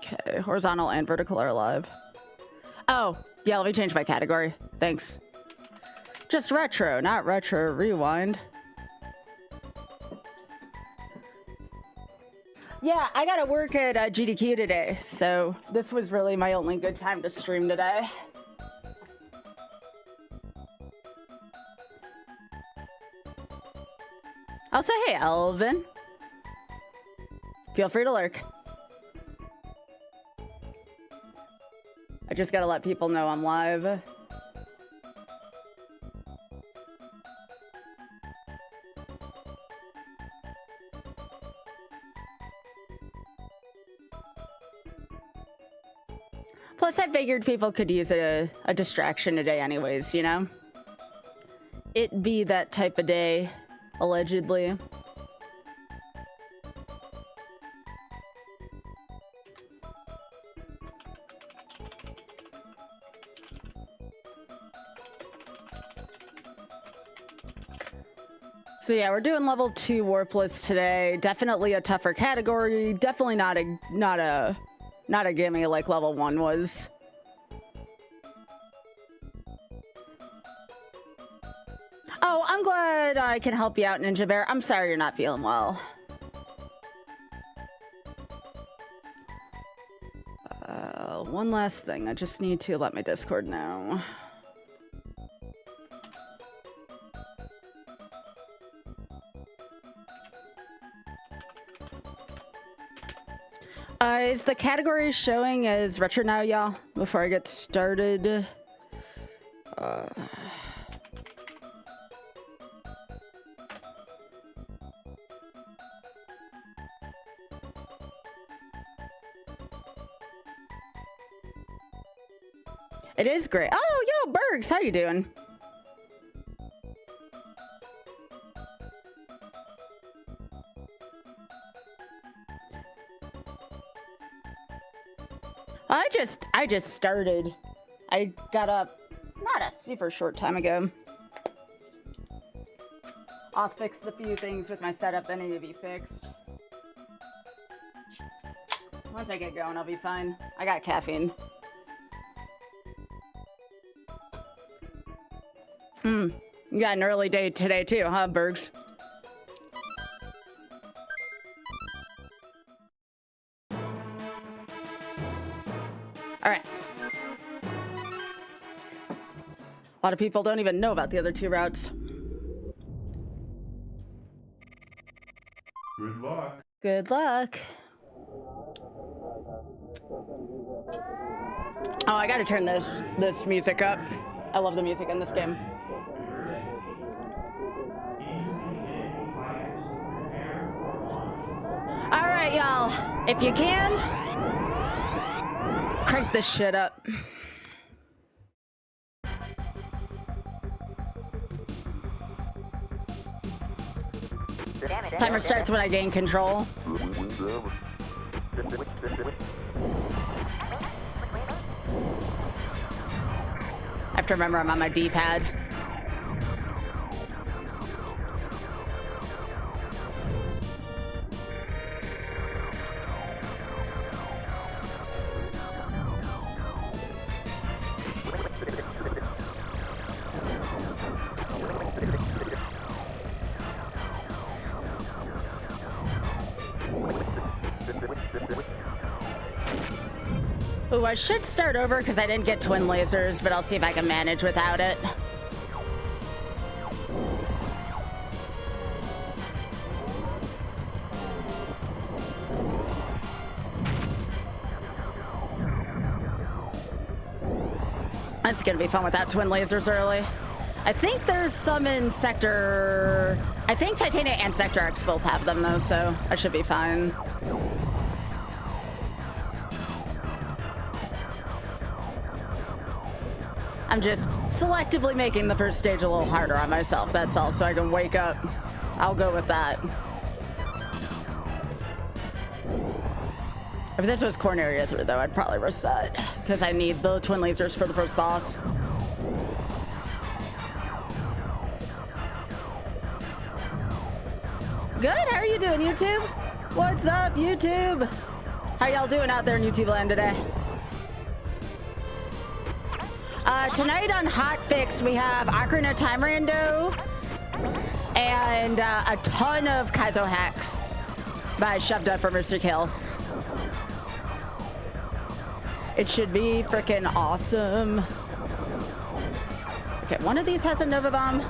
Okay, horizontal and vertical are alive. Oh, yeah, let me change my category. Thanks. Just retro, not retro rewind. Yeah, I gotta work at GDQ today, so this was really my only good time to stream today. Also, hey, Elvin. Feel free to lurk. I just gotta let people know I'm live. Plus, I figured people could use a distraction today anyways, you know? It be that type of day, allegedly. So yeah, we're doing level 2 warpless today. Definitely a tougher category. Definitely not a gimme like level 1 was. Oh, I'm glad I can help you out, Ninja Bear. I'm sorry you're not feeling well. One last thing. I just need to let my Discord know. Is the category showing as retro now, y'all? Before I get started. It is great. Oh, yo, Bergs, how you doing? I just started. I got up not a super short time ago. I'll fix the few things with my setup that need to be fixed. Once I get going, I'll be fine. I got caffeine. You got an early day today too, huh, Bergs? All right. A lot of people don't even know about the other 2 routes. Good luck. Good luck. Oh, I gotta turn this music up. I love the music in this game. All right, y'all. If you can, crank this shit up. Timer starts when I gain control. I have to remember I'm on my D-pad. Ooh, I should start over because I didn't get twin lasers, but I'll see if I can manage without it. This is gonna be fun without twin lasers early. I think there's some in Sector... I think Titania and Sector X both have them though, so I should be fine. I'm just selectively making the first stage a little harder on myself, that's all, so I can wake up. I'll go with that. If this was Corneria through, though, I'd probably reset, because I need the twin lasers for the first boss. Good, how are you doing, YouTube? What's up, YouTube? How y'all doing out there in YouTube land today? Tonight on Hotfix, we have Ocarina of Time Rando and a ton of Kaizo hacks by Shoved Up for Mr. Kill. It should be freaking awesome. Okay, one of these has a Nova Bomb.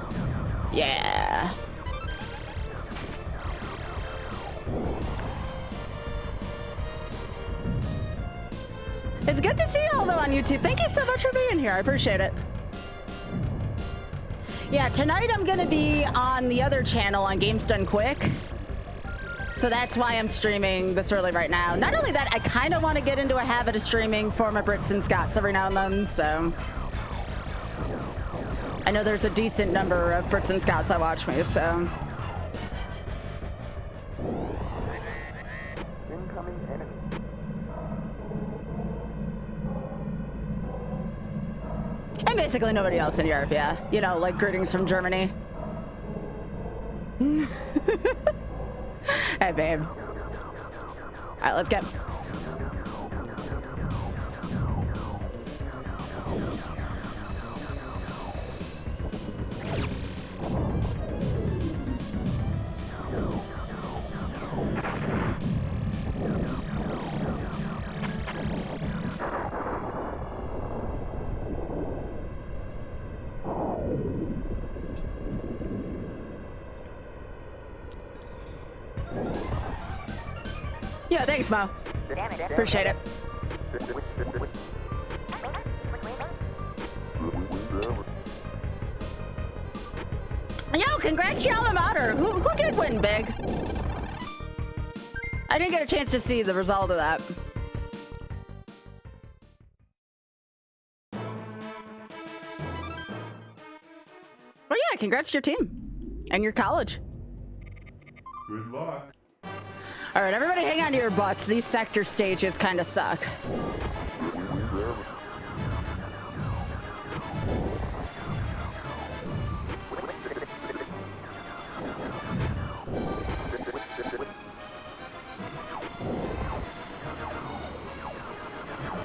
Yeah. It's good to see you all though on YouTube. Thank you so much for being here. I appreciate it. Yeah, tonight I'm gonna be on the other channel on Games Done Quick. So that's why I'm streaming this early right now. Not only that, I kind of want to get into a habit of streaming for my Brits and Scots every now and then, so. I know there's a decent number of Brits and Scots that watch me, so. And basically nobody else in Europe, yeah. You know, like greetings from Germany. Hey, babe. All right, let's go. Yeah, thanks, Mo. Appreciate it. Yo, congrats to your alma mater. Who did win big? I didn't get a chance to see the result of that. Well, yeah, congrats to your team and your college. Good luck. All right, everybody hang on to your butts. These sector stages kind of suck.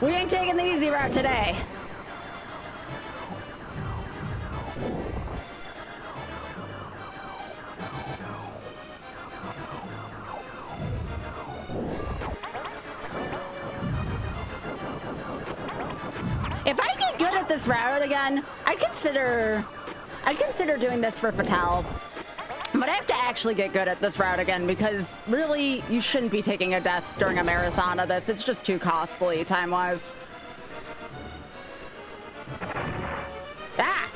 We ain't taking the easy route today. If I get good at this route again, I'd consider doing this for Fatale. But I have to actually get good at this route again because really you shouldn't be taking a death during a marathon of this. It's just too costly time-wise. Ah!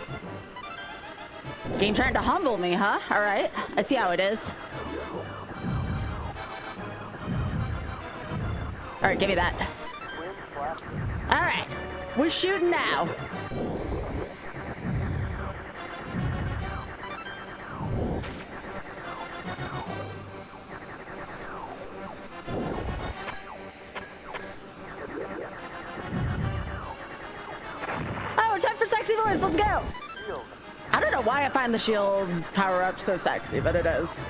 Game trying to humble me, huh? All right, I see how it is. All right, give me that. All right, we're shooting now. Oh, time for sexy voice, let's go. I don't know why I find the shield power up so sexy, but it is.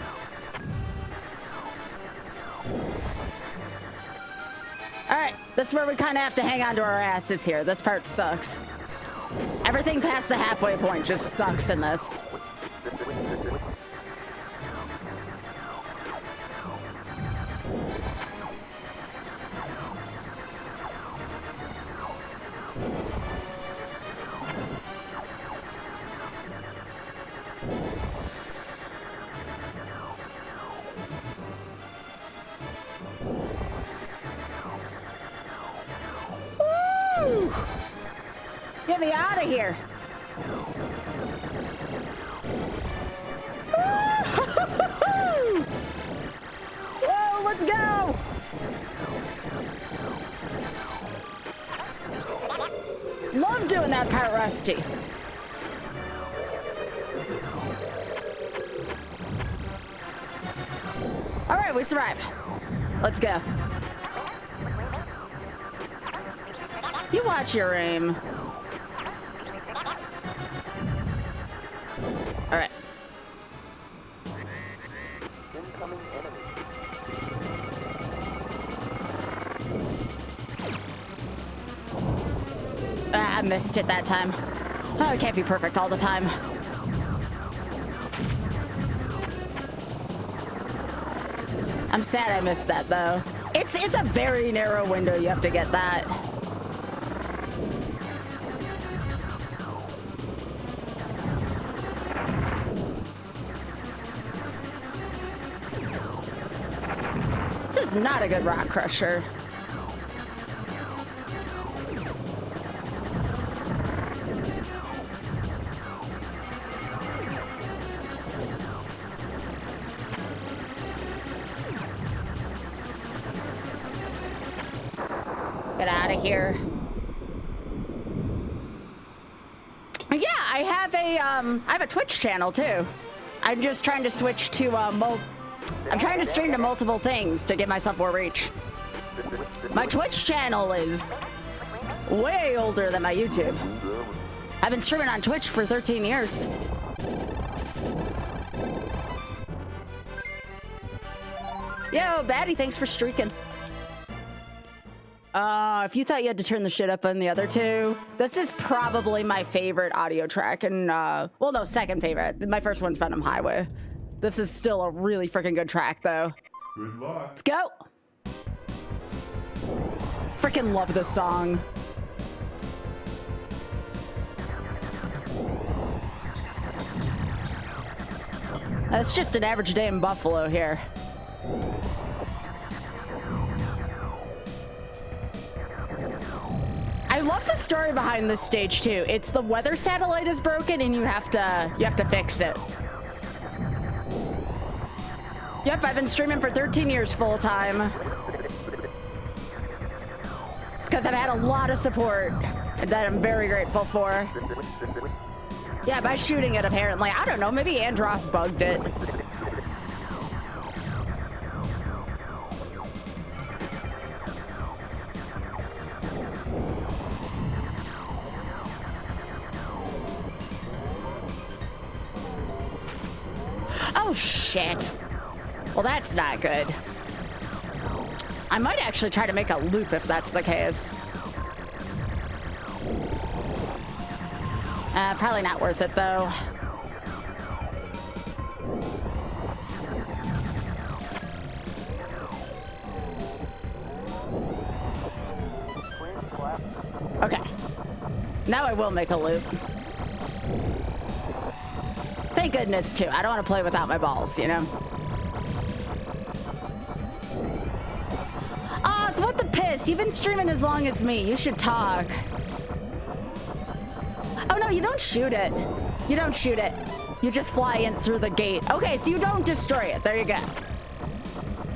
All right, this is where we kind of have to hang on to our asses here. This part sucks. Everything past the halfway point just sucks in this. Woo! Get me out of here. Whoa, let's go. Love doing that part, Rusty. All right, we survived. Let's go. You watch your aim. All right. I missed it that time. Oh, it can't be perfect all the time. I'm sad I missed that though. It's a very narrow window. You have to get that. This is not a good rock crusher. Get out of here. Yeah, I have a Twitch channel too. I'm just trying to switch to I'm trying to stream to multiple things to give myself more reach. My Twitch channel is way older than my YouTube. I've been streaming on Twitch for 13 years. Yo, Batty, thanks for streaking. If you thought you had to turn the shit up on the other two, this is probably my favorite audio track, and well, no, second favorite. My first one's Venom Highway. This is still a really freaking good track, though. Good luck. Let's go. Freaking love this song. It's just an average day in Buffalo here. I love the story behind this stage too. It's the weather satellite is broken and you have to fix it. Yep, I've been streaming for 13 years full time. It's because I've had a lot of support that I'm very grateful for. Yeah, by shooting it apparently. I don't know, maybe Andros bugged it. Oh, shit. Well, that's not good. I might actually try to make a loop if that's the case. Probably not worth it, though. Okay. Now I will make a loop. Thank goodness, too. I don't want to play without my balls, you know? Oh, what the piss? You've been streaming as long as me. You should talk. Oh, no, you don't shoot it. You don't shoot it. You just fly in through the gate. Okay, so you don't destroy it. There you go.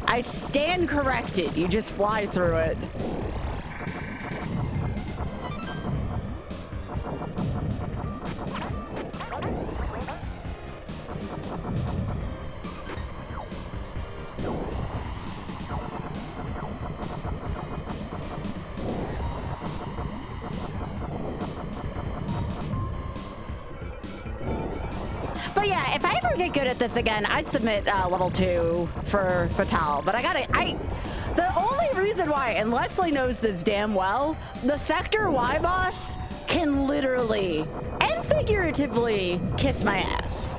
I stand corrected. You just fly through it. But yeah, if I ever get good at this again, I'd submit level 2 for Fatal. But the only reason why, and Leslie knows this damn well, the Sector Y boss can literally and figuratively kiss my ass.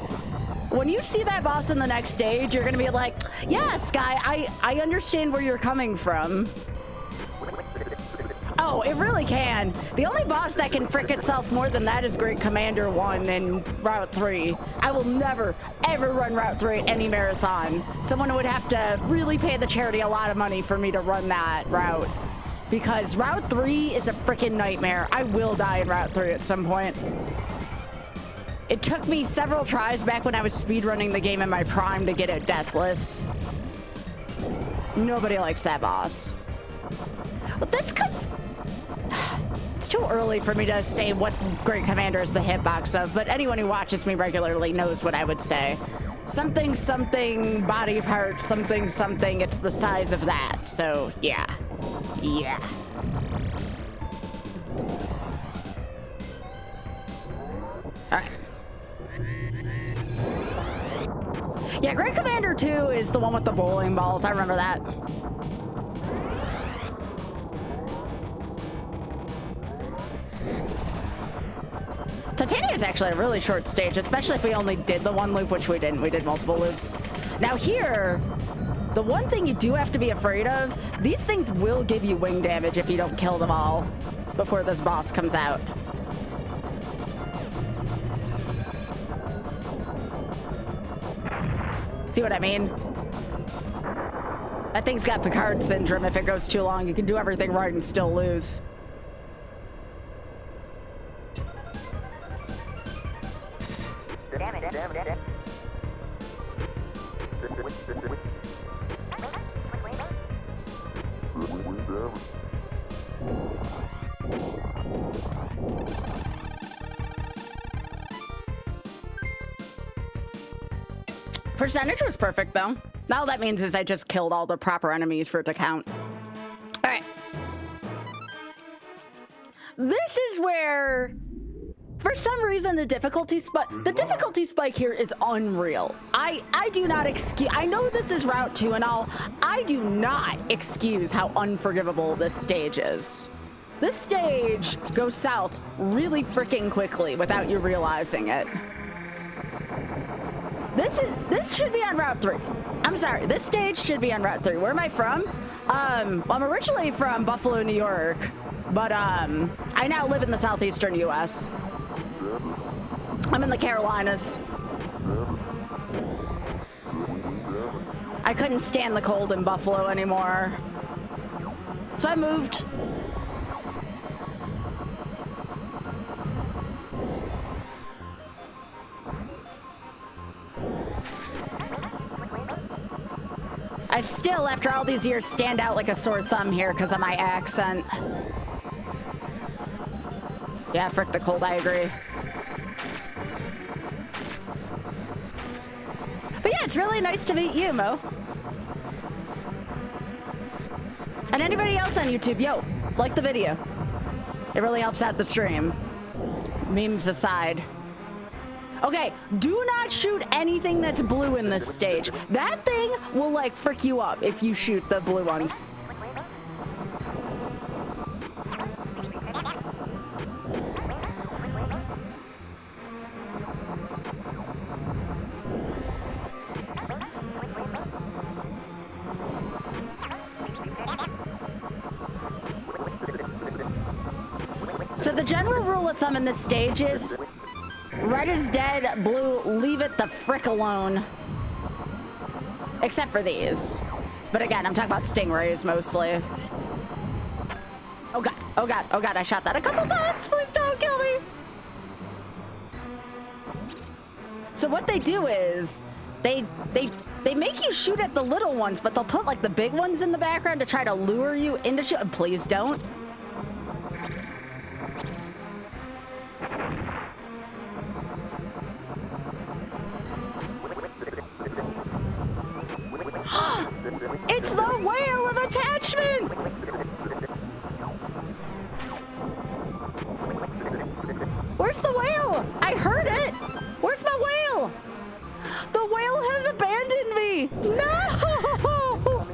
When you see that boss in the next stage, you're gonna be like, yeah, Sky, I understand where you're coming from. Oh, it really can. The only boss that can frick itself more than that is Great Commander 1 and Route 3. I will never, ever run Route 3 at any marathon. Someone would have to really pay the charity a lot of money for me to run that route. Because Route 3 is a freaking nightmare. I will die in Route 3 at some point. It took me several tries back when I was speedrunning the game in my prime to get it deathless. Nobody likes that boss. But that's because it's too early for me to say what Great Commander is the hitbox of, but anyone who watches me regularly knows what I would say. Something, something, body part, something, something, it's the size of that, so yeah. Yeah. Alright. Yeah, Great Commander 2 is the one with the bowling balls, I remember that. Titania is actually a really short stage, especially if we only did the one loop, which we didn't. We did multiple loops. Now here, the one thing you do have to be afraid of, these things will give you wing damage if you don't kill them all before this boss comes out. See what I mean? That thing's got Picard syndrome. If it goes too long, you can do everything right and still lose. Percentage was perfect, though. All that means is I just killed all the proper enemies for it to count. All right. This is where, for some reason, the difficulty spike here is unreal. I do not excuse. I know this is Route 2 and all. I do not excuse how unforgivable this stage is. This stage goes south really freaking quickly without you realizing it. This should be on Route 3. I'm sorry, this stage should be on Route 3. Where am I from? Well, I'm originally from Buffalo, New York, but I now live in the southeastern US. I'm in the Carolinas. I couldn't stand the cold in Buffalo anymore, so I moved. I still, after all these years, stand out like a sore thumb here because of my accent. Yeah, frick the cold, I agree. But yeah, it's really nice to meet you, Mo. And anybody else on YouTube, yo, like the video. It really helps out the stream. Memes aside. Okay, do not shoot anything that's blue in this stage. That thing will, like, frick you up if you shoot the blue ones. So the general rule of thumb in this stage is red is dead, blue, leave it the frick alone. Except for these. But again, I'm talking about stingrays mostly. Oh god, oh god, oh god, I shot that a couple times. Please don't kill me. So what they do is they make you shoot at the little ones, but they'll put like the big ones in the background to try to lure you into shoot. Please don't. It's the whale of attachment! Where's the whale? I heard it! Where's my whale? The whale has abandoned me! No!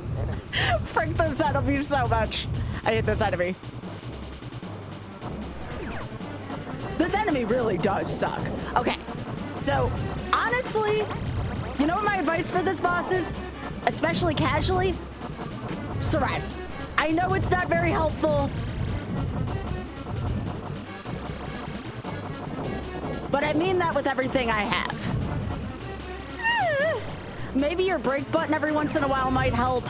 Frick this enemy so much. I hate this enemy. This enemy really does suck. Okay, so honestly, you know what my advice for this boss is? Especially casually, survive. I know it's not very helpful, but I mean that with everything I have. Maybe your break button every once in a while might help.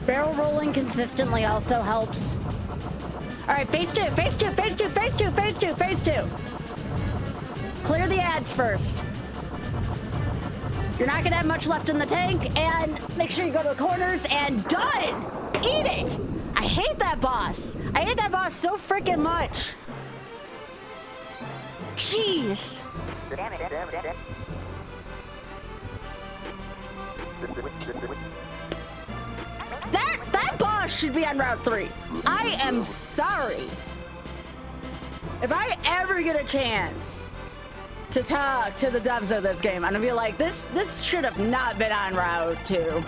Barrel rolling consistently also helps. All right, phase two, phase two, phase two, phase two, phase two, phase two. Clear the ads first. You're not gonna have much left in the tank, and make sure you go to the corners and done! Eat it! I hate that boss. I hate that boss so freaking much. Jeez. That boss should be on Route 3. I am sorry. If I ever get a chance to talk to the devs of this game, I'm gonna be like, this should have not been on Route 2.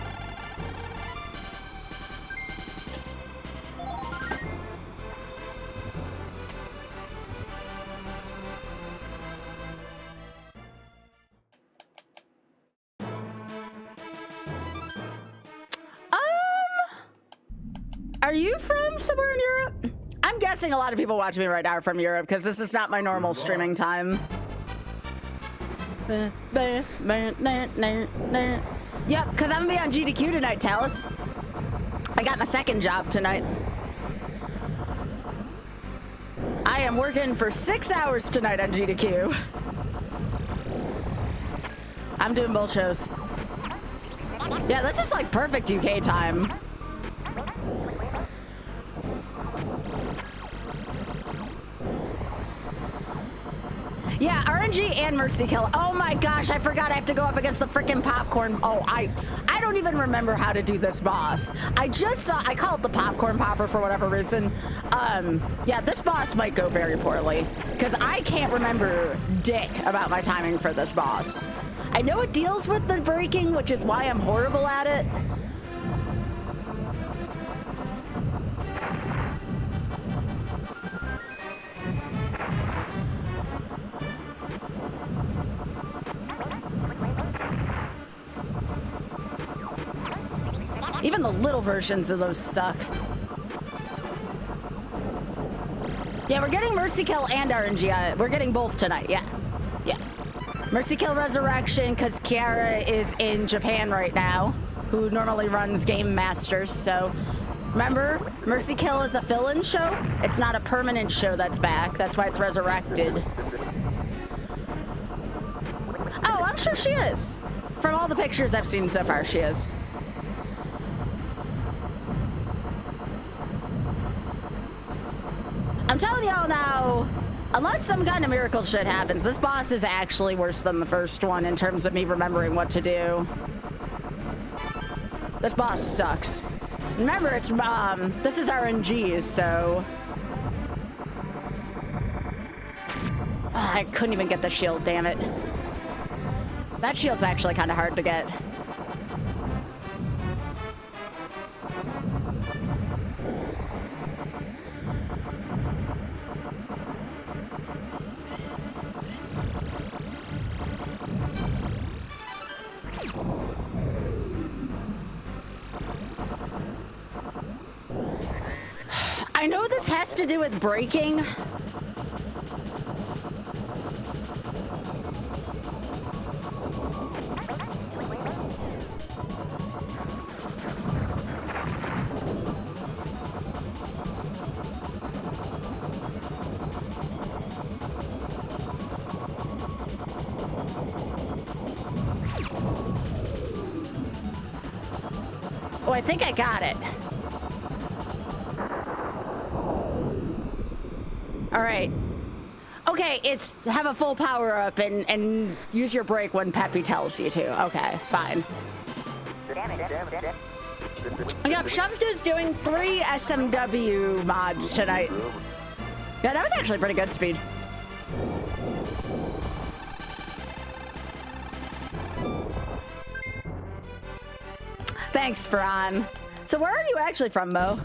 Are you from somewhere in Europe? I'm guessing a lot of people watching me right now are from Europe because this is not my normal streaming time. Yep, because I'm gonna be on GDQ tonight, Talus. I got my second job tonight. I am working for 6 hours tonight on GDQ. I'm doing both shows. Yeah, that's just like perfect UK time. Yeah, RNG and Mercy Kill. Oh my gosh, I forgot I have to go up against the freaking popcorn. Oh, I don't even remember how to do this boss. I just saw, I call it the popcorn popper for whatever reason. Yeah, this boss might go very poorly because I can't remember dick about my timing for this boss. I know it deals with the braking, which is why I'm horrible at it. Even the little versions of those suck. Yeah, we're getting Mercy Kill and RNG. We're getting both tonight, yeah. Yeah. Mercy Kill Resurrection, because Kiara is in Japan right now, who normally runs Game Masters, so... Remember, Mercy Kill is a fill-in show. It's not a permanent show that's back. That's why it's resurrected. Oh, I'm sure she is. From all the pictures I've seen so far, she is. I'm telling y'all now, unless some kind of miracle shit happens, this boss is actually worse than the first one in terms of me remembering what to do. This boss sucks. Remember, it's, this is RNG, so... Oh, I couldn't even get the shield, damn it. That shield's actually kind of hard to get. I know this has to do with braking. Oh, I think I got it. All right. Okay, it's have a full power up and use your brake when Peppy tells you to. Okay, fine. Yep, Shoved doing 3 SMW mods tonight. Yeah, that was actually pretty good speed. Thanks, Fran. So where are you actually from, Mo?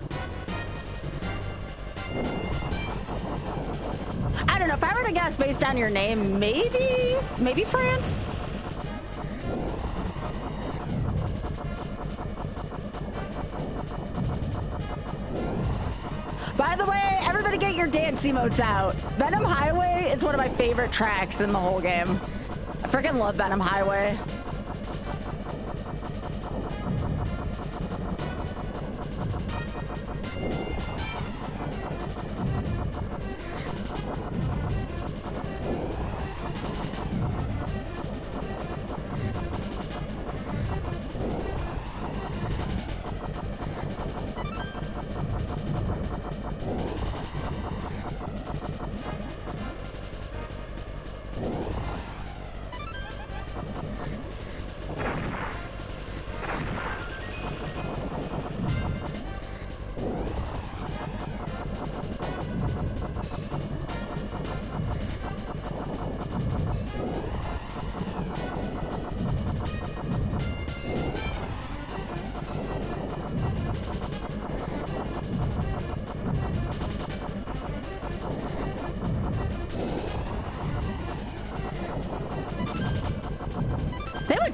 I don't know, if I were to guess based on your name, maybe France? By the way, everybody get your dance emotes out. Venom Highway is one of my favorite tracks in the whole game. I freaking love Venom Highway.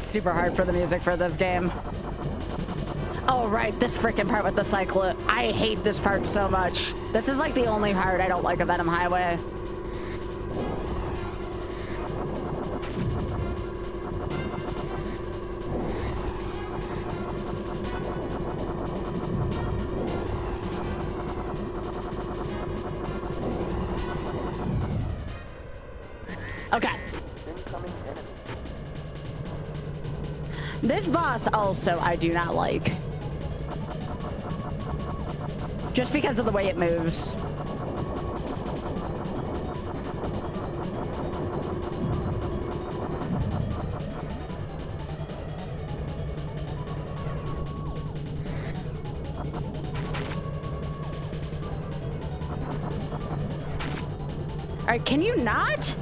tried super hard for the music for this game. Oh, right, this freaking part with the cyclist. I hate this part so much. This is like the only part I don't like of Venom Highway. Okay. This boss also I do not like. Just because of the way it moves. All right, can you not?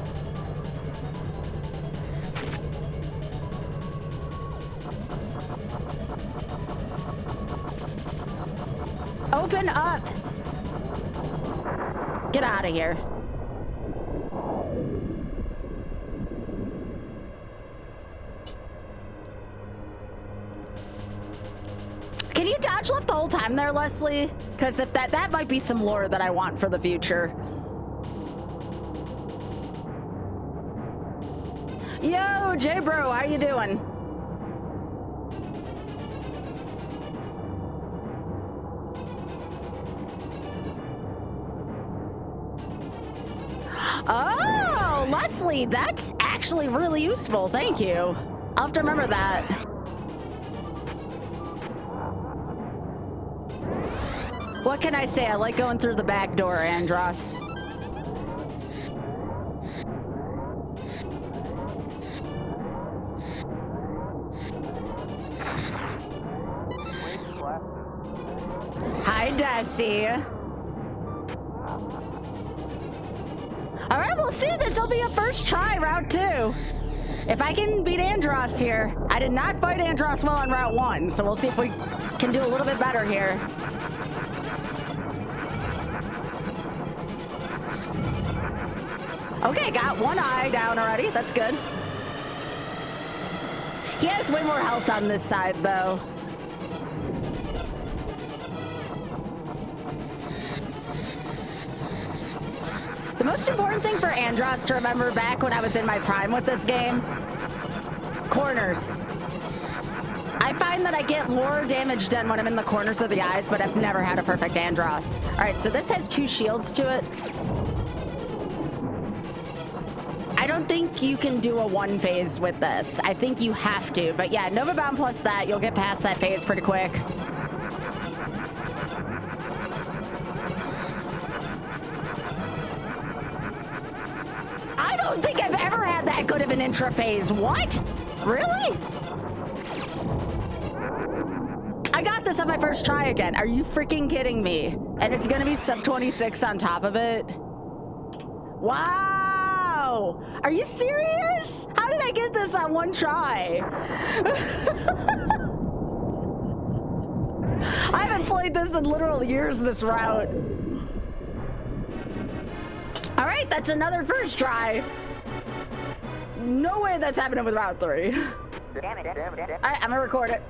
Open up! Get out of here. Can you dodge left the whole time there, Leslie? Because if that might be some lore that I want for the future. Yo, J-Bro, how you doing? Oh, Leslie, that's actually really useful. Thank you. I'll have to remember that. What can I say? I like going through the back door, Andros. Hi, Desi. All right, we'll see. This will be a first try, Route 2. If I can beat Andros here. I did not fight Andros well on Route 1, so we'll see if we can do a little bit better here. Okay, got one eye down already. That's good. He has way more health on this side, though. The most important thing for Andros to remember back when I was in my prime with this game, corners. I find that I get more damage done when I'm in the corners of the eyes, but I've never had a perfect Andros. All right, so this has 2 shields to it. I don't think you can do a 1 phase with this. I think you have to, but yeah, Nova Bound plus that, you'll get past that phase pretty quick. I don't think I've ever had that good of an intra phase. What? Really? I got this on my first try again. Are you freaking kidding me? And it's gonna be sub 26 on top of it. Wow. Are you serious? How did I get this on 1 try? I haven't played this in literal years, this route. All right, that's another first try. No way that's happening with Route 3. All right, I'm gonna record it.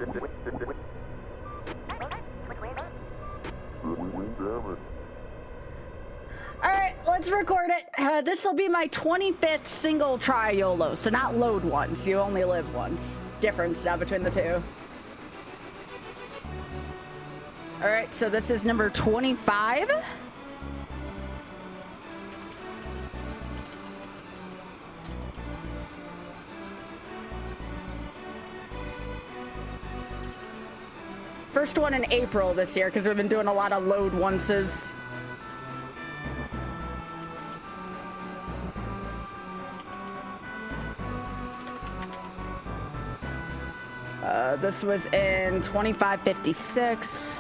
All right, let's record it. This will be my 25th single try YOLO, so not load once. You only live once. Difference now between the two. All right, so this is number 25. First one in April this year, because we've been doing a lot of load onces. This was in 2556.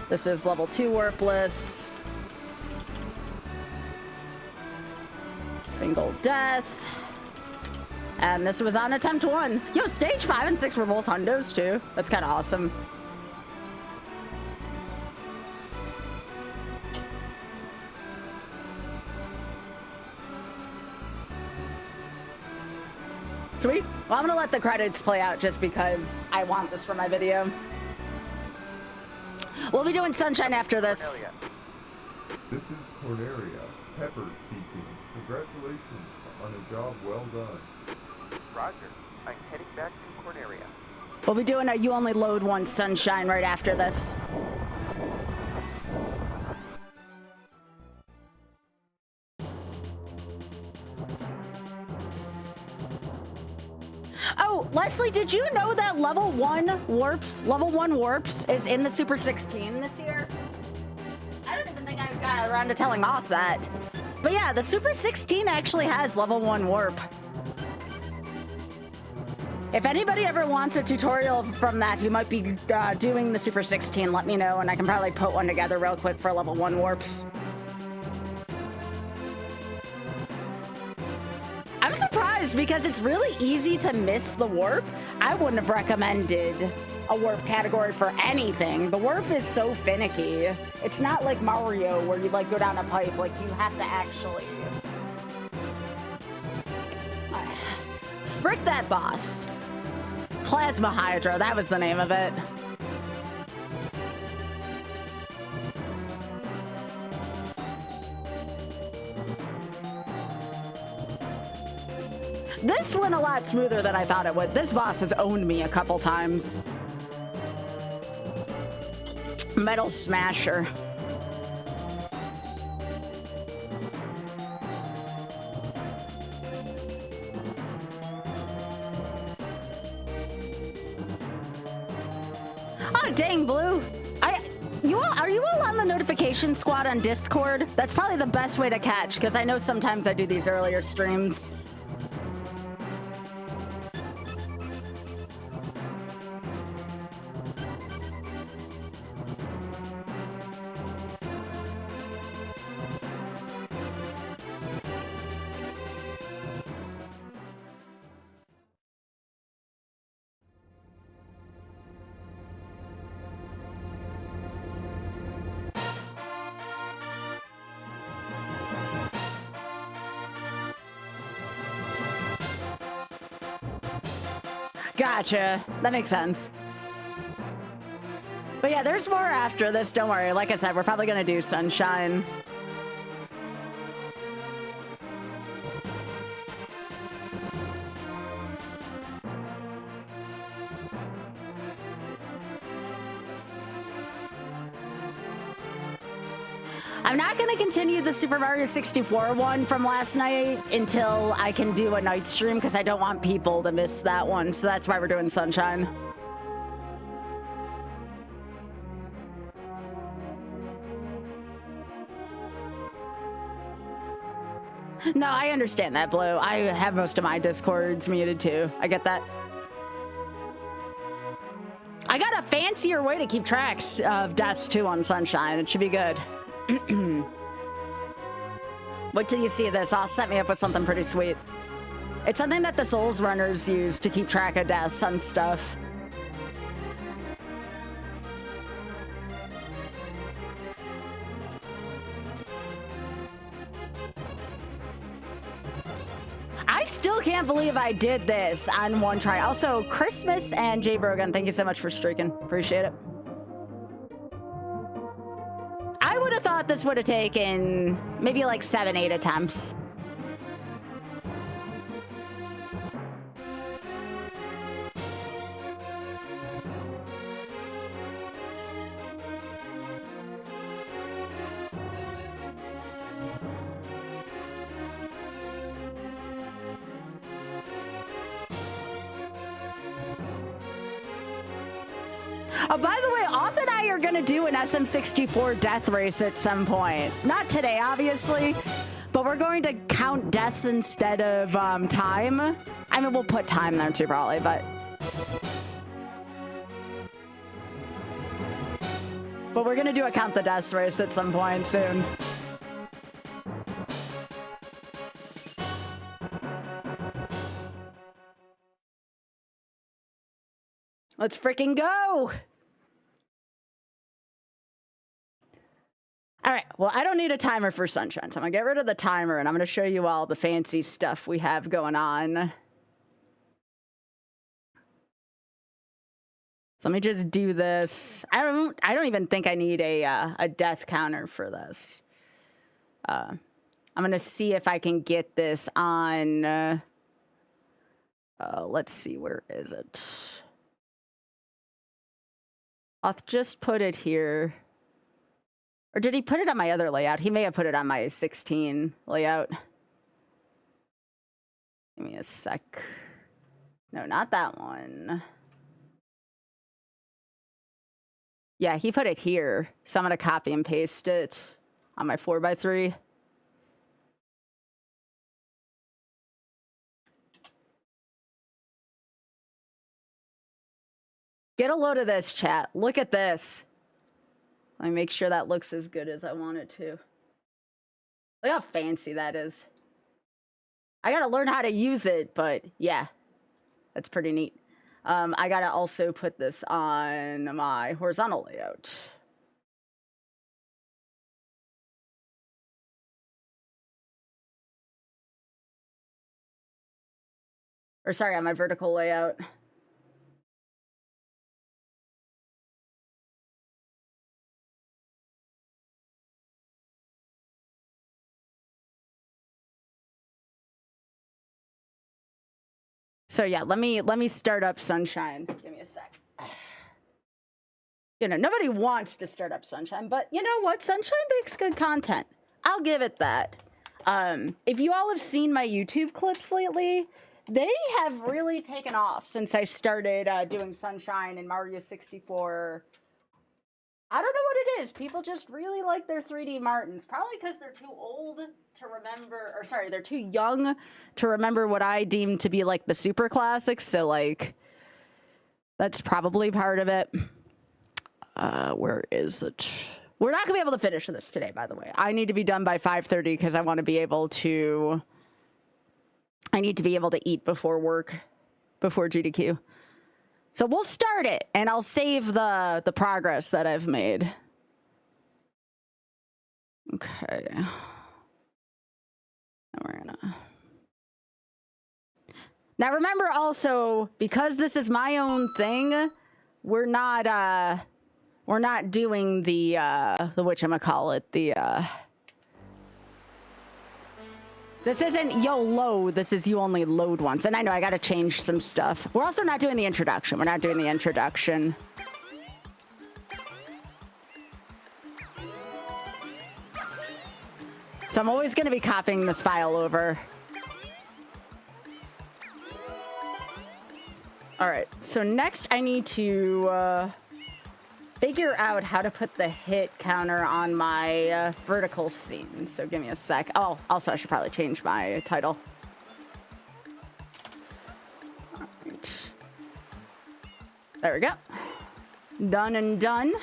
This is level 2 worthless. Single death. And this was on attempt 1. Yo, stage 5 and 6 were both hundos too. That's kind of awesome. Sweet. Well, I'm gonna let the credits play out just because I want this for my video. We'll be doing Sunshine after this. This is Corneria. Pepper speaking. Congratulations on a job well done. Roger. I'm heading back to Corneria. We'll be doing a You Only Load Once Sunshine right after this. Oh, Leslie, did you know that level 1 warps is in the Super 16 this year? I don't even think I got around to telling off that. But yeah, the Super 16 actually has level 1 warp. If anybody ever wants a tutorial from that who might be doing the Super 16, let me know and I can probably put one together real quick for level 1 warps. I'm surprised because it's really easy to miss the warp. I wouldn't have recommended a warp category for anything. The warp is so finicky. It's not like Mario where you like go down a pipe, like you have to actually... Frick that boss. Plasma Hydra, that was the name of it. This went a lot smoother than I thought it would. This boss has owned me a couple times. Metal Smasher. Oh, dang, Blue. Are you all on the notification squad on Discord? That's probably the best way to catch, because I know sometimes I do these earlier streams. Gotcha. That makes sense. But yeah, there's more after this. Don't worry. Like I said, we're probably going to do Sunshine. I'm not going to continue the Super Mario 64 one from last night until I can do a night stream because I don't want people to miss that one. So that's why we're doing Sunshine. No, I understand that, Blue. I have most of my Discords muted too. I get that. I got a fancier way to keep tracks of deaths too on Sunshine. It should be good. Wait till you see this. I'll set me up with something pretty sweet. It's something that the Souls runners use to keep track of deaths and stuff. I still can't believe I did this on one try. Also, Christmas and Jay Brogan, thank you so much for streaking. Appreciate it. I would have thought this would have taken maybe like 7-8 attempts. Oh, by the way, Auth and I are going to do an SM64 death race at some point. Not today, obviously, but we're going to count deaths instead of time. I mean, we'll put time there too, probably, but... But we're going to do a count the deaths race at some point soon. Let's freaking go! All right, well, I don't need a timer for Sunshine, so I'm gonna get rid of the timer and I'm gonna show you all the fancy stuff we have going on. So let me just do this. I don't even think I need a death counter for this. I'm gonna see if I can get this on. Let's see, where is it? I'll just put it here. Or did he put it on my other layout? He may have put it on my 16 layout. Give me a sec. No, not that one. Yeah, he put it here. So I'm going to copy and paste it on my 4x3. Get a load of this, chat. Look at this. Let me make sure that looks as good as I want it to. Look how fancy that is. I gotta learn how to use it, but yeah, that's pretty neat. I gotta also put this on my horizontal layout. Or sorry, on my vertical layout. So yeah, let me start up Sunshine. Give me a sec. You know, nobody wants to start up Sunshine, but you know what? Sunshine makes good content. I'll give it that. If you all have seen my YouTube clips lately, they have really taken off since I started doing Sunshine and Mario 64. I don't know what it is. People just really like their 3D Martins. Probably because they're too old to remember, or sorry, they're too young to remember what I deem to be like the super classics. So like, that's probably part of it. Where is it? We're not gonna be able to finish this today, by the way. I need to be done by 5:30 because I want to be able to. I need to be able to eat before work, before GDQ. So we'll start it, and I'll save the progress that I've made. Okay. Now we're gonna. Now remember also, because this is my own thing, we're not doing the whatchamacallit, this isn't YOLO, this is you only load once. And I know I gotta change some stuff. We're also not doing the introduction. We're not doing the introduction. So I'm always gonna be copying this file over. All right, so next I need to figure out how to put the hit counter on my vertical scene. So give me a sec. Oh, also I should probably change my title. All right. There we go. Done and done.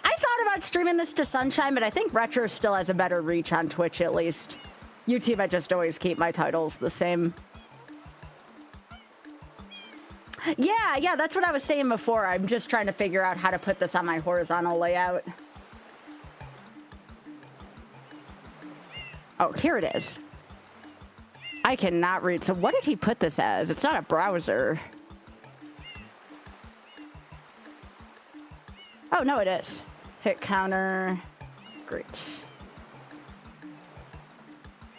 I thought about streaming this to Sunshine, but I think Retro still has a better reach on Twitch at least. YouTube, I just always keep my titles the same. Yeah, that's what I was saying before. I'm just trying to figure out how to put this on my horizontal layout. Oh, here it is. I cannot read. So what did he put this as? It's not a browser. Oh, no, it is. Hit counter. Great.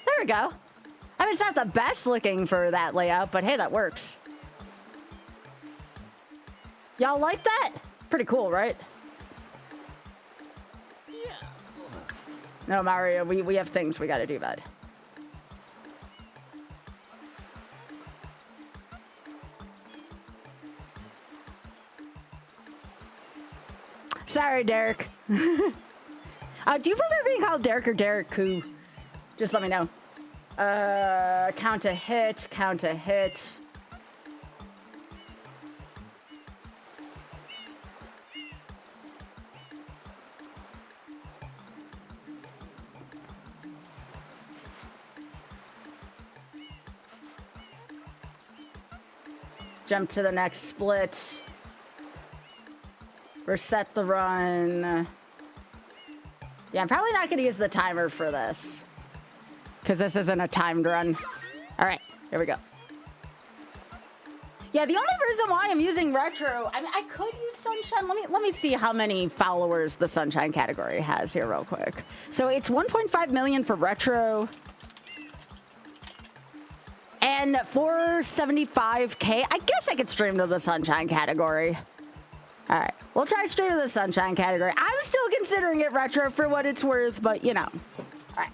There we go. I mean, it's not the best looking for that layout, but hey, that works. Y'all like that? Pretty cool, right? Yeah. No, Mario, we have things we gotta do, bud. Sorry, Derek. Do you prefer being called Derek or Derek Koo? Just let me know. Count a hit, count a hit. Jump to the next split. Reset the run. Yeah, I'm probably not going to use the timer for this, because this isn't a timed run. All right, here we go. Yeah, the only reason why I'm using retro, I mean, I could use Sunshine. Let me see how many followers the Sunshine category has here real quick. So it's 1.5 million for retro. And 475K. I guess I could stream to the Sunshine category. All right, we'll try stream to the Sunshine category. I'm still considering it retro for what it's worth, but you know. All right.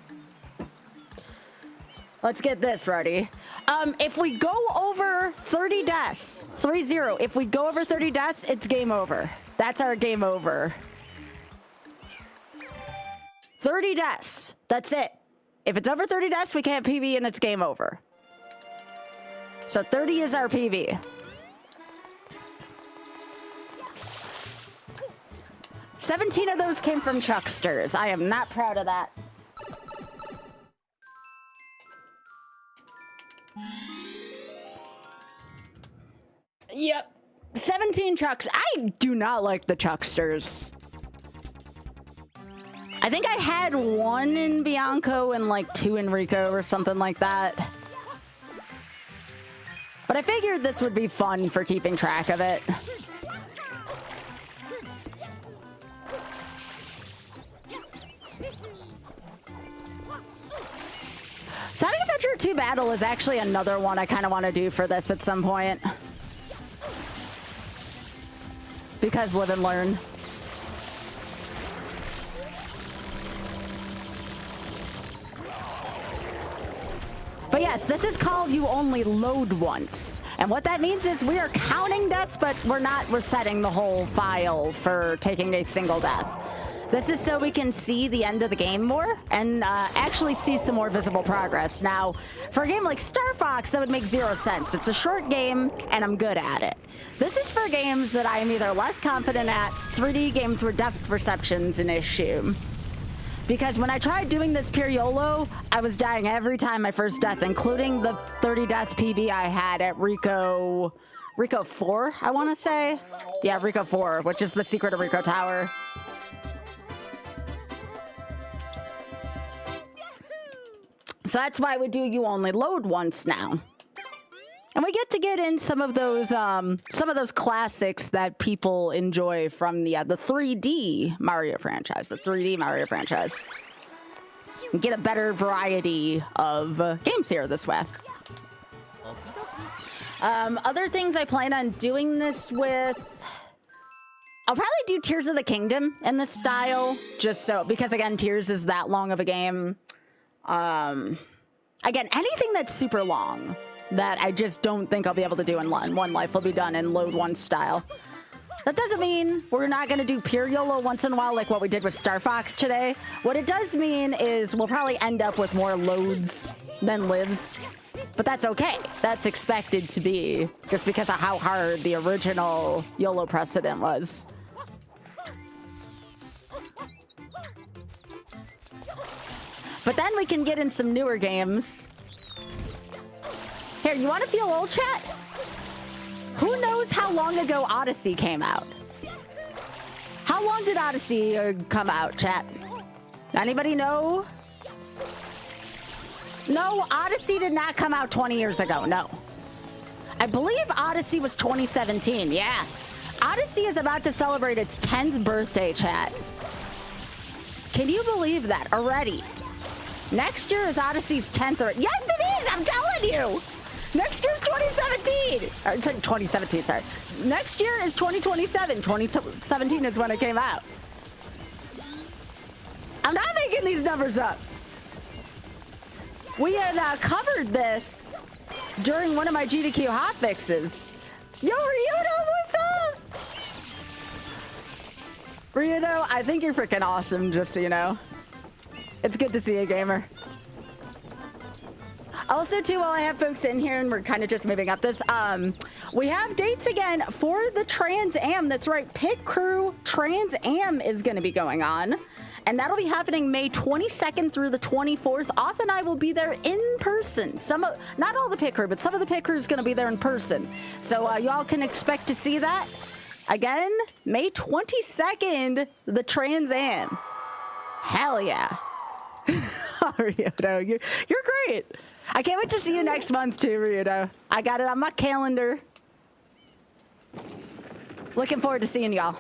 Let's get this ready. If we go over 30 deaths, 3-0. If we go over 30 deaths, it's game over. That's our game over. 30 deaths. That's it. If it's over 30 deaths, we can't PB and it's game over. So 30 is our PB. 17 of those came from Chucksters. I am not proud of that. Yep. 17 Chucks. I do not like the Chucksters. I think I had 1 in Bianco and like 2 in Rico or something like that. But I figured this would be fun for keeping track of it. Sonic Adventure 2 Battle is actually another one I kind of want to do for this at some point. Because live and learn. But yes, this is called You Only Load Once. And what that means is we are counting deaths, but we're not resetting the whole file for taking a single death. This is so we can see the end of the game more and actually see some more visible progress. Now, for a game like Star Fox, that would make 0 sense. It's a short game, and I'm good at it. This is for games that I am either less confident at, 3D games where depth perception's an issue. Because when I tried doing this pure YOLO, I was dying every time my first death, including the 30 deaths PB I had at Rico 4, I want to say. Yeah, Rico 4, which is the secret of Rico Tower. So that's why we do You Only Load Once now. And we get in some of those classics that people enjoy from the 3D Mario franchise, And get a better variety of games here this way. Other things I plan on doing this with, I'll probably do Tears of the Kingdom in this style, just so, because again, Tears is that long of a game. Again, anything that's super long that I just don't think I'll be able to do in one life will be done in load one style. That doesn't mean we're not going to do pure YOLO once in a while like what we did with Star Fox today. What it does mean is we'll probably end up with more loads than lives. But that's okay. That's expected to be, just because of how hard the original YOLO precedent was. But then we can get in some newer games. Here, you want to feel old, chat? Who knows how long ago Odyssey came out? How long did Odyssey come out, chat? Anybody know? No, Odyssey did not come out 20 years ago, no. I believe Odyssey was 2017, yeah. Odyssey is about to celebrate its 10th birthday, chat. Can you believe that already? Next year is Odyssey's 10th. Yes, it is! I'm telling you! Next year's 2017! Or, it's like 2017, sorry. Next year is 2027. 2017 is when it came out. I'm not making these numbers up. We had covered this during one of my GDQ hotfixes. Yo, Ryudo, what's up? Ryudo, I think you're freaking awesome, just so you know. It's good to see you, gamer. Also, too, while I have folks in here and we're kind of just moving up this, we have dates again for the Trans Am. That's right, Pit Crew Trans Am is going to be going on. And that'll be happening May 22nd through the 24th. Auth and I will be there in person. Not all the pit crew, but some of the pit crew is going to be there in person. So y'all can expect to see that. Again, May 22nd, the Trans Am. Hell yeah. Ryudo, you're great. I can't wait to see you next month too, Ryudo. I got it on my calendar. Looking forward to seeing y'all.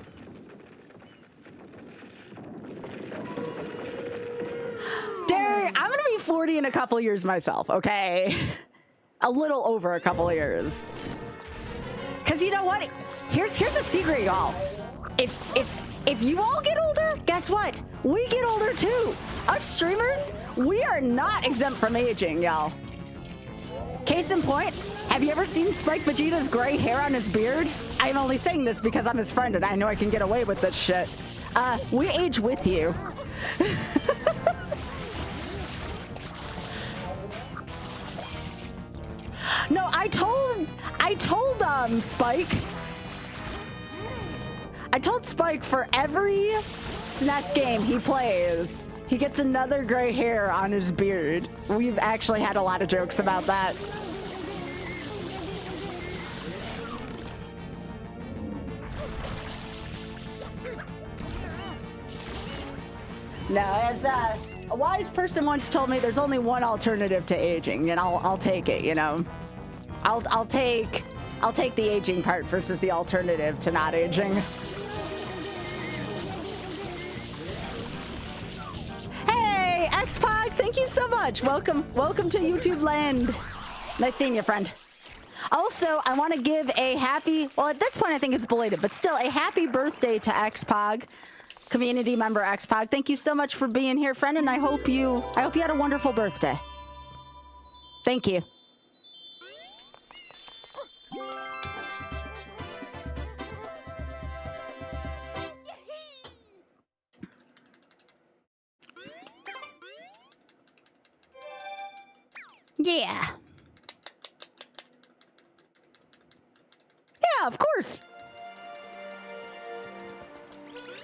Derek, I'm gonna be 40 in a couple years myself, okay? A little over a couple years. Cause you know what? Here's a secret, y'all. If you all get older, guess what? We get older too. Us streamers, we are not exempt from aging, y'all. Case in point, have you ever seen Spike Vegeta's gray hair on his beard? I'm only saying this because I'm his friend and I know I can get away with this shit. We age with you. No, I told Spike. I told Spike for every SNES game he plays, he gets another gray hair on his beard. We've actually had a lot of jokes about that. No, as a wise person once told me, there's only one alternative to aging, and I'll take it. You know, I'll take the aging part versus the alternative to not aging. Hey, X-Pac, thank you so much. Welcome to YouTube land. Nice seeing you, friend. Also, I want to give a happy, well, at this point I think it's belated, but still a happy birthday to X-Pac. Community member X-Pac, thank you so much for being here, friend, and I hope you had a wonderful birthday. Thank you. Yeah. Yeah, of course.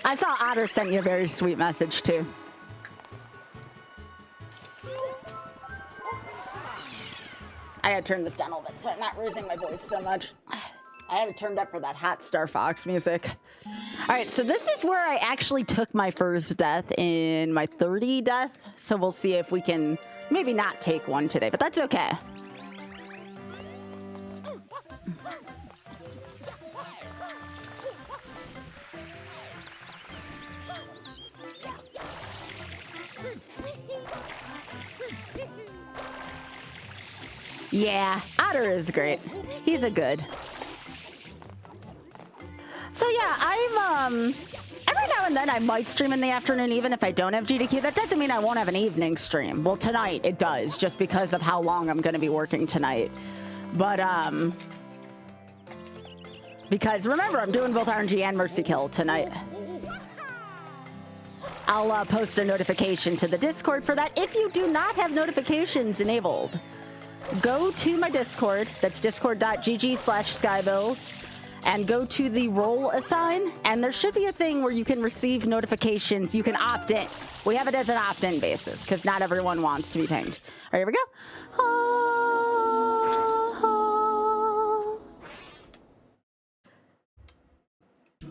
I saw Otter sent you a very sweet message, too. I gotta turn this down a little bit so I'm not losing my voice so much. I had it turned up for that hot Star Fox music. All right, so this is where I actually took my first death in my 30 death. So we'll see if we can maybe not take one today, but that's okay. Yeah, Otter is great. He's a good. So yeah, I'm every now and then I might stream in the afternoon even if I don't have GDQ. That doesn't mean I won't have an evening stream. Well, tonight it does, just because of how long I'm going to be working tonight. But because remember, I'm doing both RNG and Mercy Kill tonight. I'll post a notification to the Discord for that. If you do not have notifications enabled, go to my Discord. That's discord.gg/Skybilz. And go to the role assign, and there should be a thing where you can receive notifications. You can opt in. We have it as an opt-in basis, because not everyone wants to be pinged. All right, here we go.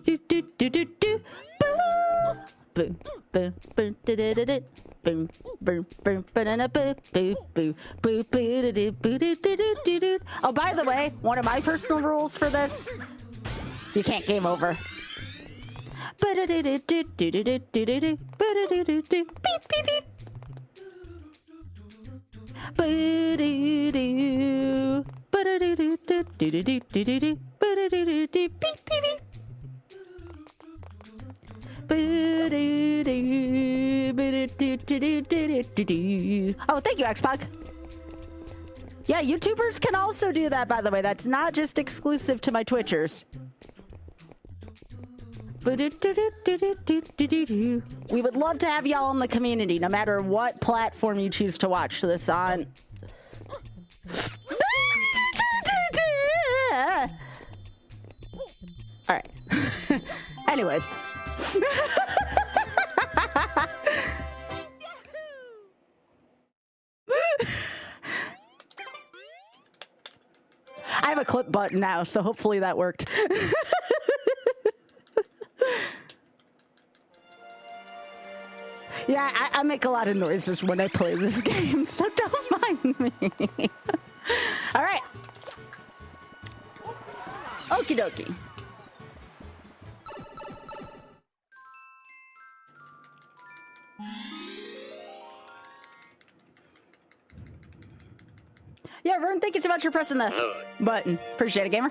Do, do, do, do, do. Boo. Boom, boom, boom, da, da, da, da. Boom, boom, boom, banana, boo, boo, boo, boo, boo, da, da, boo, do, do, do, do, do. Oh, by the way, one of my personal rules for this, you can't game over. Beep, beep, beep. Oh, thank you, X-Pac. Yeah, YouTubers can also do that, by the way. That's not just exclusive to my Twitchers. We would love to have y'all in the community, no matter what platform you choose to watch this on. All right. Anyways. I have a clip button now, so hopefully that worked. Yeah, I make a lot of noises when I play this game, so don't mind me. All right. Okie dokie. Yeah, Vern, thank you so much for pressing the button. Appreciate it, gamer.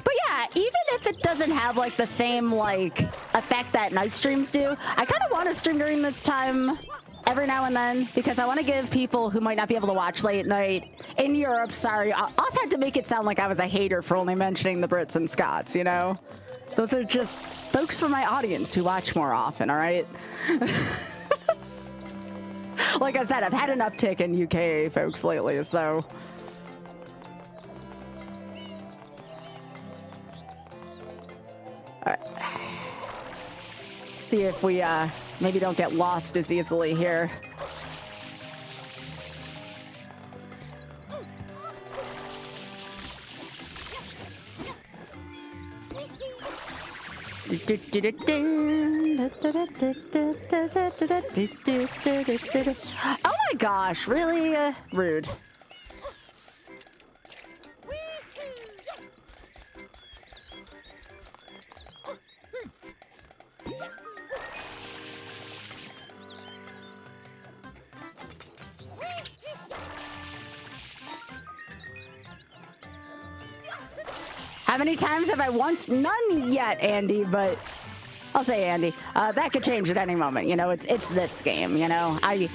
But yeah, even if it doesn't have like the same like effect that night streams do, I kind of want to stream during this time every now and then because I want to give people who might not be able to watch late night in Europe, sorry, I've had to make it sound like I was a hater for only mentioning the Brits and Scots, you know? Those are just folks from my audience who watch more often, all right? Like I said, I've had an uptick in UK folks lately, so... All right. See if we maybe don't get lost as easily here. Oh my gosh, really rude. How many times have I once? None yet, Andy, but I'll say Andy. That could change at any moment, you know, it's this game, you know. I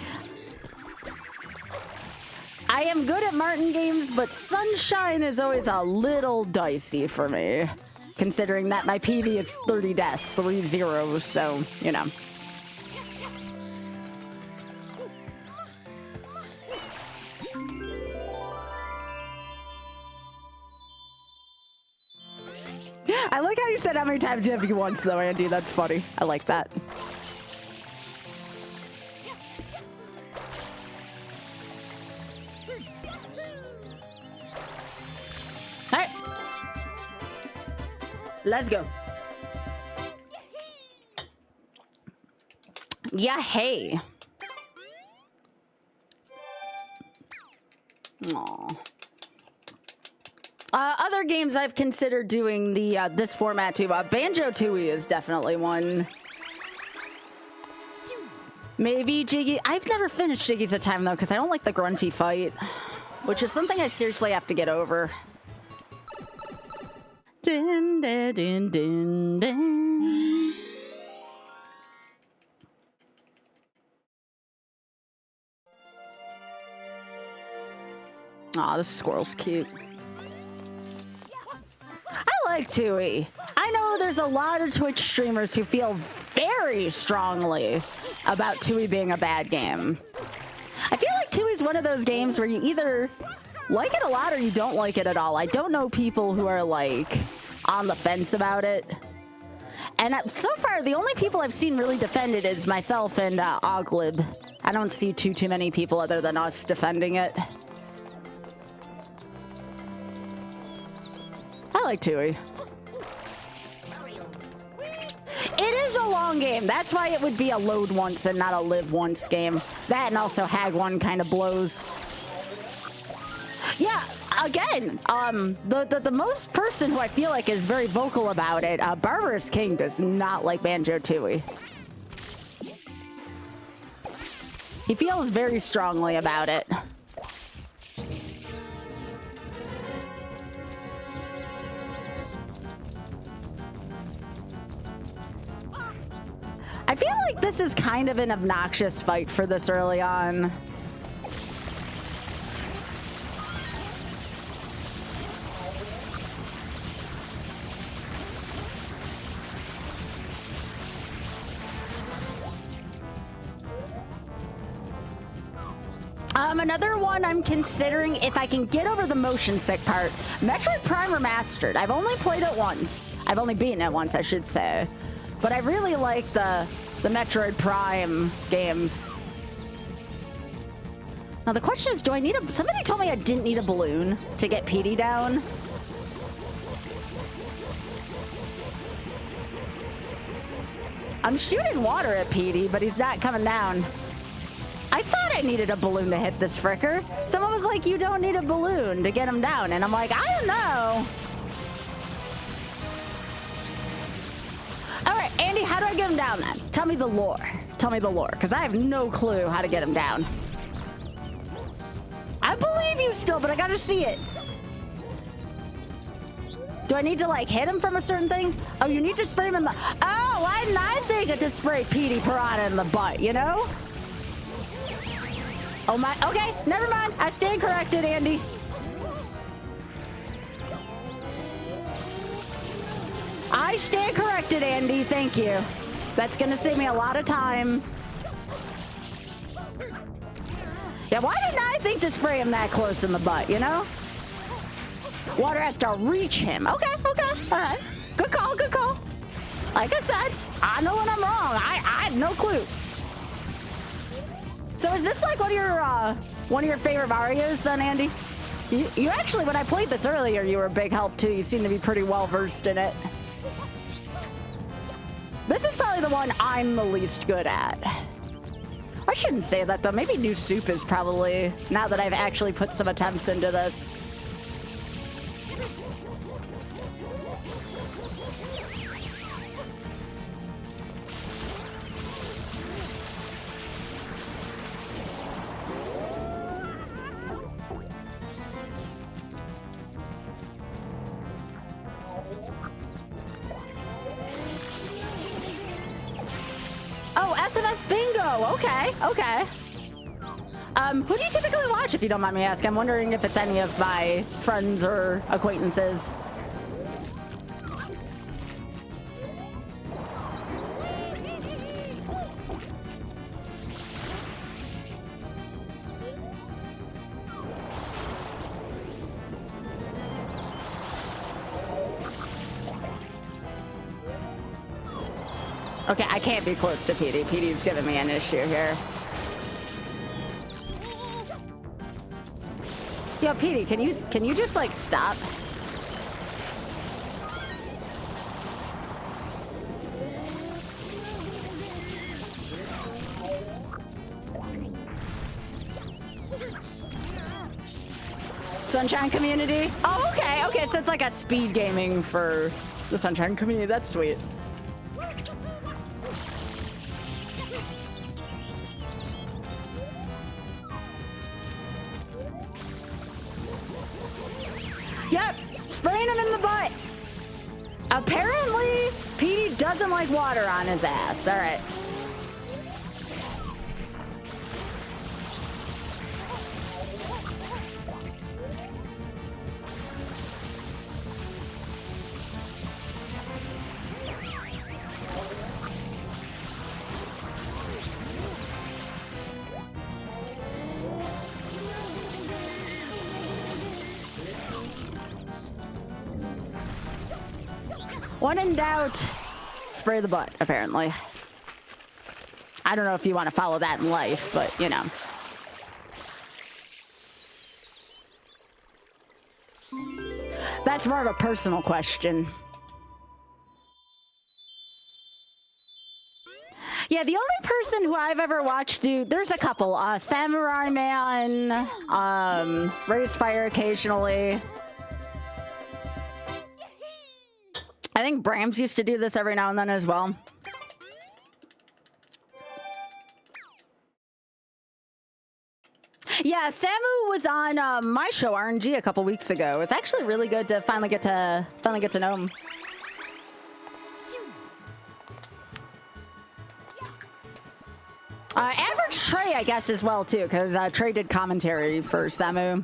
am good at Martin games, but Sunshine is always a little dicey for me, considering that my PB is 30 deaths, 3 zeros, so, you know. I like how you said how many times you have you once, though, Andy. That's funny. I like that. All right. Let's go. Yeah, hey. Aww. Other games I've considered doing the this format too. Banjo-Tooie is definitely one. Maybe Jiggy. I've never finished Jiggy's a Time though because I don't like the grunty fight, which is something I seriously have to get over. Din, din, din, din, din. Aw, this squirrel's cute. I like Tooie. I know there's a lot of Twitch streamers who feel very strongly about Tooie being a bad game. I feel like Tooie's one of those games where you either like it a lot or you don't like it at all. I don't know people who are like on the fence about it. And so far, the only people I've seen really defend it is myself and Oglib. I don't see too many people other than us defending it. I like Tooie. It is a long game. That's why it would be a load once and not a live once game. That and also Hag 1 kind of blows. Yeah, again, the most person who I feel like is very vocal about it, Barbarous King does not like Banjo-Tooie. He feels very strongly about it. I feel like this is kind of an obnoxious fight for this early on. Another one I'm considering if I can get over the motion sick part. Metroid Prime Remastered. I've only played it once. I've only beaten it once, I should say. But I really like the Metroid Prime games. Now the question is, do I need a... Somebody told me I didn't need a balloon to get PD down. I'm shooting water at PD, but he's not coming down. I thought I needed a balloon to hit this fricker. Someone was like, you don't need a balloon to get him down. And I'm like, I don't know. Okay, Andy, how do I get him down then? Tell me the lore. Tell me the lore, because I have no clue how to get him down. I believe you still, but I gotta see it. Do I need to like hit him from a certain thing? Oh, you need to spray him in the... Oh, why didn't I think of to spray Petey Piranha in the butt, you know? Oh my, okay, never mind. I stand corrected, Andy. I stand corrected, Andy, thank you. That's gonna save me a lot of time. Yeah, why didn't I think to spray him that close in the butt, you know? Water has to reach him. Okay, okay, all right. Good call, good call. Like I said, I know when I'm wrong. I had no clue. So is this like one of your favorite Marios then, Andy? You actually, when I played this earlier, you were a big help too. You seem to be pretty well versed in it. This is probably the one I'm the least good at. I shouldn't say that though. Maybe New Soup is probably, now that I've actually put some attempts into this. Oh, SNS Bingo. Okay, okay. Who do you typically watch, if you don't mind me asking? I'm wondering if it's any of my friends or acquaintances. Okay, I can't be close to Petey. Petey's giving me an issue here. Yo, Petey, can you just like stop? Sunshine Community? Oh, okay, okay, so it's like a speed gaming for the Sunshine Community. That's sweet. Yep, spraying him in the butt. Apparently, Petey doesn't like water on his ass. All right. When in doubt, spray the butt, apparently. I don't know if you want to follow that in life, but, you know. That's more of a personal question. Yeah, the only person who I've ever watched do... There's a couple. Samurai Man, Raise Fire occasionally. I think Brams used to do this every now and then as well. Yeah, Samu was on my show RNG a couple weeks ago. It was actually really good to finally get to know him. Average Trey, I guess, as well too, because Trey did commentary for Samu.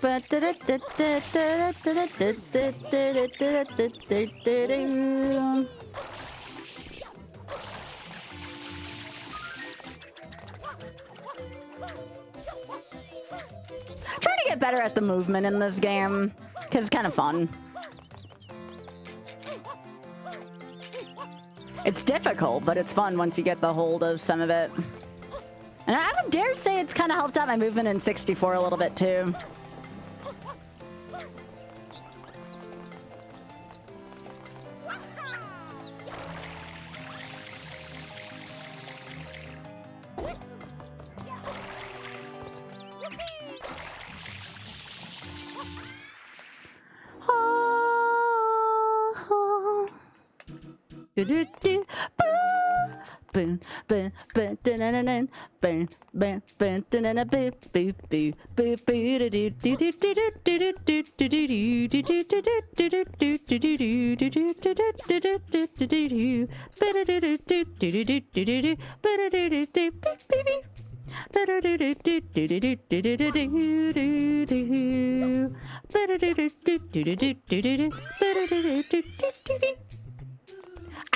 Trying to get better at the movement in this game, because it's kind of fun. It's difficult, but it's fun once you get the hold of some of it. And I would dare say it's kind of helped out my movement in 64 a little bit too. Do do do. Boom, boom, boom, dun-dun-dun-dun, boom, boom, boom, dun-dun-dun, boo, boo, boo, boo, boo, do do do do do do do do do do do do do do do do do do do.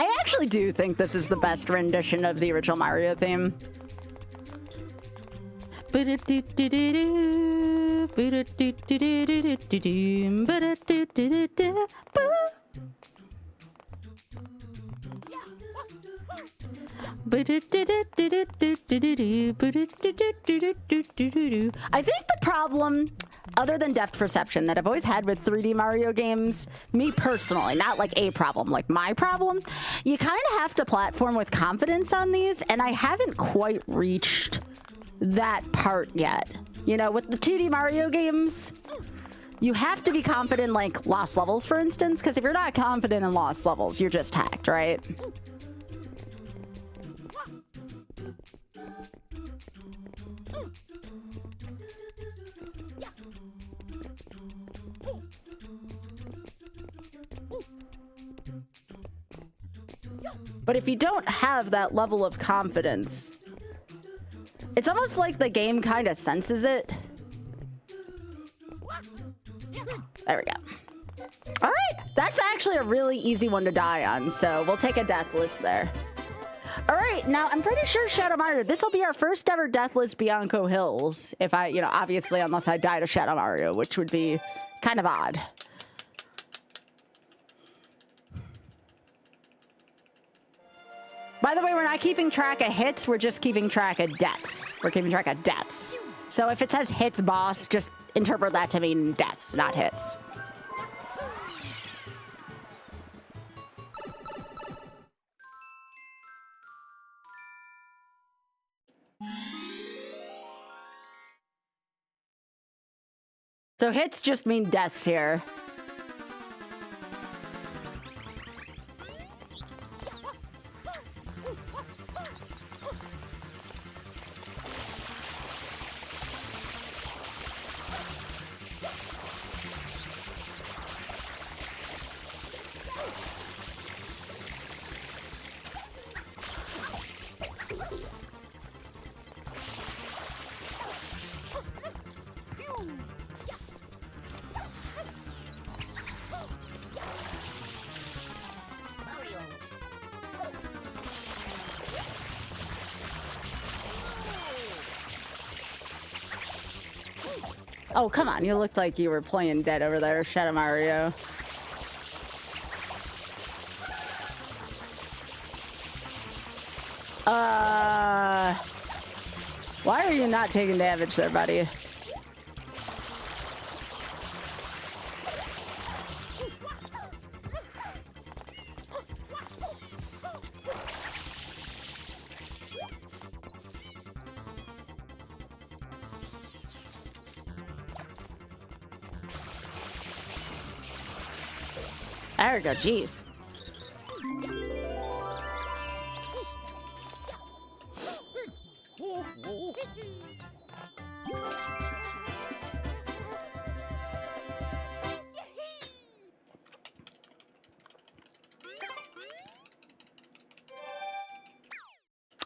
I actually do think this is the best rendition of the original Mario theme. I think the problem, other than depth perception, that I've always had with 3D Mario games, me personally, not like a problem, like my problem, you kind of have to platform with confidence on these, and I haven't quite reached that part yet. You know, with the 2D Mario games, you have to be confident, like Lost Levels, for instance, because if you're not confident in Lost Levels, you're just hacked, right? But if you don't have that level of confidence, it's almost like the game kind of senses it. There we go. All right, that's actually a really easy one to die on, so we'll take a deathless there. All right, now I'm pretty sure Shadow Mario, this will be our first ever deathless Bianco Hills. If I, you know, obviously unless I die to Shadow Mario, which would be kind of odd. By the way, we're not keeping track of hits, we're just keeping track of deaths. We're keeping track of deaths. So if it says hits boss, just interpret that to mean deaths, not hits. So hits just mean deaths here. Oh, come on. You looked like you were playing dead over there, Shadow Mario. Why are you not taking damage there, buddy? There we go, jeez.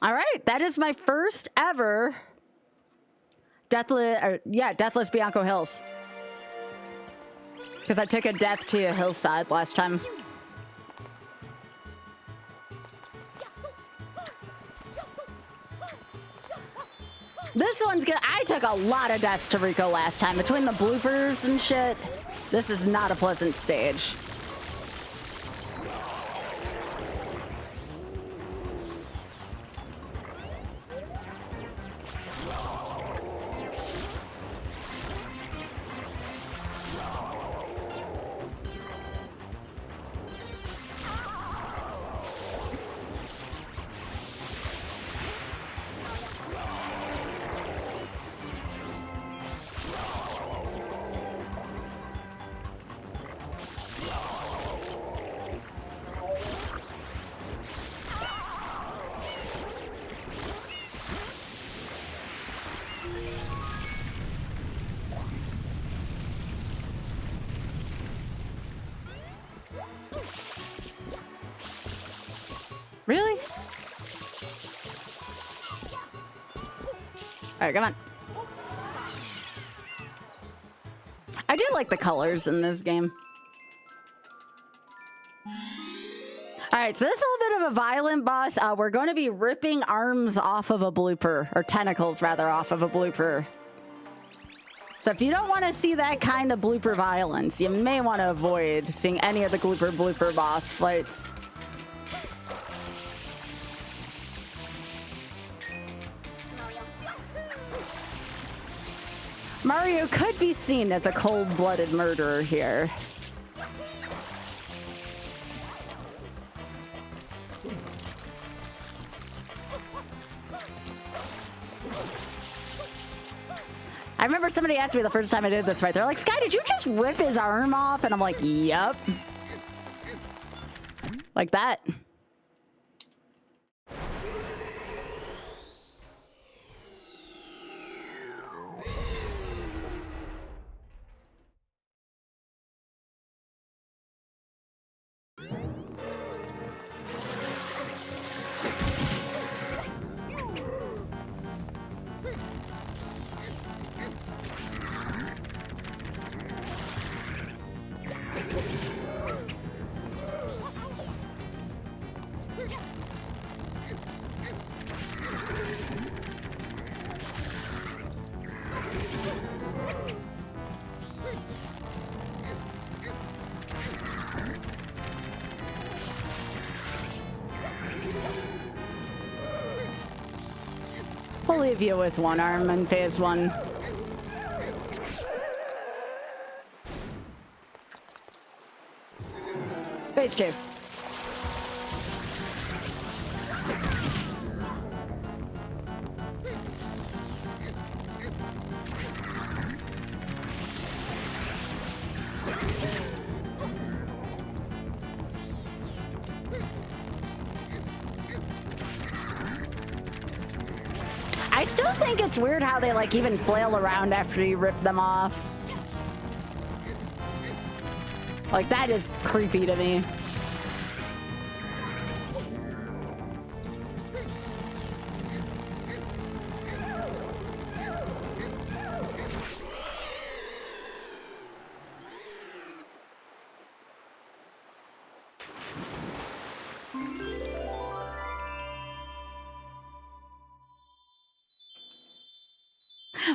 All right, that is my first ever Deathless Bianco Hills. Because I took a death to a hillside last time. This one's good. I took a lot of deaths to Rico last time. Between the bloopers and shit, this is not a pleasant stage. Really? Alright, come on. I do like the colors in this game. Alright, so this is a little bit of a violent boss. We're going to be ripping arms off of a blooper, or tentacles rather, off of a blooper. So if you don't want to see that kind of blooper violence, you may want to avoid seeing any of the blooper boss fights. Mario could be seen as a cold-blooded murderer here. I remember somebody asked me the first time I did this, right? They're like, Sky, did you just rip his arm off? And I'm like, yep. Like that. We'll leave you with one arm in phase 1. Phase 2. I still think it's weird how they like even flail around after you rip them off. Like that is creepy to me.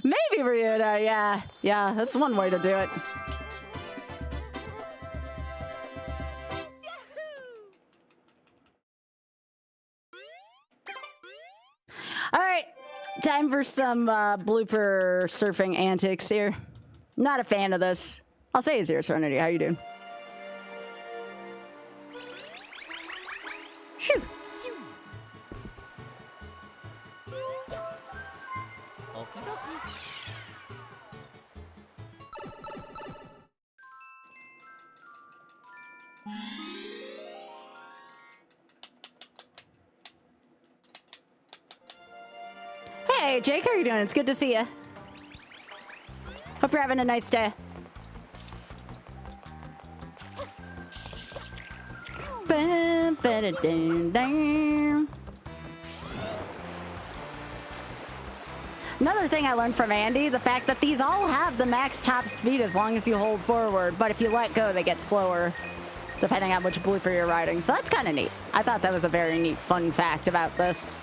Maybe Ryuda, yeah. Yeah, that's one way to do it. All right, time for some blooper surfing antics here. Not a fan of this. I'll say it's here, Serenity. How you doing? Shoo. Hey, Jake, how are you doing? It's good to see you. Hope you're having a nice day. Another thing I learned from Andy, the fact that these all have the max top speed as long as you hold forward, but if you let go, they get slower, depending on which blooper you're riding. So that's kind of neat. I thought that was a very neat, fun fact about this.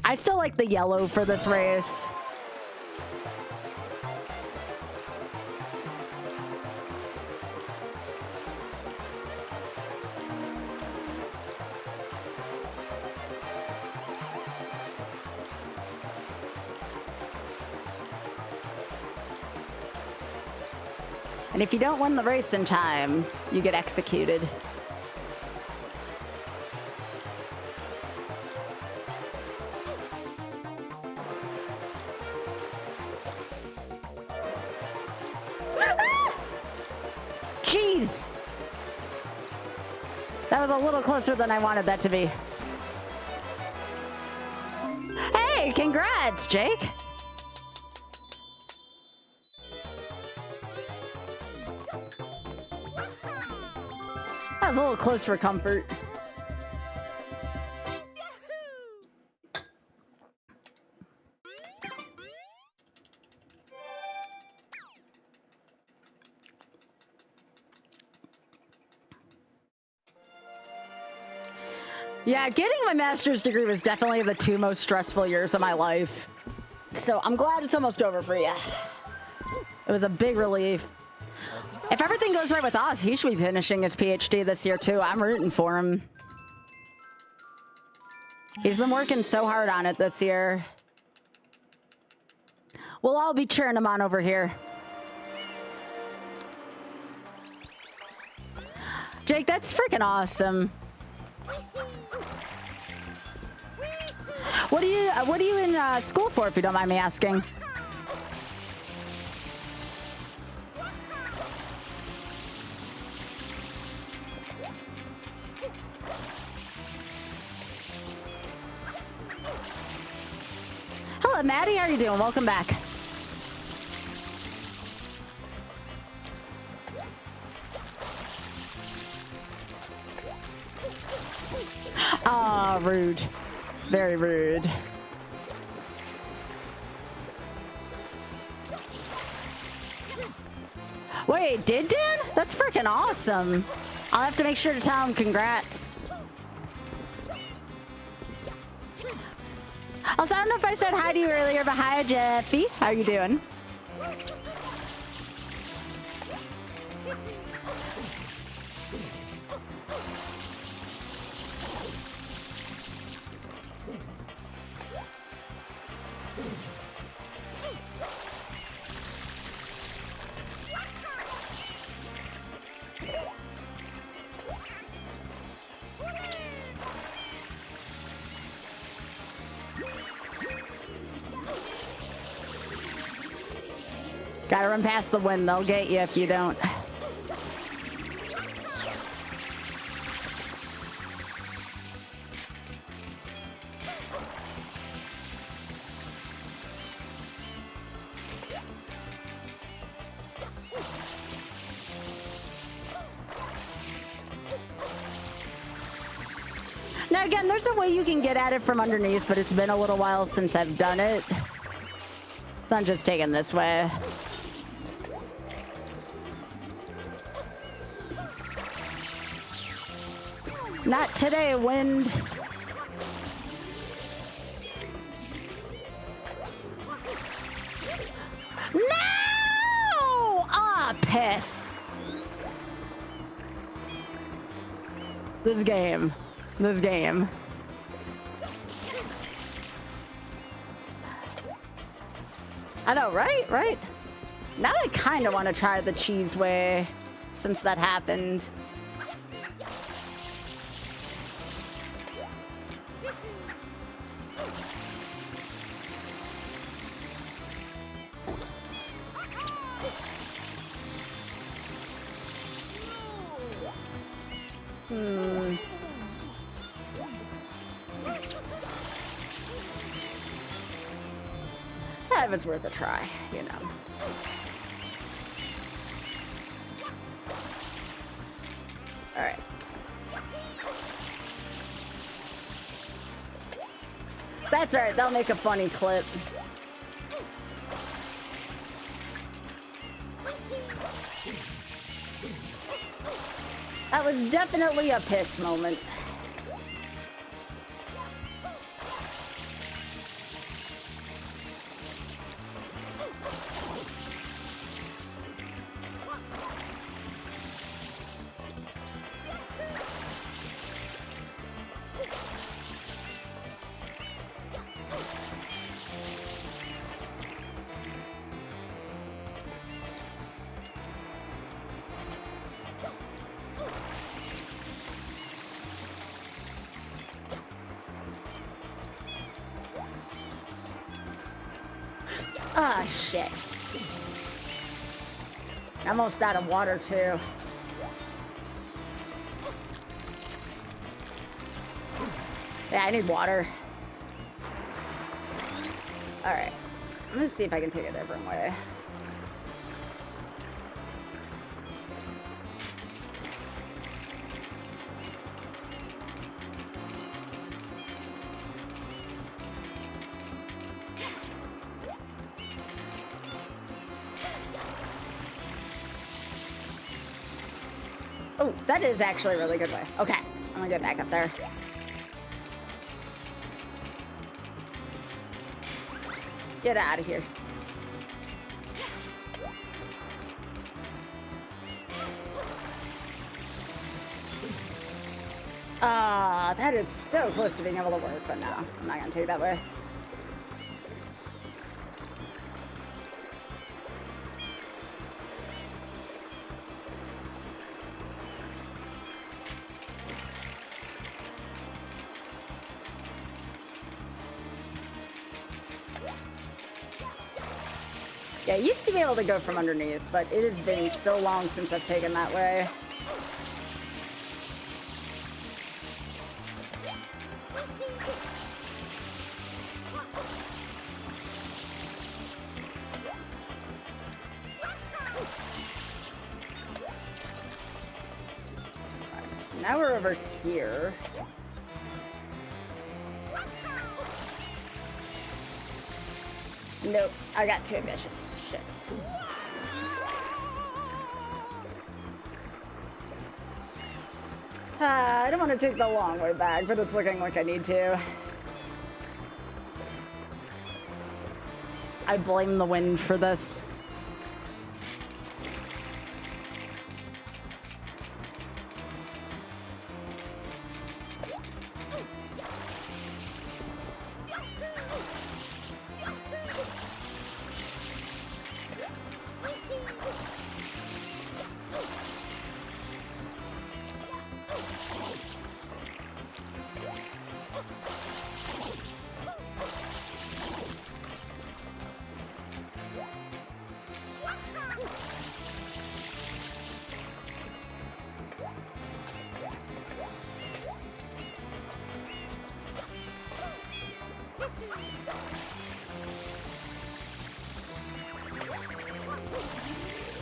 I still like the yellow for this race. And if you don't win the race in time, you get executed. Jeez! That was a little closer than I wanted that to be. Hey, congrats, Jake! was a little close for comfort. Yeah, getting my master's degree was definitely the 2 most stressful years of my life. So I'm glad it's almost over for you. It was a big relief. If everything goes right with Oz, he should be finishing his PhD this year too. I'm rooting for him. He's been working so hard on it this year. We'll all be cheering him on over here. Jake, that's freaking awesome. What are you in school for, if you don't mind me asking? Hello, Maddie. How are you doing? Welcome back. Ah, rude. Very rude. Wait, did Dan? That's freaking awesome. I'll have to make sure to tell him congrats. Also, I don't know if I said hi to you earlier, but hi, Jeffy. How are you doing? Gotta run past the wind. They'll get you if you don't. Now again, there's a way you can get at it from underneath, but it's been a little while since I've done it. So I'm just taking this way. Not today, wind. No! Ah, piss. This game. I know, right? Right? Now I kind of want to try the cheese way since that happened. That was worth a try, you know. All right. That's all right. They'll make a funny clip. That was definitely a piss moment. Ah, shit. Almost out of water, too. Yeah, I need water. Alright. I'm gonna see if I can take it a different way. Oh, that is actually a really good way. Okay, I'm gonna get back up there. Get out of here. That is so close to being able to work, but no, I'm not gonna take that way. Yeah, I used to be able to go from underneath, but it has been so long since I've taken that way. So now we're over here. Nope, I got too ambitious. Shit. I don't want to take the long way back, but it's looking like I need to. I blame the wind for this.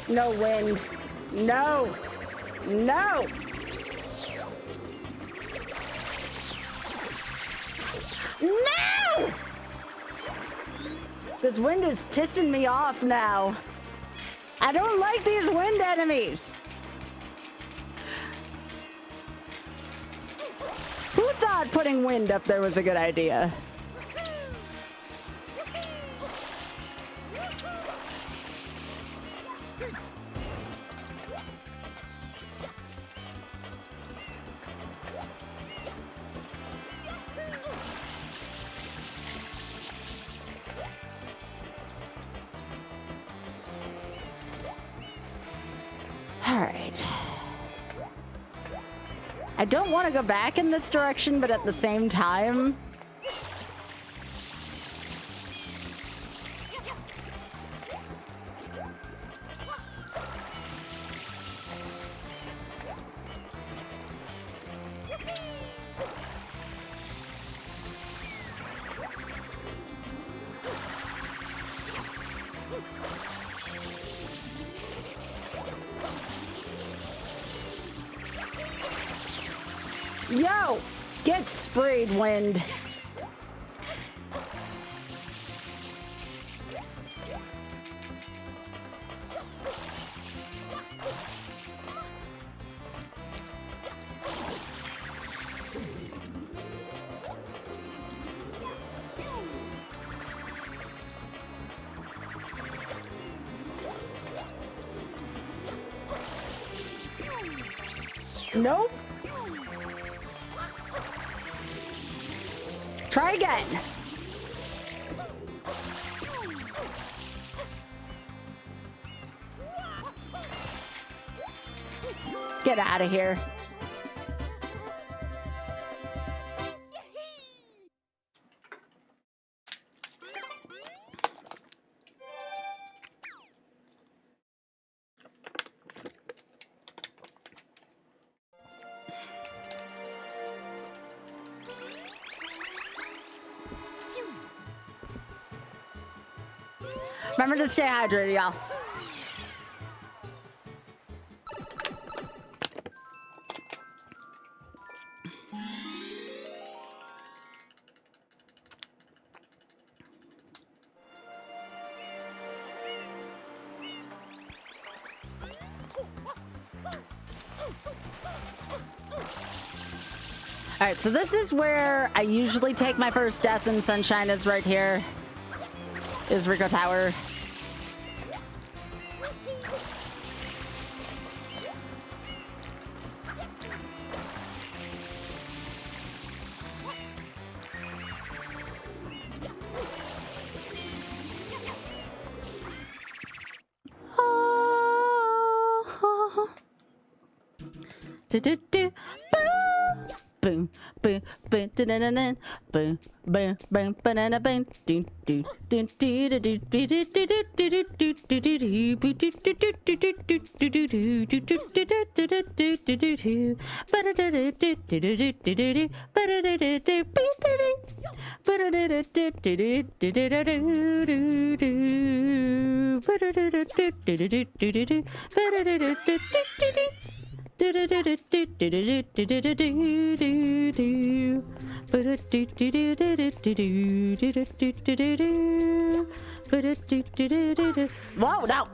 No wind. No. No. No! This wind is pissing me off now. I don't like these wind enemies. Who thought putting wind up there was a good idea? I don't want to go back in this direction, but at the same time... Yo! Get sprayed, wind. Nope. Try again. Get out of here. Remember to stay hydrated, y'all. All right, so this is where I usually take my first death in Sunshine. It's right here. Is Rico Tower. Boom, boom, boom, boom, boom, boom, boom, banana, boom, do, do, do, do, do, do, do, do, do, do, do, Whoa, no.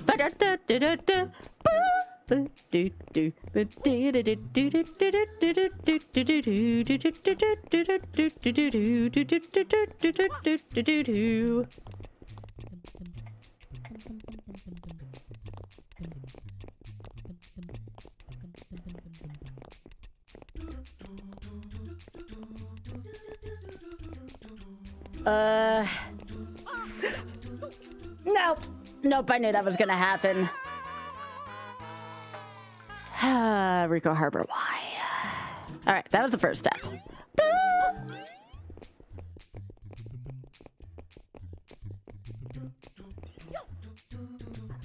Nope. Nope, I knew that was gonna happen. Rico Harbor, why? Alright, that was the first step.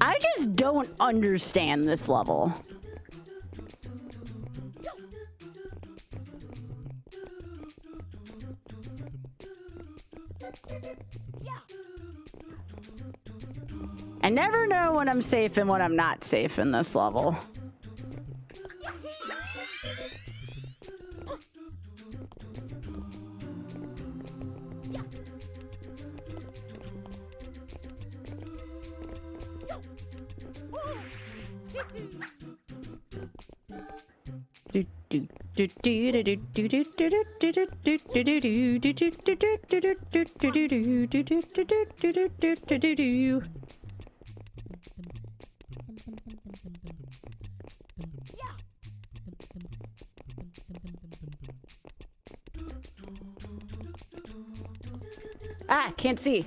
I just don't understand this level. I never know when I'm safe and when I'm not safe in this level. Ah, can't see.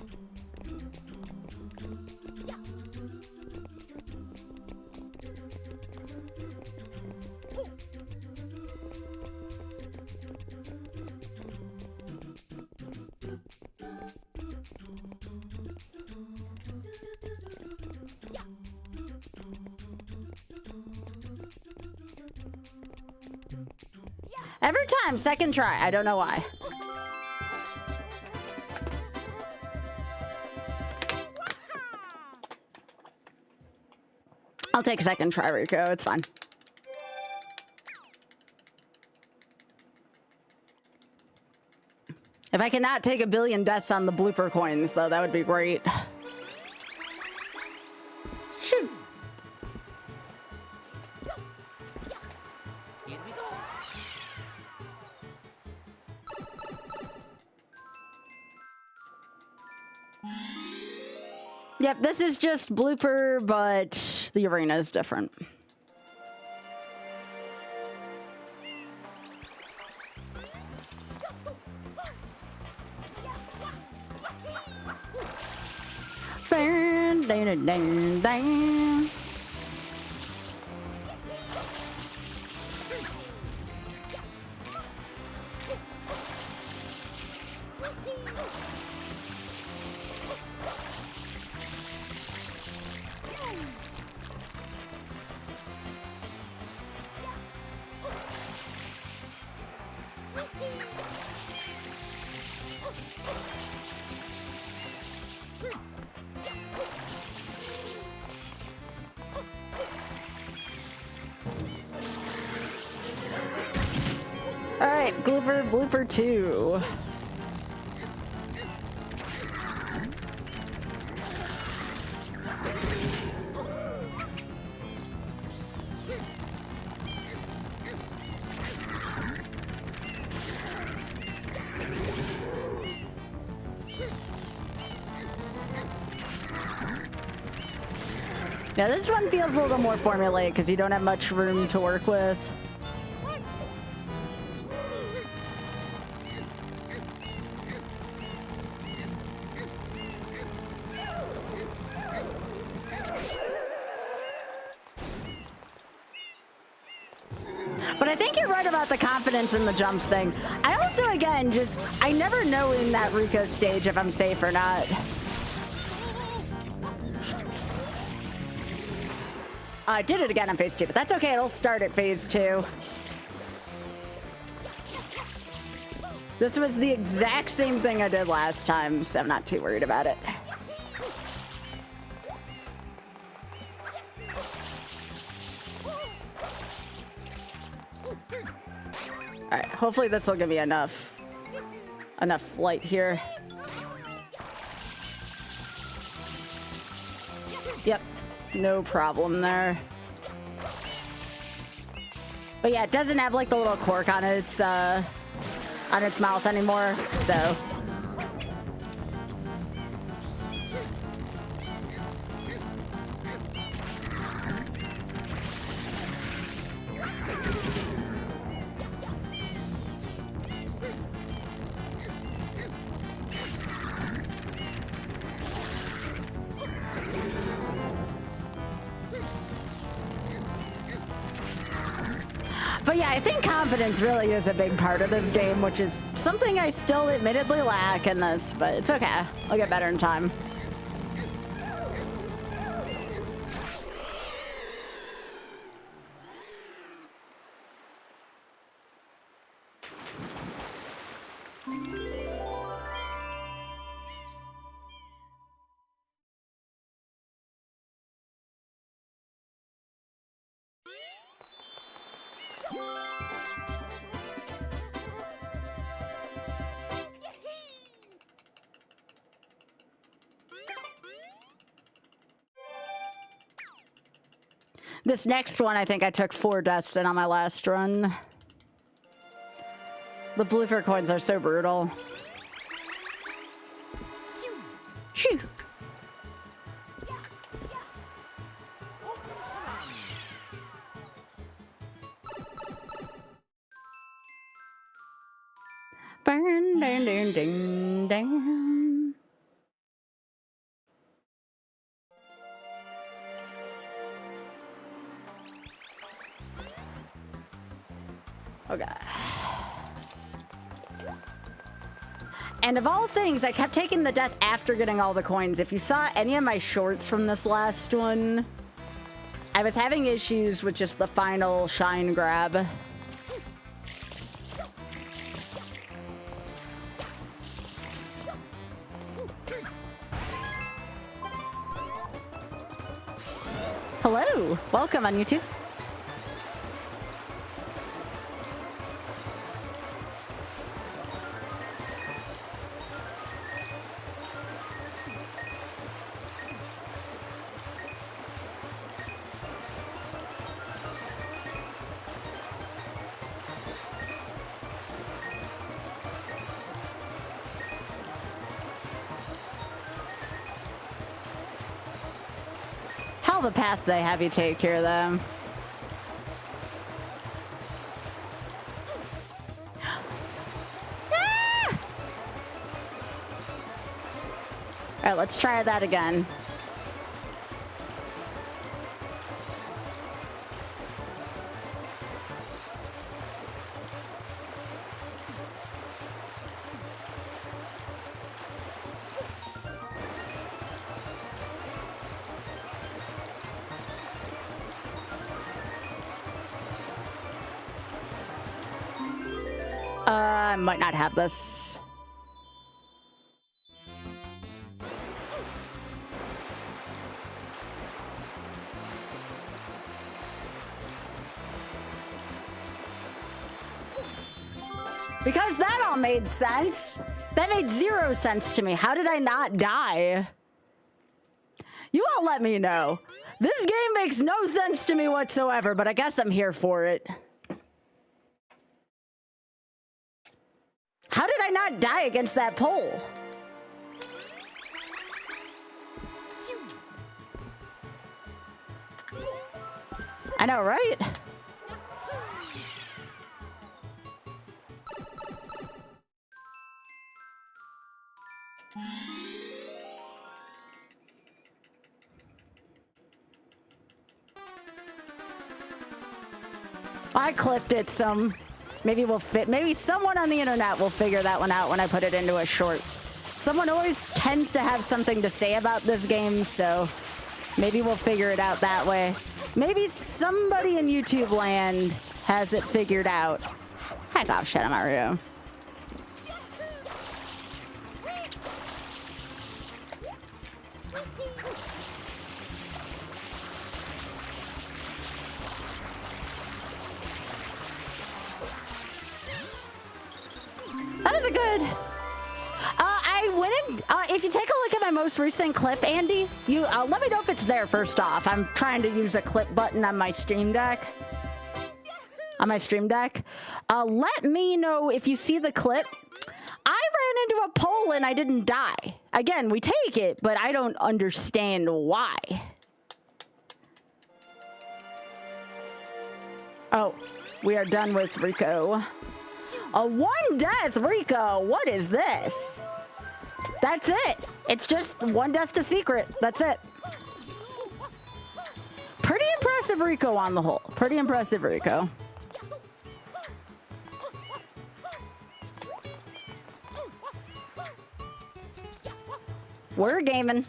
Every time, second try. I don't know why. I'll take a second try, Rico. It's fine. If I cannot take 1 billion deaths on the blooper coins, though, that would be great. Shoot. Yep, this is just blooper, but the arena is different. Bang, dang, dang, dang. All right, blooper 2. Now this one feels a little more formulaic because you don't have much room to work with. But I think you're right about the confidence in the jumps thing. I also, again, I never know in that Rico stage if I'm safe or not. I did it again on phase 2, but that's okay. It'll start at phase 2. This was the exact same thing I did last time, so I'm not too worried about it. All right, hopefully this will give me enough light here. Yep, no problem there. But yeah, it doesn't have like the little cork on its mouth anymore, so. But yeah, I think confidence really is a big part of this game, which is something I still admittedly lack in this, but it's okay. I'll get better in time. This next one, I think I took 4 deaths in on my last run. The blooper coins are so brutal. Shoo! Burn, ding, ding, ding, ding. Okay. And of all things, I kept taking the death after getting all the coins. If you saw any of my shorts from this last one, I was having issues with just the final shine grab. Hello, welcome on YouTube. The path they have you take here, though. Ah! All right, let's try that again. I might not have this. Because that all made sense. That made 0 sense to me. How did I not die? You all let me know. This game makes no sense to me whatsoever, but I guess I'm here for it. How did I not die against that pole? I know, right? I clipped it some. Maybe we'll fit. Maybe someone on the internet will figure that one out when I put it into a short. Someone always tends to have something to say about this game, so maybe we'll figure it out that way. Maybe somebody in YouTube land has it figured out. Heck off, shut up, Mario. That was a good. I went in. If you take a look at my most recent clip, Andy, you let me know if it's there first off. I'm trying to use a clip button on my Stream Deck. Let me know if you see the clip. I ran into a pole and I didn't die. Again, we take it, but I don't understand why. Oh, we are done with Rico. A one death, Rico. What is this? That's it. It's just one death to secret. That's it. Pretty impressive Rico on the whole. Pretty impressive Rico. We're gaming.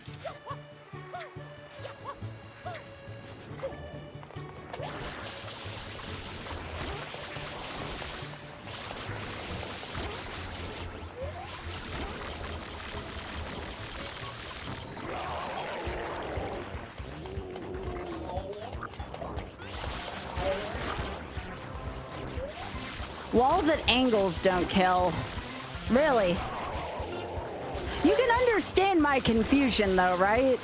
Walls at angles don't kill. Really? You can understand my confusion though, right?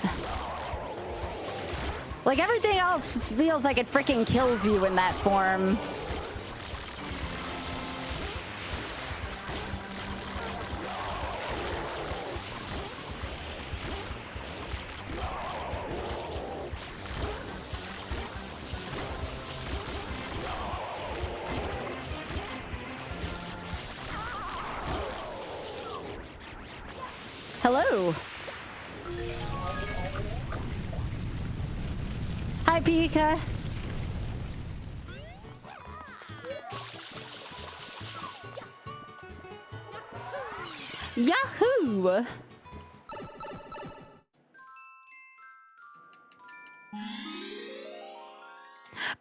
Like everything else feels like it freaking kills you in that form. Hello. Hi, Pika. Yahoo!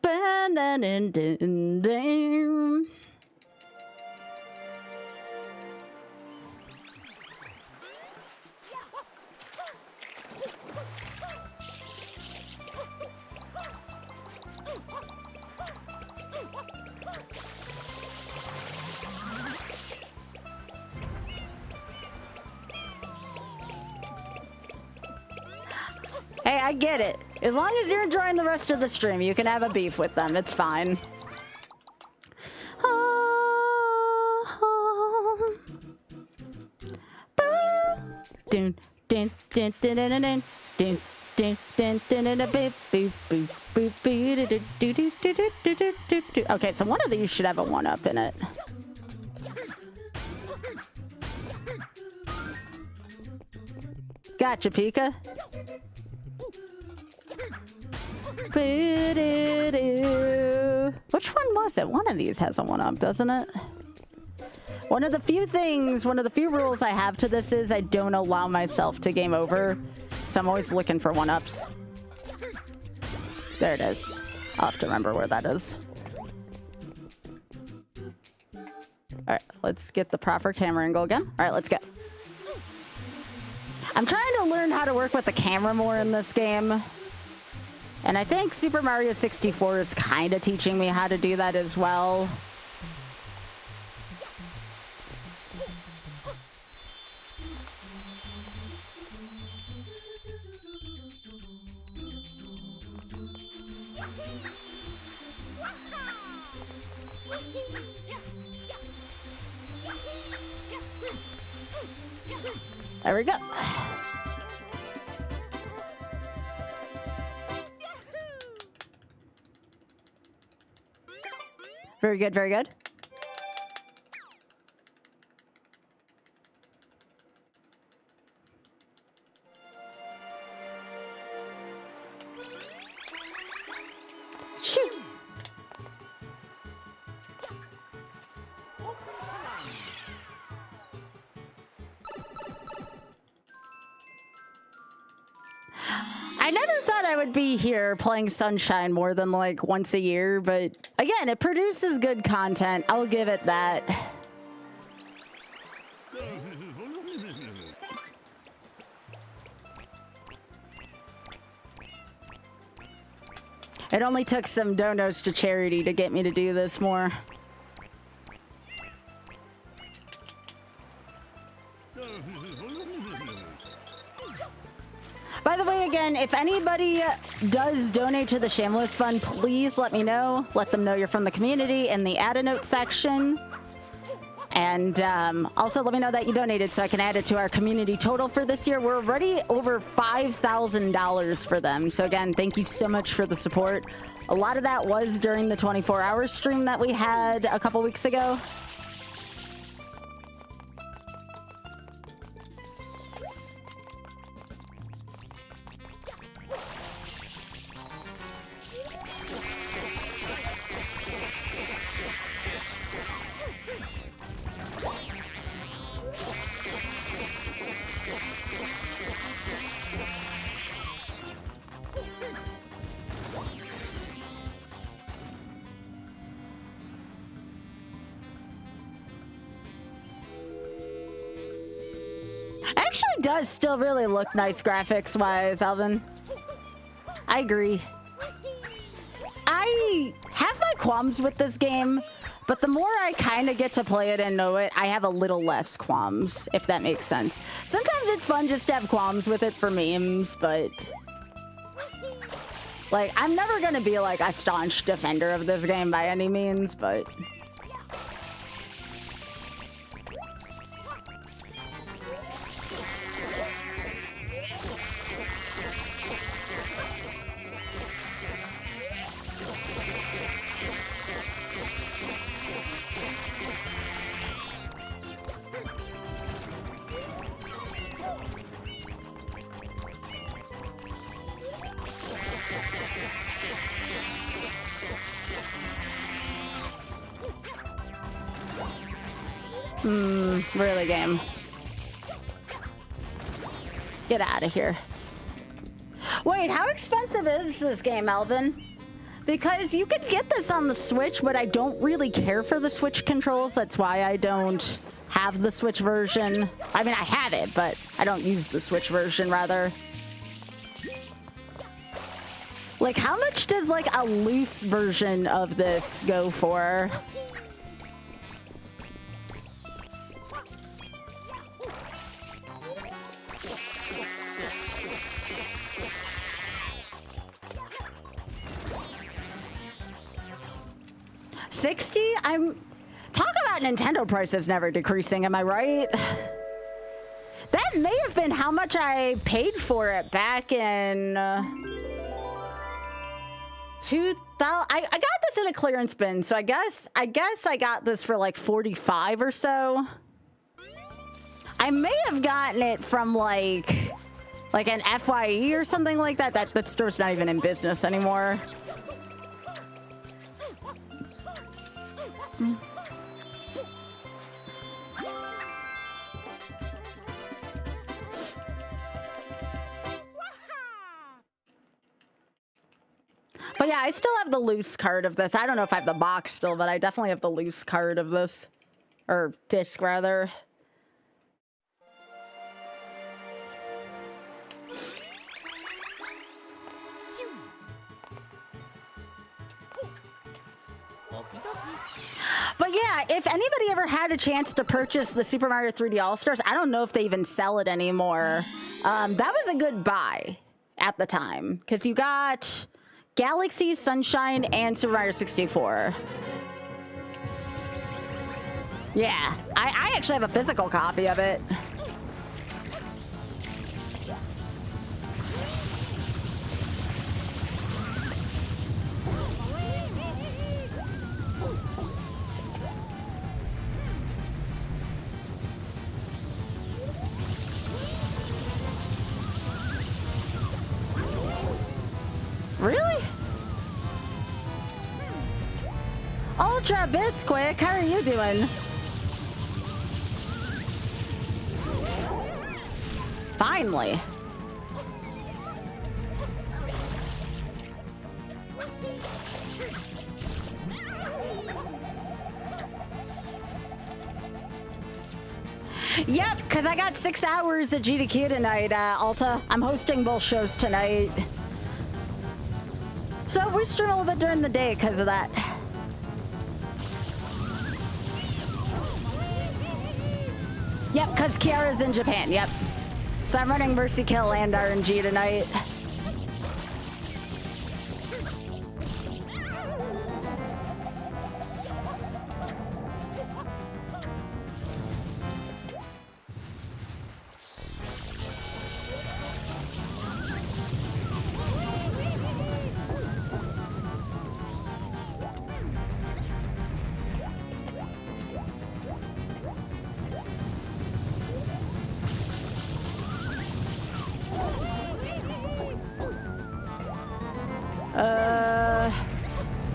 Ba-da-dun-dun-dun. Hey, I get it. As long as you're enjoying the rest of the stream, you can have a beef with them. It's fine. Okay, so one of these should have a 1-up in it. Gotcha, Pika. Which one was it? One of these has a 1-up, doesn't it? One of the few rules I have to this is I don't allow myself to game over, so I'm always looking for 1-ups. There it is. I'll have to remember where that is. Alright, let's get the proper camera angle again. Alright, let's go. I'm trying to learn how to work with the camera more in this game. And I think Super Mario 64 is kind of teaching me how to do that as well. There we go. Very good, very good. Shoot. I never thought I would be here playing Sunshine more than like once a year, but again, it produces good content. I'll give it that. It only took some donos to charity to get me to do this more. By the way, again, if anybody does donate to the Shameless Fund, please let me know. Let them know you're from the community in the add a note section. And also let me know that you donated so I can add it to our community total for this year. We're already over $5,000 for them. So again, thank you so much for the support. A lot of that was during the 24-hour stream that we had a couple weeks ago. Actually does still really look nice graphics wise, Alvin. I agree. I have my qualms with this game, but the more I kind of get to play it and know it, I have a little less qualms, if that makes sense. Sometimes it's fun just to have qualms with it for memes, but like, I'm never gonna be like a staunch defender of this game by any means, but really, game. Get out of here. Wait, how expensive is this game, Alvin? Because you could get this on the Switch, but I don't really care for the Switch controls. That's why I don't have the Switch version. I mean, I have it, but I don't use the Switch version, rather. Like, how much does, like, a loose version of this go for? $60? Talk about Nintendo prices never decreasing, am I right? That may have been how much I paid for it back in 2000. I got this in a clearance bin, so I guess I got this for like 45 or so. I may have gotten it from like an FYE or something like that. That store's not even in business anymore. But yeah, I still have the loose card of this. I don't know if I have the box still, but I definitely have the loose card of this. Or disc, rather. But yeah, if anybody ever had a chance to purchase the Super Mario 3D All-Stars, I don't know if they even sell it anymore. That was a good buy at the time, because you got Galaxy, Sunshine, and Super Mario 64. Yeah, I actually have a physical copy of it. Ultra Bisquick, how are you doing? Finally. Yep, because I got 6 hours at GDQ tonight, Alta. I'm hosting both shows tonight. So we stream a little bit during the day because of that. Yep, because Kiara's in Japan, yep. So I'm running Mercy Kill and RNG tonight.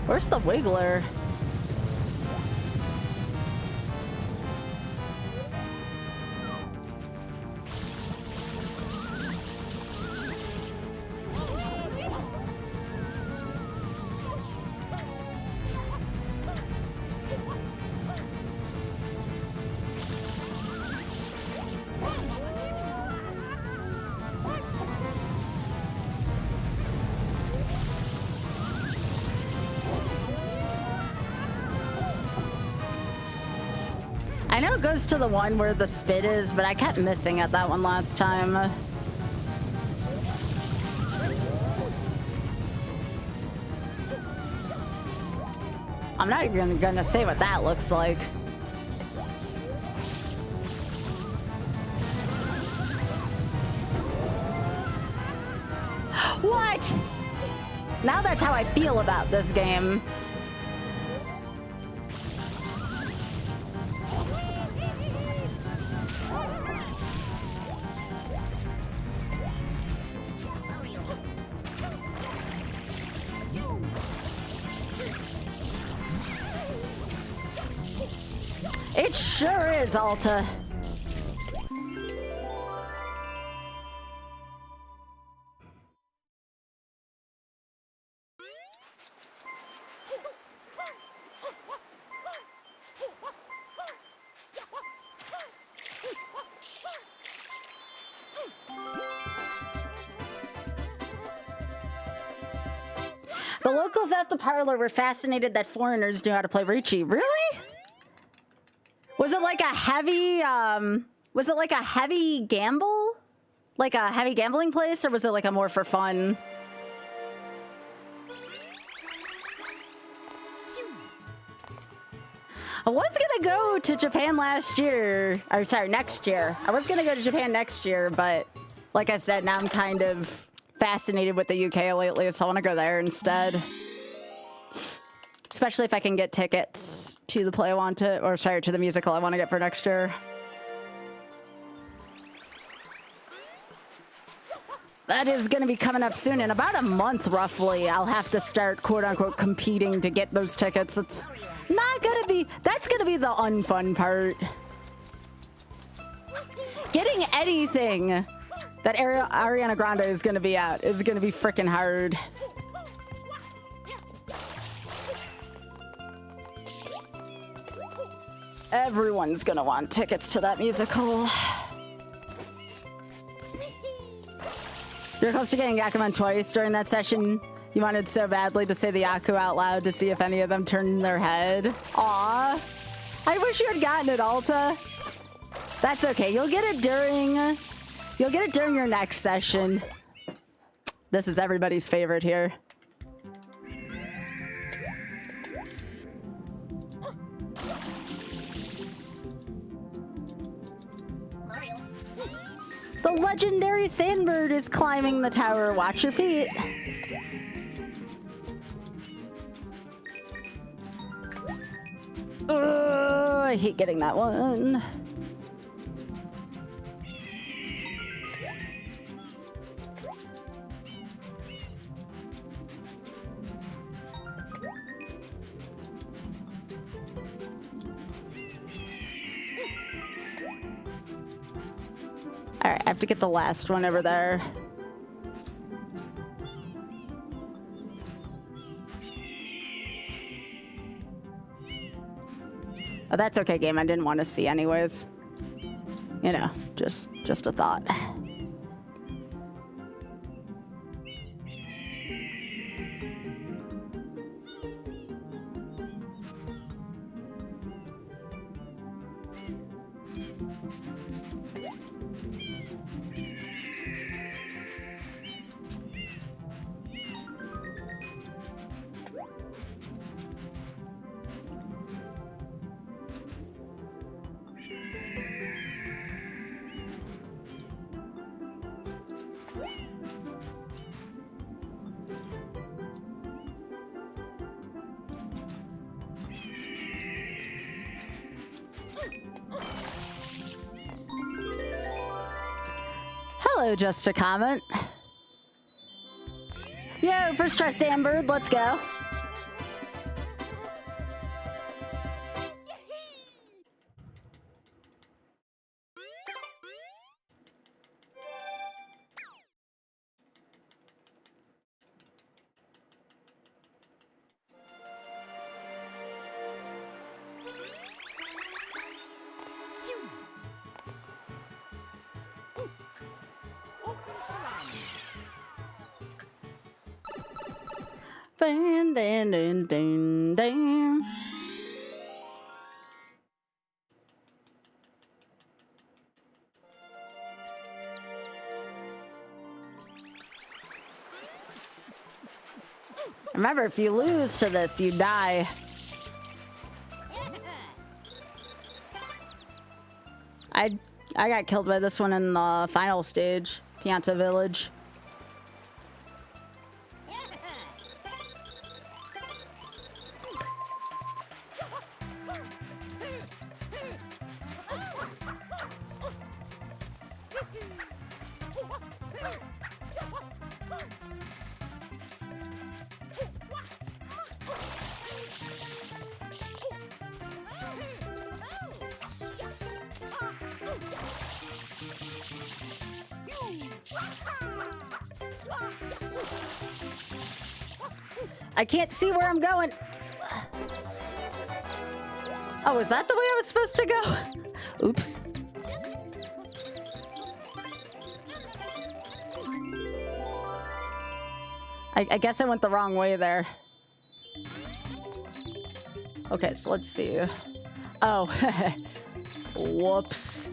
Where's the Wiggler? I know it goes to the one where the spit is, but I kept missing at that one last time. I'm not even gonna say what that looks like. What? Now that's how I feel about this game. It sure is, Alta. The locals at the parlor were fascinated that foreigners knew how to play Ricci. Really? Was it like a heavy, was it like a heavy gamble? Like a heavy gambling place, or was it like a more for fun? I was gonna go to Japan last year, or sorry, next year. I was gonna go to Japan next year, but like I said, now I'm kind of fascinated with the UK lately, so I want to go there instead. Especially if I can get tickets to the play I want to, or sorry, to the musical I want to get for next year. That is going to be coming up soon. In about a month, roughly, I'll have to start, quote-unquote, competing to get those tickets. It's not going to be... That's going to be the unfun part. Getting anything that Ariana Grande is going to be at is going to be freaking hard. Everyone's gonna want tickets to that musical. You're close to getting Yakuman twice during that session. You wanted so badly to say the Yaku out loud to see if any of them turned their head. Aw. I wish you had gotten it, Alta. That's okay. You'll get it during your next session. This is everybody's favorite here. The legendary Sandbird is climbing the tower. Watch your feet. I hate getting that one. Alright, I have to get the last one over there. Oh, that's okay, game. I didn't want to see anyways. You know, just a thought. Hello, just a comment. Yo, first try Sandbird, let's go. Dun, dun, dun, dun, dun. Remember, if you lose to this, you die. I got killed by this one in the final stage, Pianta Village. I can't see where I'm going. Oh, is that the way I was supposed to go? Oops. I guess I went the wrong way there. Okay, so let's see. Oh, whoops.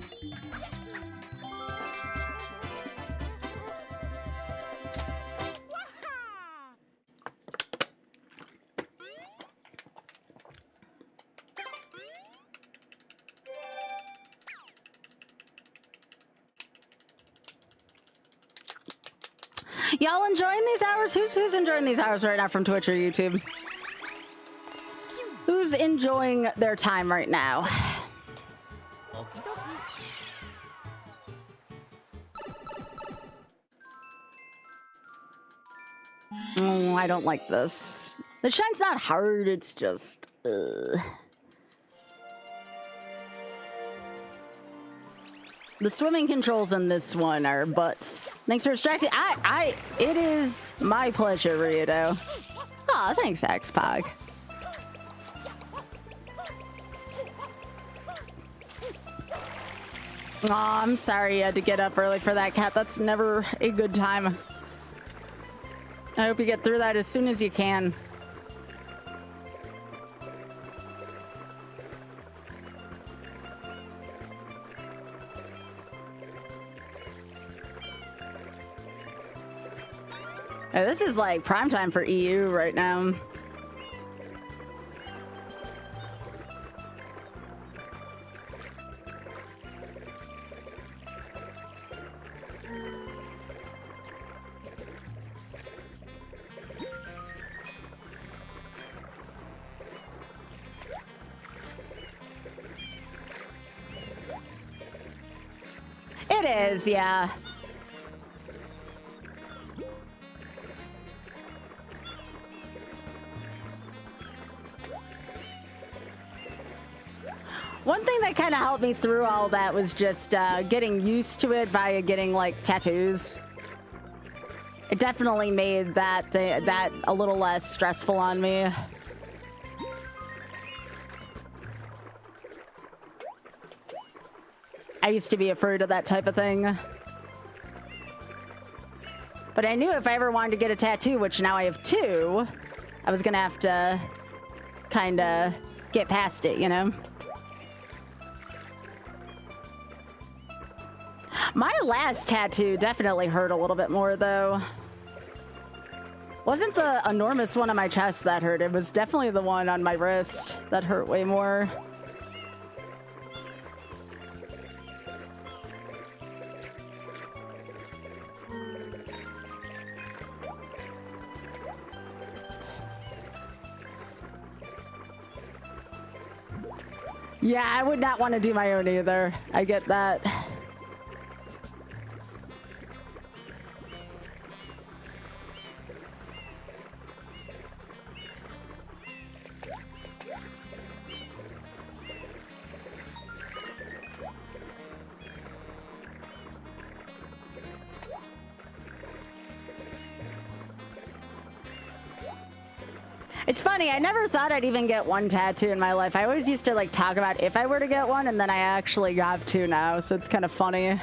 Y'all enjoying these hours? Who's enjoying these hours right now from Twitch or YouTube? Who's enjoying their time right now? Oh, I don't like this. The shine's not hard, it's just... The swimming controls in this one are butts. Thanks for distracting. It is my pleasure, Rito. Aw, thanks, Xpog. Aw, I'm sorry you had to get up early for that, Cat. That's never a good time. I hope you get through that as soon as you can. This is like prime time for EU right now. It is, yeah. One thing that kind of helped me through all that was just getting used to it via getting like tattoos. It definitely made that a little less stressful on me. I used to be afraid of that type of thing. But I knew if I ever wanted to get a tattoo, which now I have 2, I was gonna have to kind of get past it, you know? My last tattoo definitely hurt a little bit more, though. Wasn't the enormous one on my chest that hurt. It was definitely the one on my wrist that hurt way more. Yeah, I would not want to do my own either. I get that. It's funny, I never thought I'd even get one tattoo in my life. I always used to like talk about if I were to get one, and then I actually have 2 now, so it's kind of funny.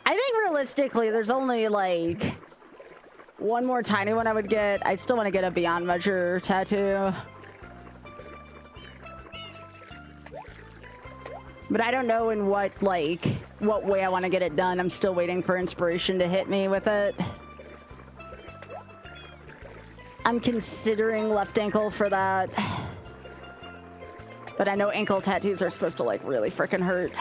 I think realistically, there's only like one more tiny one I would get. I still want to get a Beyond Measure tattoo. But I don't know in what way I want to get it done. I'm still waiting for inspiration to hit me with it. I'm considering left ankle for that. But I know ankle tattoos are supposed to like really freaking hurt.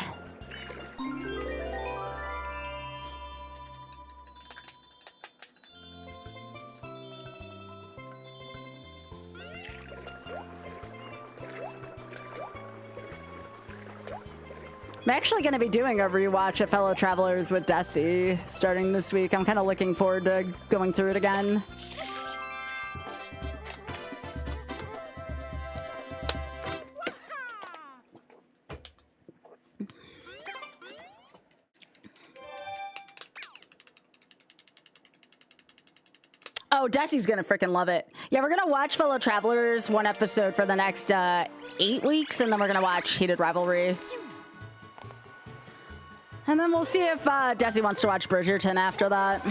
I'm actually going to be doing a rewatch of Fellow Travelers with Desi starting this week. I'm kind of looking forward to going through it again. Oh, Desi's gonna freaking love it. Yeah, we're gonna watch Fellow Travelers 1 episode for the next 8 weeks, and then we're gonna watch Heated Rivalry. And then we'll see if Desi wants to watch Bridgerton after that.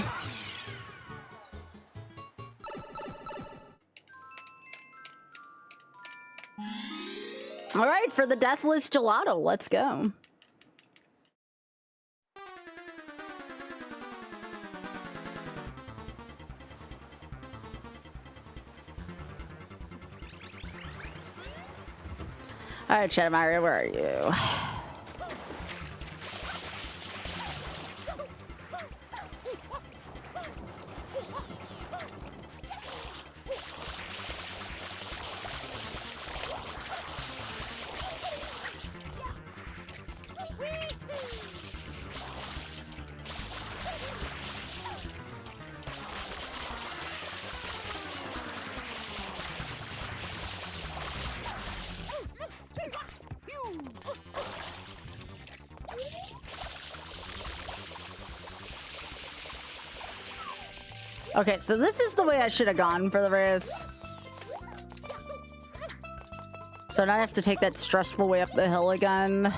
All right, for the Deathless Gelato, let's go. All right, Shadow Mario, where are you? Okay, so this is the way I should have gone for the race. So now I have to take that stressful way up the hill again.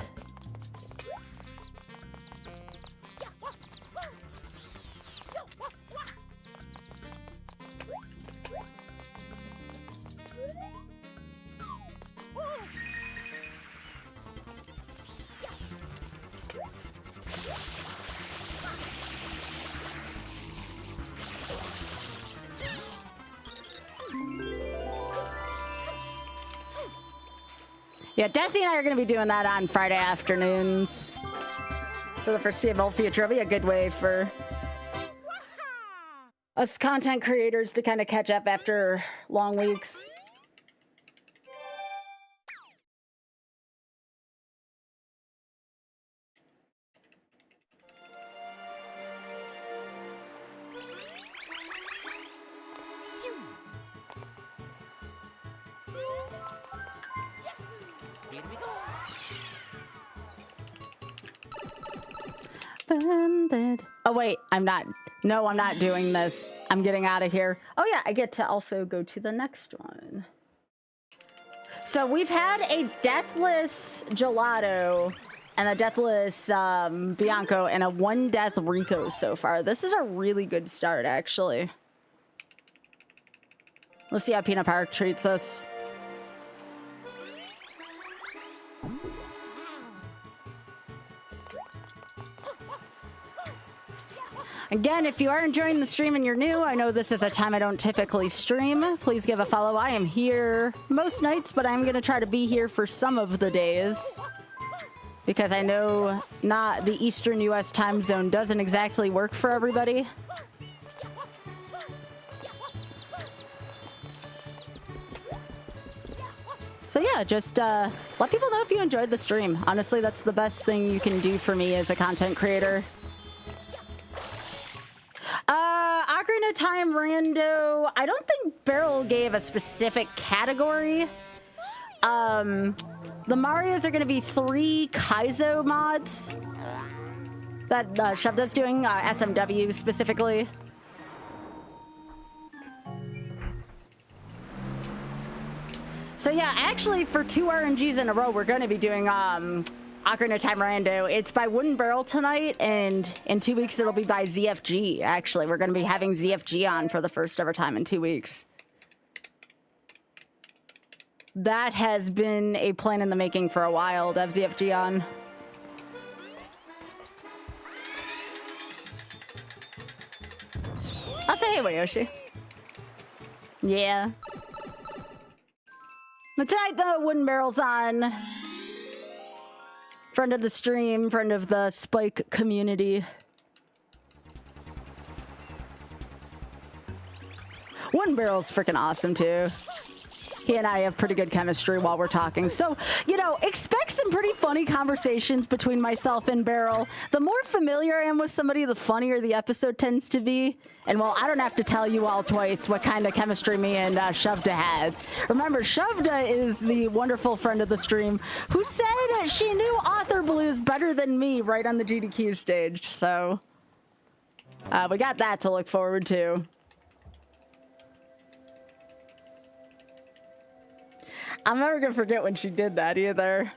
Yeah, Desi and I are going to be doing that on Friday afternoons for the foreseeable future. It'll be a good way for us content creators to kind of catch up after long weeks. suspended. Oh wait, I'm not. No, I'm not doing this. I'm getting out of here. Oh yeah, I get to also go to the next one. So we've had a deathless gelato and a deathless Bianco and a 1 death Rico so far. This is a really good start, actually. Let's see how Peanut Park treats us. Again, if you are enjoying the stream and you're new, I know this is a time I don't typically stream. Please give a follow. I am here most nights, but I'm going to try to be here for some of the days. Because I know not the Eastern US time zone doesn't exactly work for everybody. So yeah, just let people know if you enjoyed the stream. Honestly, that's the best thing you can do for me as a content creator. Ocarina of Time Rando, I don't think Beryl gave a specific category. The Marios are going to be 3 Kaizo mods that Shovda's doing, SMW specifically. So yeah, actually for 2 RNGs in a row, we're going to be doing Ocarina of Time Rando. It's by Wooden Barrel tonight, and in 2 weeks it'll be by ZFG. Actually, we're going to be having ZFG on for the first ever time in 2 weeks. That has been a plan in the making for a while to have ZFG on. I'll say hey, Wayoshi. Yeah. But tonight the Wooden Barrel's on. Friend of the stream, friend of the Spike community. Wooden Barrel's freaking awesome too. He and I have pretty good chemistry while we're talking. So, you know, expect some pretty funny conversations between myself and Beryl. The more familiar I am with somebody, the funnier the episode tends to be. And well, I don't have to tell you all twice what kind of chemistry me and Shovda had. Remember, Shovda is the wonderful friend of the stream who said she knew Author Blues better than me right on the GDQ stage. So, we got that to look forward to. I'm never gonna forget when she did that either.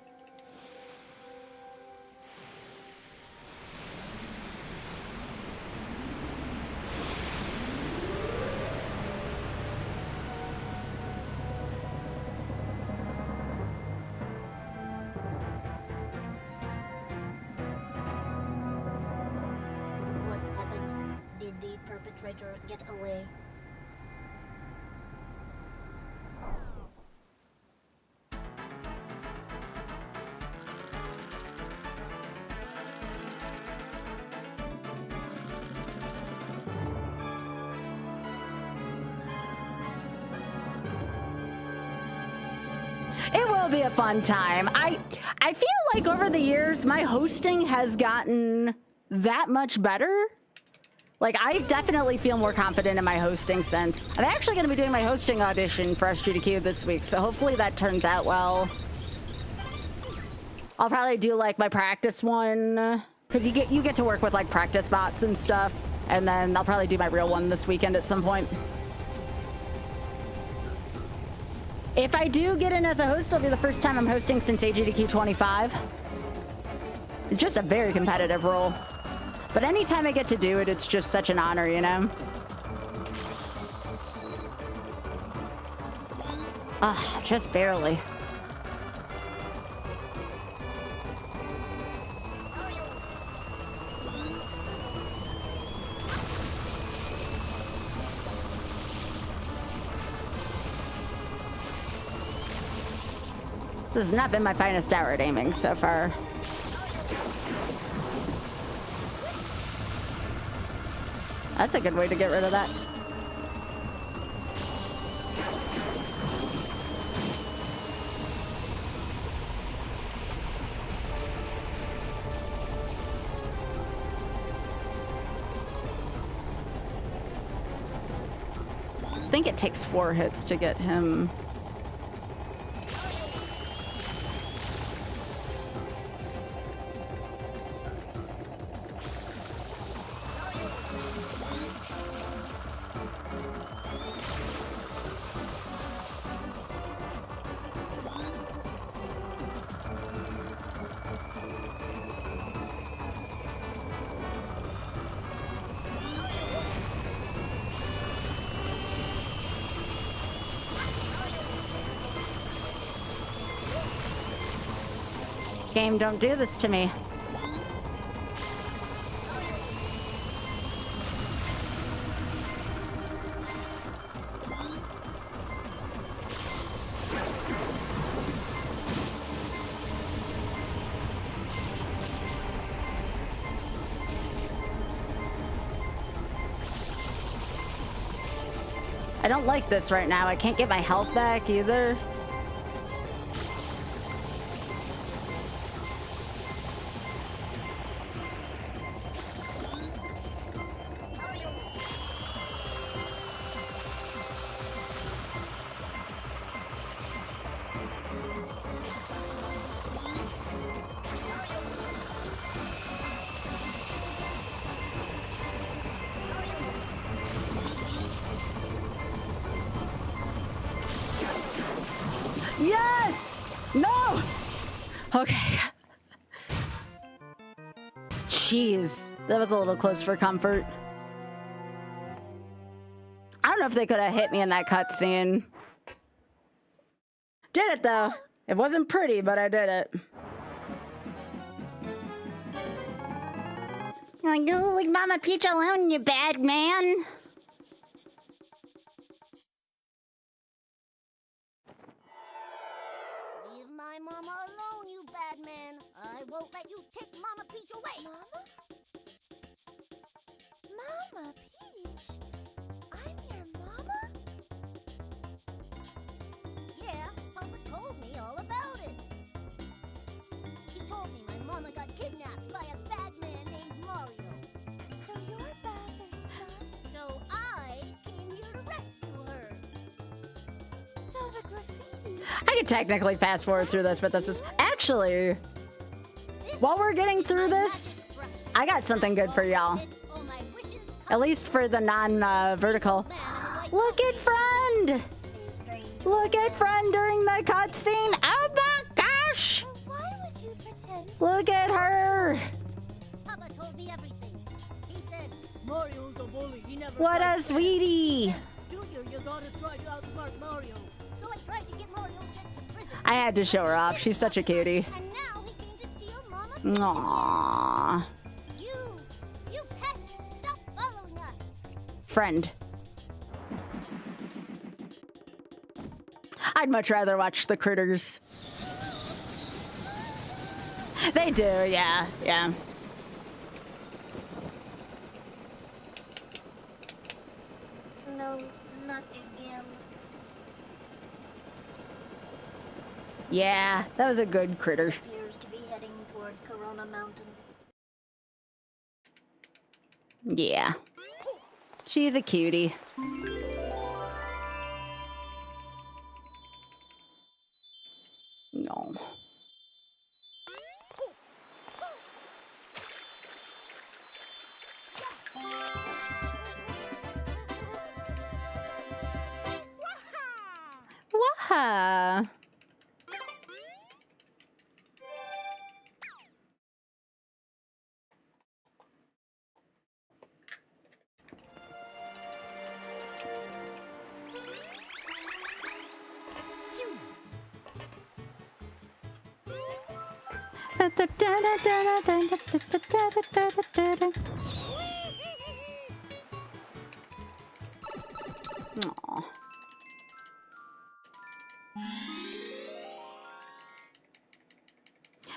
What happened? Did the perpetrator get away? It will be a fun time. I feel like over the years, my hosting has gotten that much better. Like, I definitely feel more confident in my hosting since. I'm actually going to be doing my hosting audition for SGDQ this week, so hopefully that turns out well. I'll probably do, like, my practice one, because you get to work with, like, practice bots and stuff, and then I'll probably do my real one this weekend at some point. If I do get in as a host, it'll be the first time I'm hosting since AGDQ 25. It's just a very competitive role. But anytime I get to do it, it's just such an honor, you know? Ah, just barely. This has not been my finest hour at aiming so far. That's a good way to get rid of that. I think it takes 4 hits to get him. Game, don't do this to me. I don't like this right now. I can't get my health back either. Yes! No! Okay. Jeez, that was a little close for comfort. I don't know if they could have hit me in that cutscene. Did it though. It wasn't pretty, but I did it. Like, oh, leave Mama Peach alone, you bad man. Leave my mama alone, you bad man. I won't let you take Mama Peach away. Mama Peach? I'm your mama? Yeah, Papa told me all about it. He told me my mama got kidnapped by a bad man named Mario. So you're Bowser's son? So I came here to rescue her. So the graffiti... I could technically fast forward through this, but this is actually, while we're getting through this, I got something good for y'all. All my wishes At least for the non-vertical. Look at friend! Look at friend during the cutscene. Oh my gosh! Well, why would you pretend to... Look at her! Papa told me everything. He said, Mario's a bully. He never What a fights back." sweetie! Junior, you gotta try to outsmart Mario. So I tried to get Mario sent to prison. I had to show her off. She's such a cutie. And now he came to steal Mama. Aww. You pest! Stop following us. Friend. I'd much rather watch the critters. They do, yeah, yeah. No, not again. Yeah, that was a good critter. Appears to be heading toward Corona Mountain. Yeah. She's a cutie. No. Waha! Aw.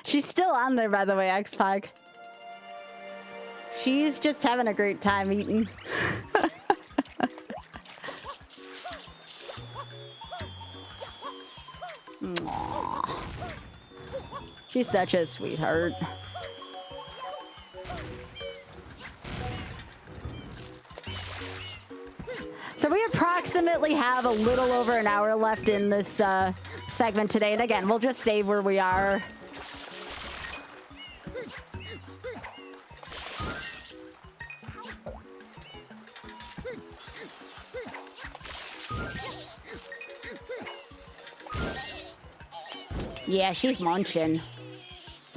She's still on there, by the way, X-Pac. She's just having a great time eating. Aw. She's such a sweetheart. So we approximately have a little over an hour left in this segment today. And again, we'll just save where we are. Yeah, she's munching.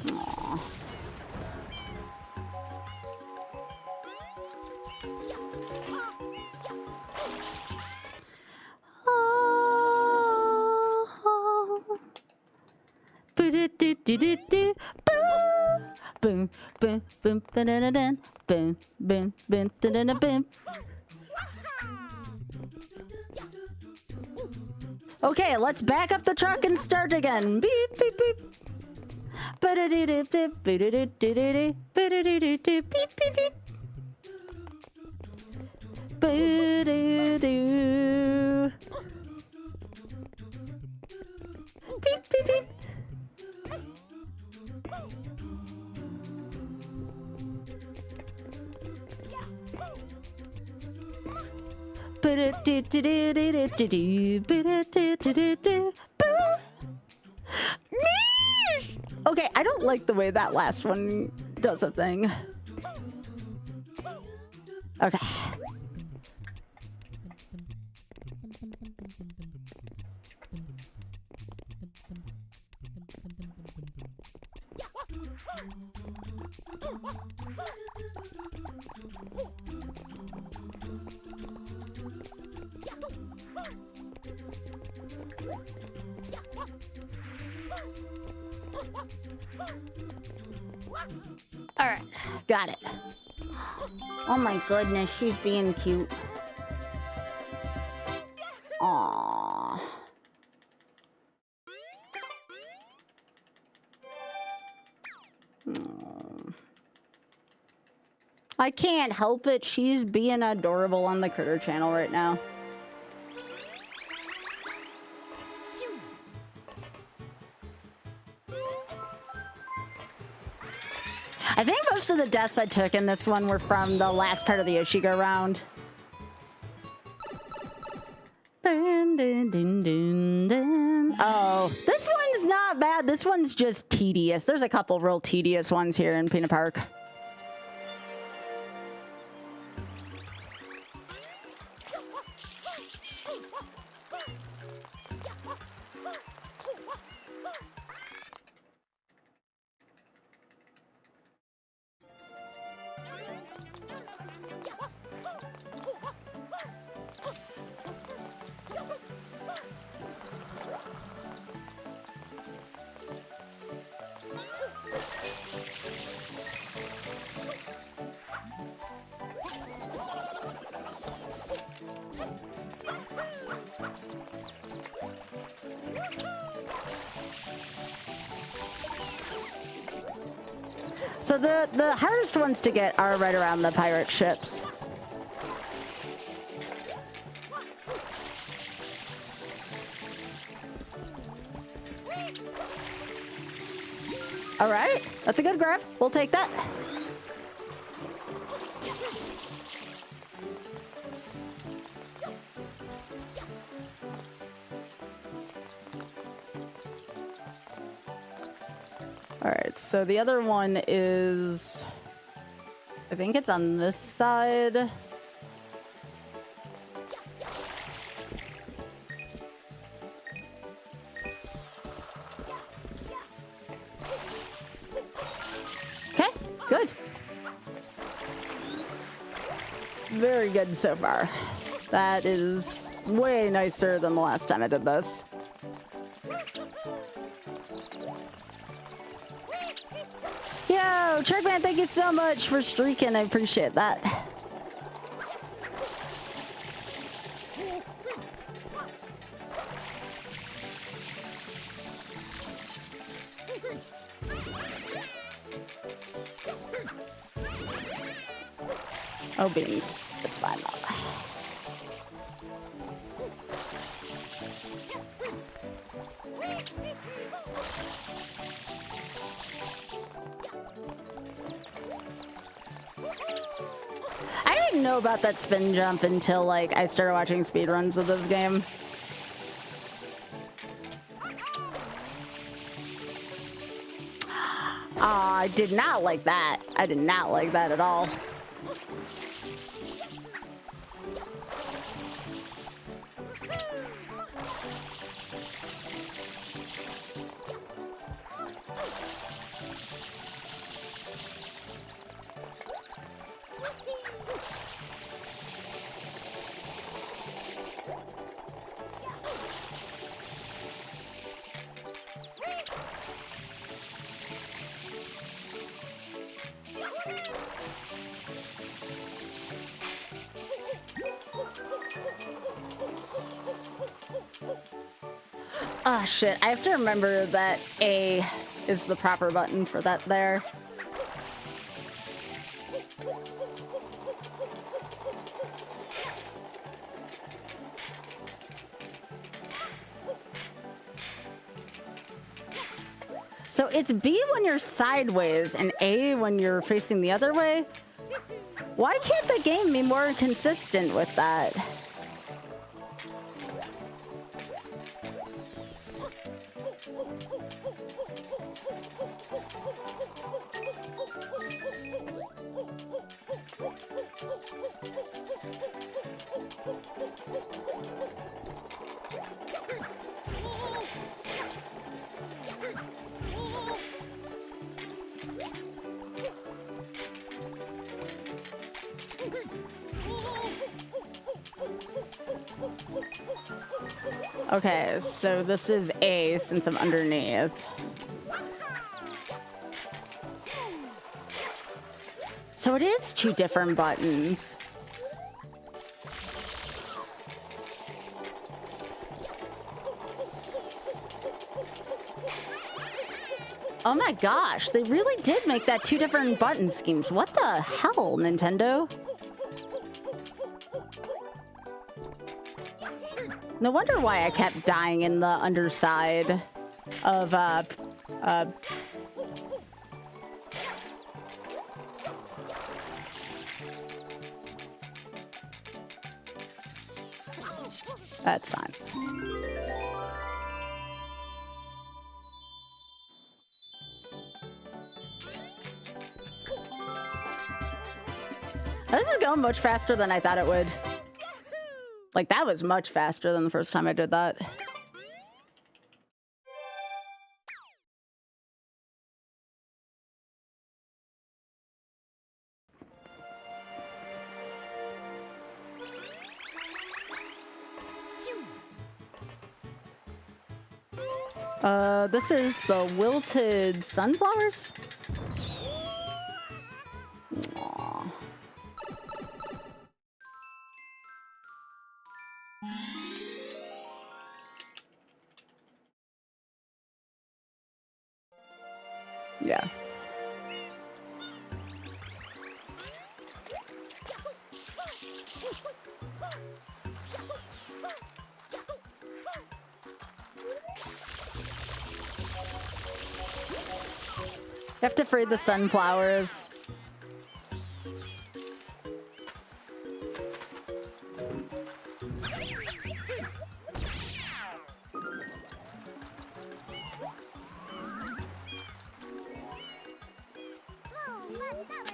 Aww. Oh, boo. Ba-da-do-do-do-do. Boom, boom, boom, ba-da-da-dun. Boom, boom, boom, da-da-da-boom. Okay, let's back up the truck and start again. Beep, beep, beep. Ba-da-do-do-do, ba-da-do-do-do-do, ba-da-do-do-do, beep, beep, beep. Ba-da-do. Beep, beep, beep. Ba-da-do-do-do-do-do-do, ba-da-do-do-do-do, boo. Okay, I don't like the way that last one does a thing. Okay. All right, got it. Oh my goodness, she's being cute. Aww. I can't help it. She's being adorable on the Critter channel right now. I think most of the deaths I took in this one were from the last part of the Yoshi go round. Dun, dun, dun, dun, dun. Oh, this one's not bad. This one's just tedious. There's a couple real tedious ones here in Peanut Park. So the hardest ones to get are right around the pirate ships. All right, that's a good grab. We'll take that. All right, so the other one is, I think it's on this side. Okay, good. Very good so far. That is way nicer than the last time I did this. Yo, Trickman, thank you so much for streaking. I appreciate that. Oh, beans. It's fine though. I didn't know about that spin jump until like I started watching speedruns of this game. I did not like that. I did not like that at all. Oh shit, I have to remember that A is the proper button for that there. So it's B when you're sideways and A when you're facing the other way? Why can't the game be more consistent with that? Okay, so this is A since I'm underneath. So it is two different buttons. Oh my gosh, they really did make that two different button schemes. What the hell, Nintendo? No wonder why I kept dying in the underside of, That's fine. This is going much faster than I thought it would. Like, that was much faster than the first time I did that. This is the wilted sunflowers? Aww. Yeah. You have to free the sunflowers.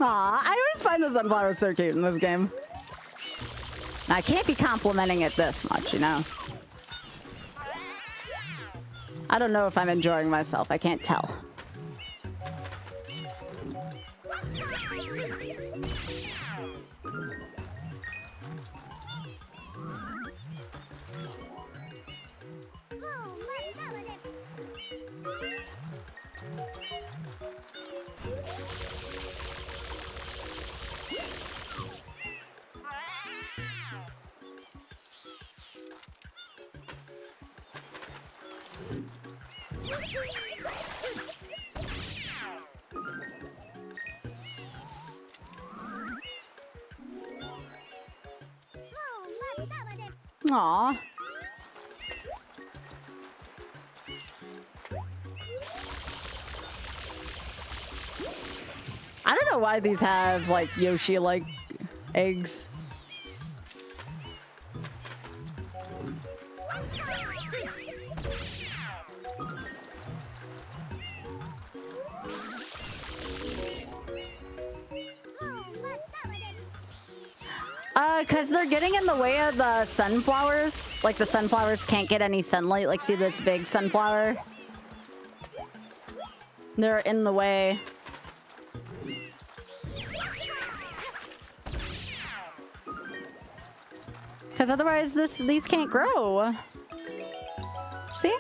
Aw, I always find the sunflowers so cute in this game. I can't be complimenting it this much, you know? I don't know if I'm enjoying myself. I can't tell. Aw. I don't know why these have, like, Yoshi-like eggs. Because they're getting in the way of the sunflowers. Like, the sunflowers can't get any sunlight. Like, see this big sunflower? They're in the way. Because otherwise, these can't grow. See?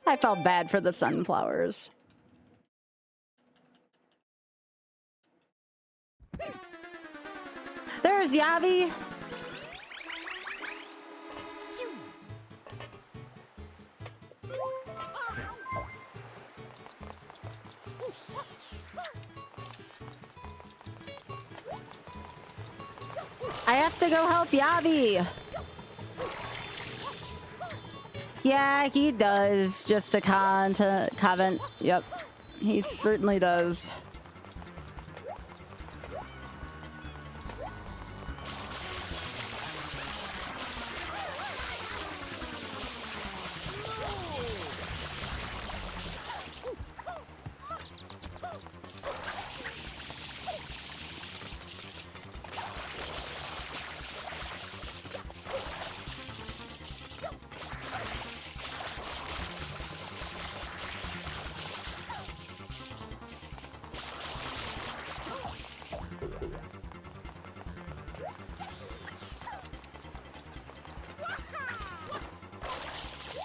I felt bad for the sunflowers. There's Yavi. I have to go help Yavi. Yeah, he does. Just a convent. Yep, he certainly does.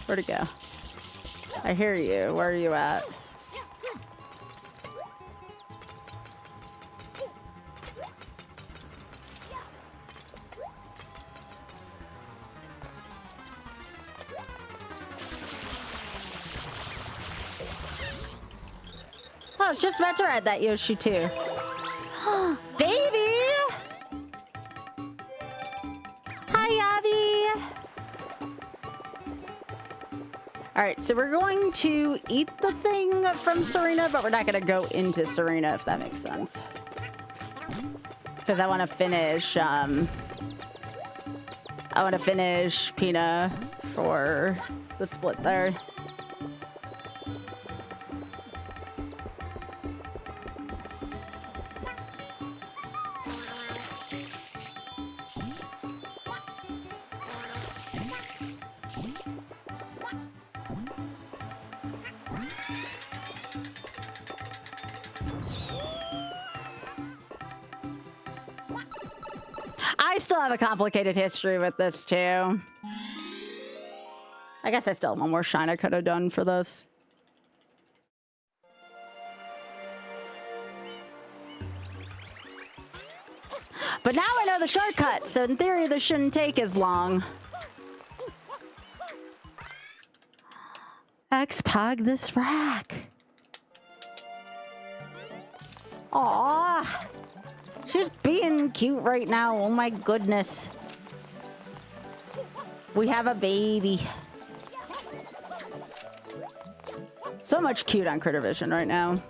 Where'd it go? I hear you. Where are you at? Oh, I was just about to ride that Yoshi too. Baby! Hi, Yavi! Alright, so we're going to eat the thing from Serena, but we're not going to go into Serena, if that makes sense. Because I want to finish, Pina for the split there. I still have a complicated history with this too. I guess I still have one more shine I could have done for this. But now I know the shortcut, so in theory this shouldn't take as long. X-Pog this rack. Aww. She's being cute right now. Oh my goodness. We have a baby. So much cute on Critter Vision right now.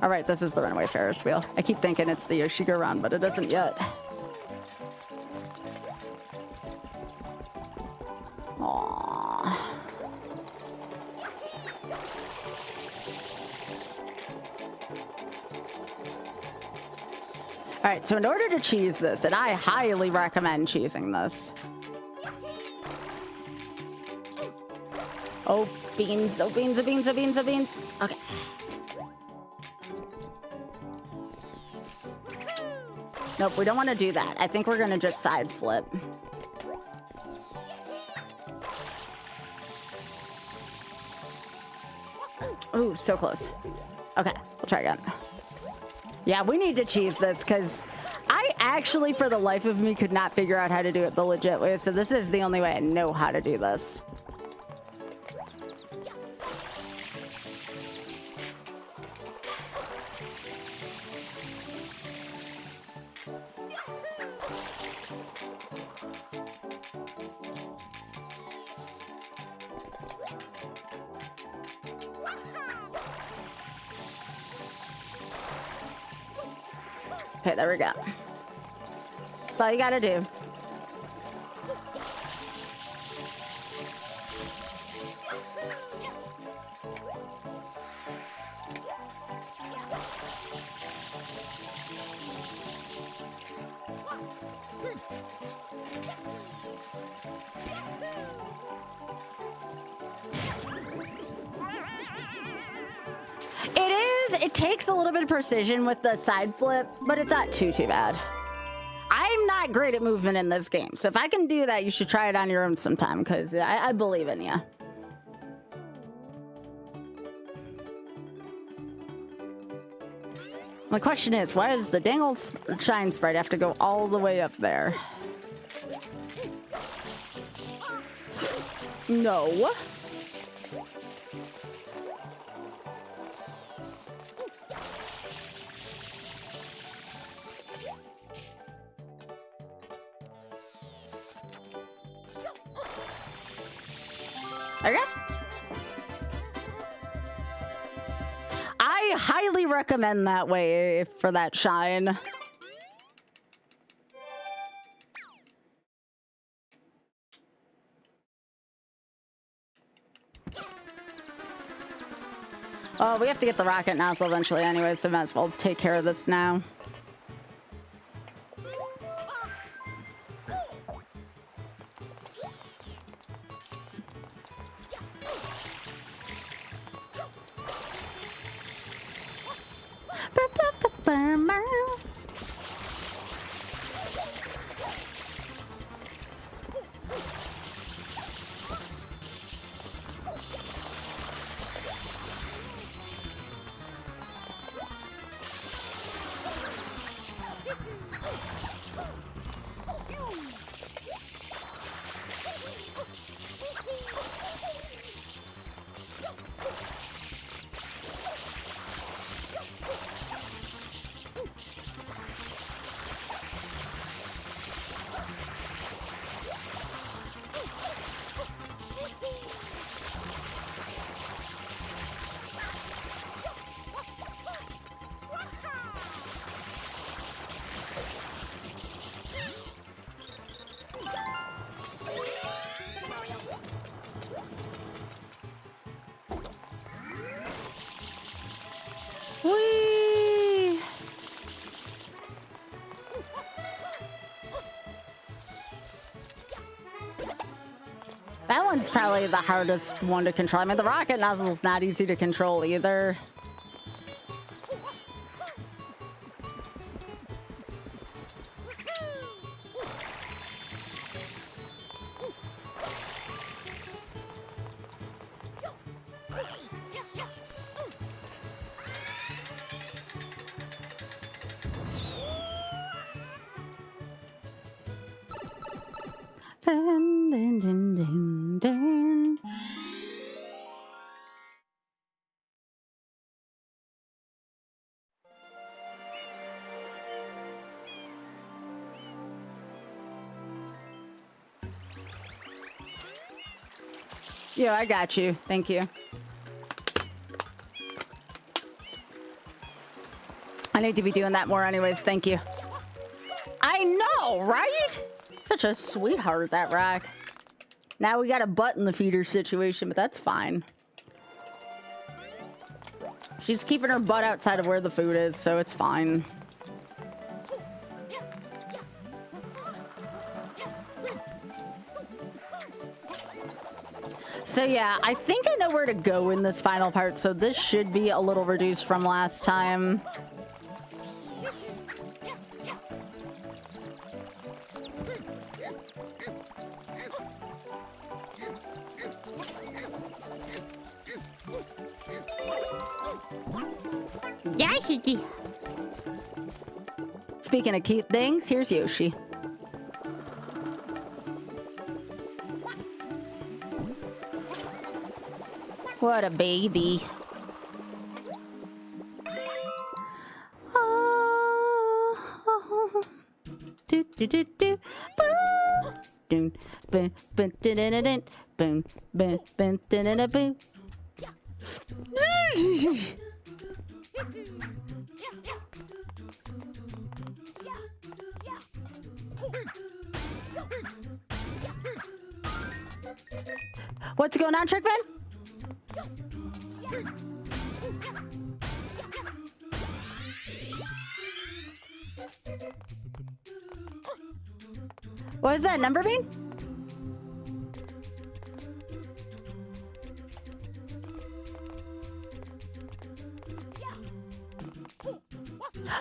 All right, this is the Runaway Ferris wheel. I keep thinking it's the Yoshi Go Round, but it isn't yet. Aww. All right, so in order to cheese this, and I highly recommend cheesing this. Oh, beans, oh, beans, oh, beans, oh, beans, oh, beans. Okay. Nope, we don't want to do that. I think we're going to just side flip. Ooh, so close. Okay, we'll try again. Yeah, we need to cheese this because I actually, for the life of me, could not figure out how to do it the legit way. So this is the only way I know how to do this. Okay, there we go. That's all you gotta do. It takes a little bit of precision with the side flip, but it's not too bad. I'm not great at movement in this game, so if I can do that, you should try it on your own sometime, because I believe in you. The question is, why does the dang old shine sprite have to go all the way up there? No. Okay. I highly recommend that way for that shine. Oh, we have to get the rocket nozzle eventually anyway, so might as well take care of this now. Whee! That one's probably the hardest one to control. I mean, the rocket nozzle's not easy to control either. Dun, dun, dun, dun, dun. Yeah, I got you. Thank you. I need to be doing that more anyways. Thank you. I know, right? Such a sweetheart, that rock. Now we got a butt in the feeder situation, but that's fine. She's keeping her butt outside of where the food is, so it's fine. So yeah, I think I know where to go in this final part, so this should be a little reduced from last time. Yoshi. Speaking of cute things, here's Yoshi. What a baby. Oh. Do, do, do, do. Boom. Boom. Boom. Boom. Boom. Boom. Boom. Boom. Boom. What's going on, Trickman? What is that number mean?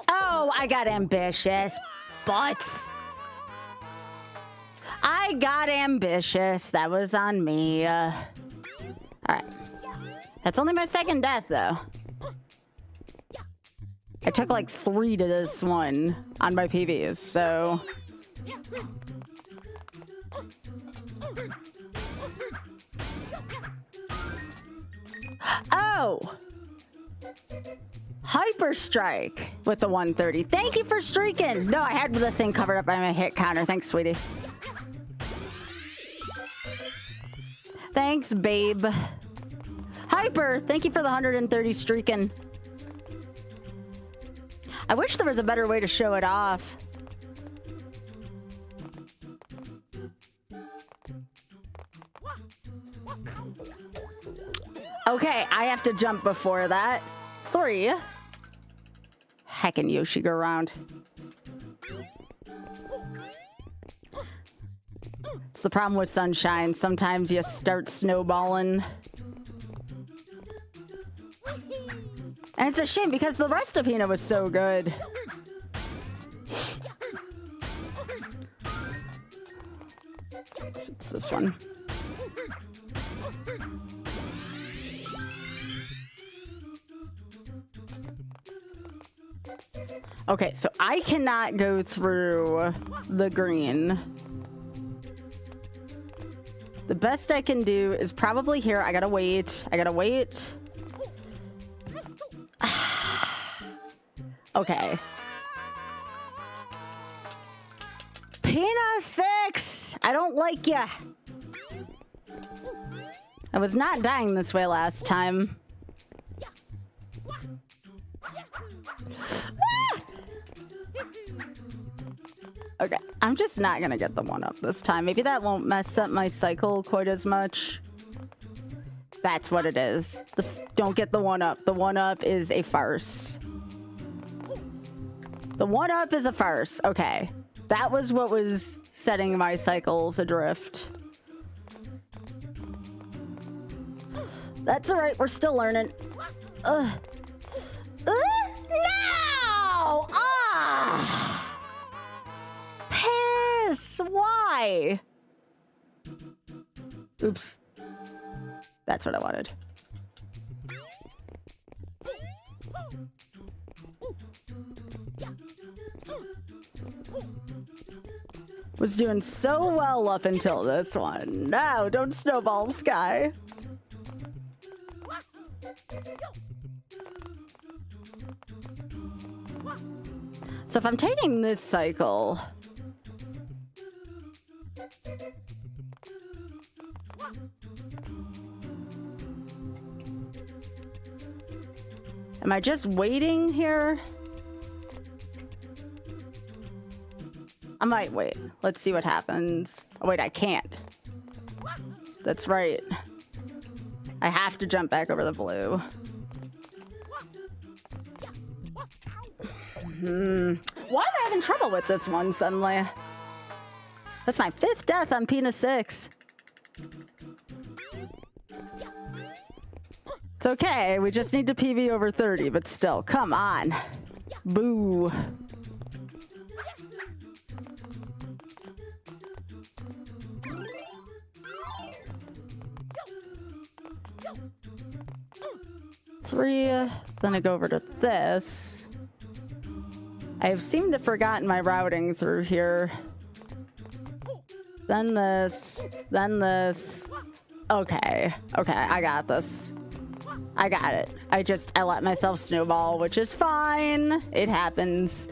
Oh, I got ambitious butts. I got ambitious. That was on me. All right. That's only my second death, though. I took like 3 to this one on my PBs, so... Oh! Hyper Strike with the 130. Thank you for streaking! No, I had the thing covered up by my hit counter. Thanks, sweetie. Thanks, babe. Hyper, thank you for the 130 streaking. I wish there was a better way to show it off. Okay, I have to jump before that. 3. Heckin' Yoshi go around. It's the problem with Sunshine. Sometimes you start snowballing. And it's a shame because the rest of Hina was so good. It's this one. Okay, so I cannot go through the green. The best I can do is probably here. I gotta wait. I gotta wait. Okay. Pina 6! I don't like ya. I was not dying this way last time. Okay, I'm just not gonna get the 1-up this time. Maybe that won't mess up my cycle quite as much. That's what it is. Don't get the 1-up. The 1-up is a farce. The 1-up is a farce. Okay. That was what was setting my cycles adrift. That's alright, we're still learning. No! Ah! Piss! Why? Oops. That's what I wanted. Was doing so well up until this one. No, don't snowball, Sky. So if I'm taking this cycle... Am I just waiting here? I might wait. Let's see what happens. Oh, wait, I can't. That's right. I have to jump back over the blue. Why am I having trouble with this one suddenly? That's my 5th death on Pina 6. It's okay. We just need to PV over 30, but still, come on. Boo. Three, then I go over to this. I have seemed to have forgotten my routing through here. Then this, then this. Okay, okay, I got this. I got it. I let myself snowball, which is fine. It happens.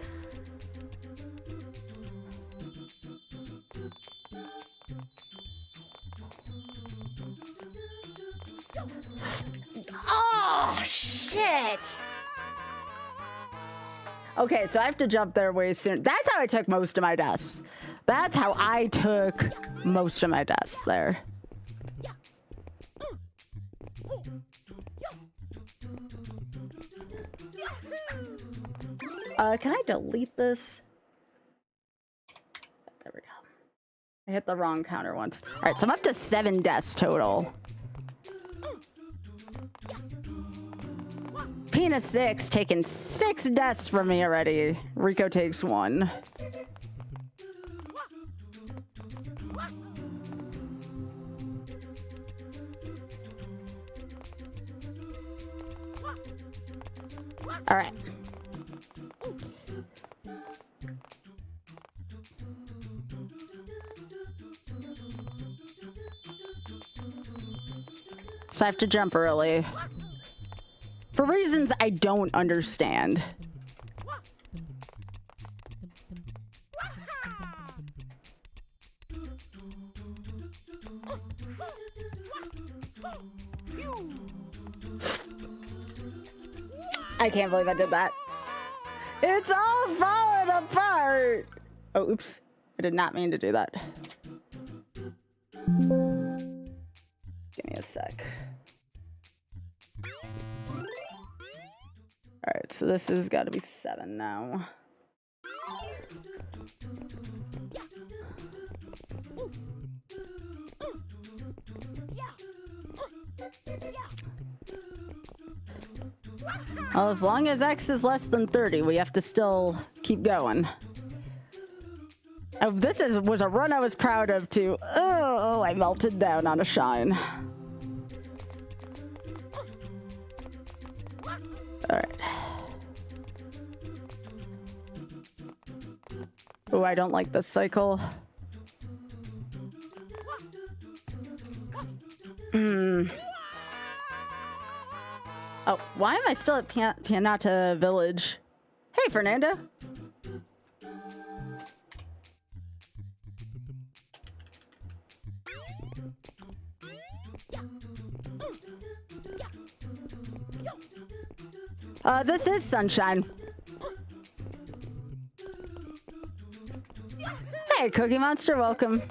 Oh, shit. Okay, so I have to jump there way soon. That's how I took most of my deaths. That's how I took most of my deaths there. Can I delete this? There we go. I hit the wrong counter once. All right, so I'm up to 7 deaths total. Pina 6 taking 6 deaths from me already. Rico takes 1. All right. So I have to jump early. For reasons I don't understand. I can't believe I did that. It's all falling apart. Oh, oops. I did not mean to do that. Give me a sec. All right, so this has got to be 7 now. Well, as long as X is less than 30, we have to still keep going. Oh, this was a run I was proud of, too. Oh, I melted down on a shine. All right. Oh, I don't like this cycle. Oh, why am I still at Pianata Village? Hey, Fernando. This is Sunshine. Hey, Cookie Monster, welcome.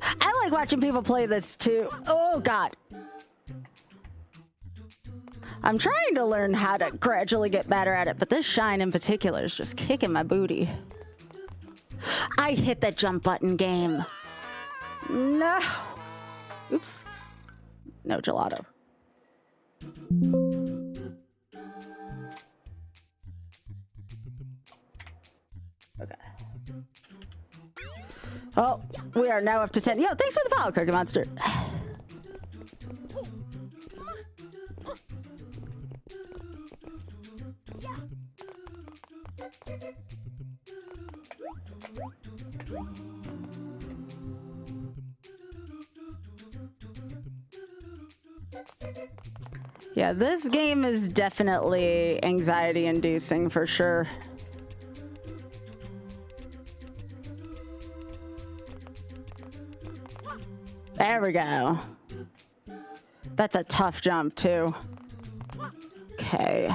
I like watching people play this too. Oh, God. I'm trying to learn how to gradually get better at it, but this shine in particular is just kicking my booty. I hit the jump button game. No. Oops. No gelato. Okay. Oh, we are now up to 10. Yo, thanks for the follow, Cookie Monster. Yeah, this game is definitely anxiety-inducing for sure. There we go. That's a tough jump, too. Okay.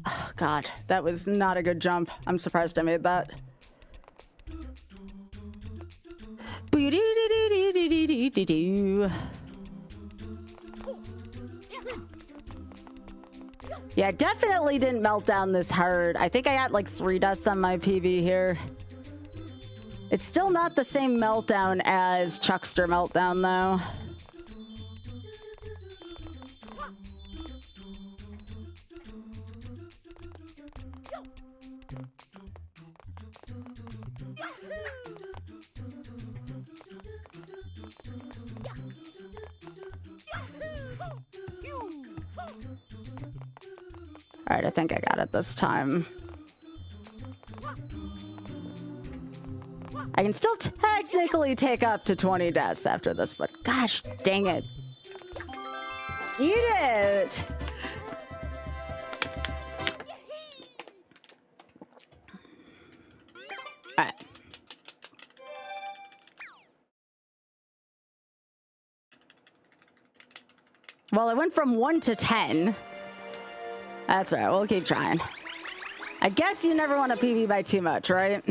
Oh, God, that was not a good jump. I'm surprised I made that. Yeah, definitely didn't melt down this hard. I think I got like 3 deaths on my PV here. It's still not the same meltdown as Chuckster Meltdown, though. All right, I think I got it this time. I can still technically take up to 20 deaths after this, but gosh dang it. Eat it! All right. Well, I went from 1 to 10. That's all right, we'll keep trying. I guess you never want to PB by too much, right?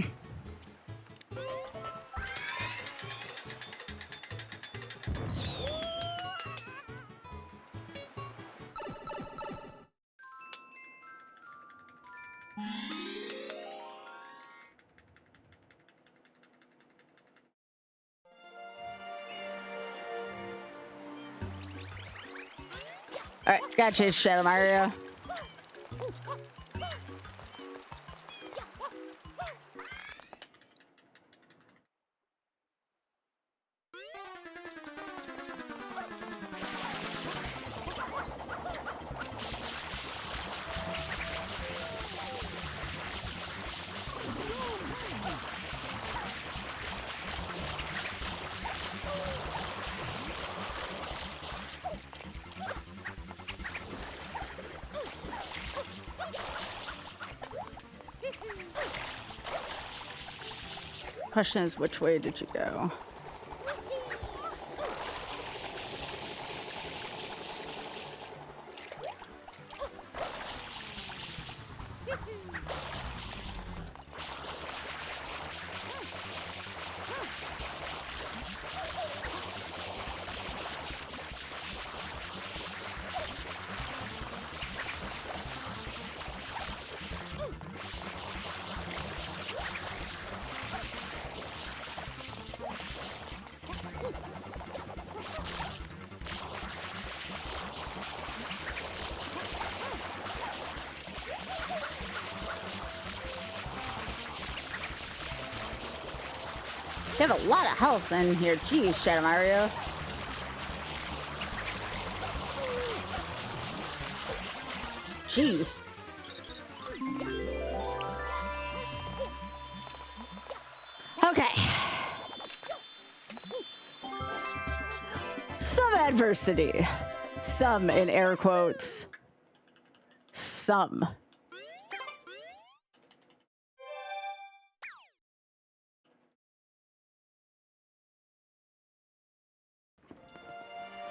Alright, gotta chase Shadow Mario. Question is, which way did you go? You have a lot of health in here. Jeez, Shadow Mario. Jeez. Okay. Some adversity. Some in air quotes. Some.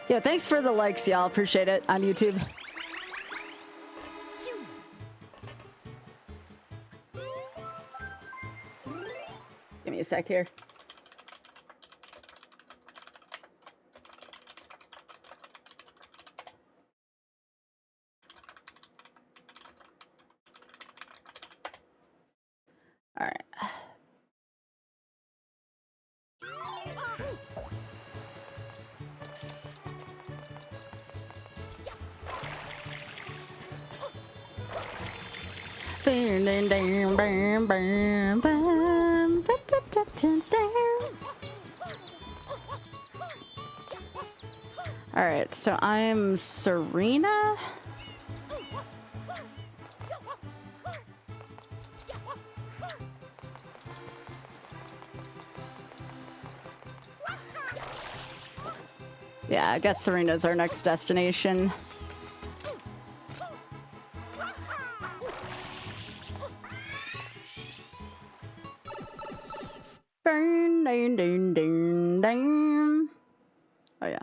Yeah, thanks for the likes, y'all. Appreciate it on YouTube. Give me a sec here. All right. All right, so I'm Serena. Yeah, I guess Serena's our next destination. Burn, ding, ding, ding, ding. Oh, yeah.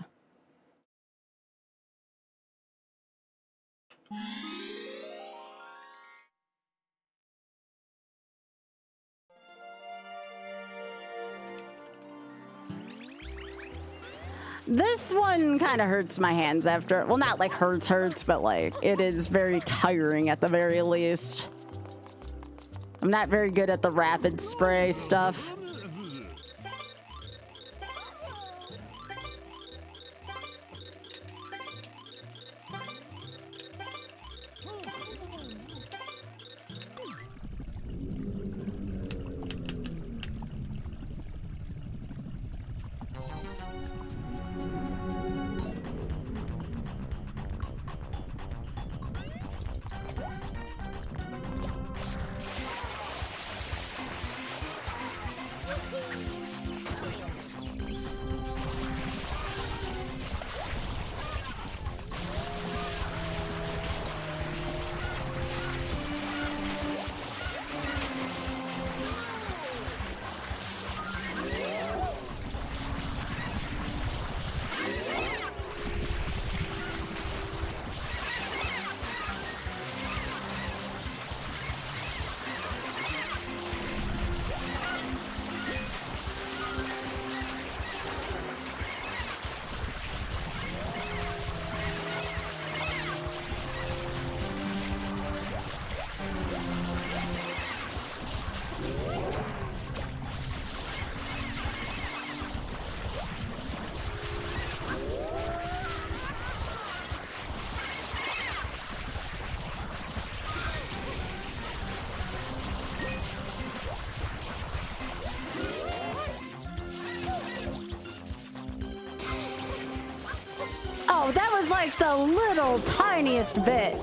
This one kind of hurts my hands after. Well, not like hurts, but like it is very tiring at the very least. I'm not very good at the rapid spray stuff. Oh, that was like the little tiniest bit.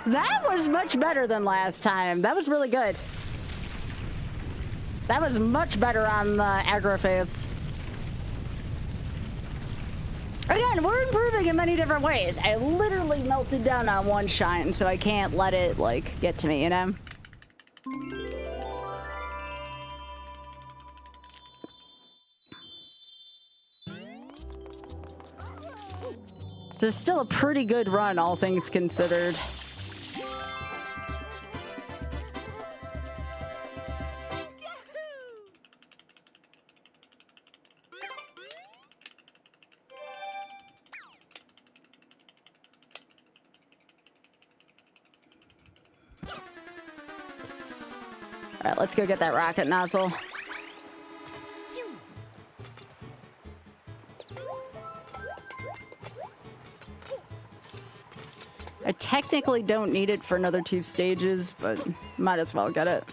That was much better than last time. That was really good. That was much better on the aggro phase. Again, we're improving in many different ways. I literally melted down on one shine, so I can't let it, like, get to me, you know? This is still a pretty good run, all things considered. All right, let's go get that rocket nozzle. I technically don't need it for another 2 stages, but might as well get it.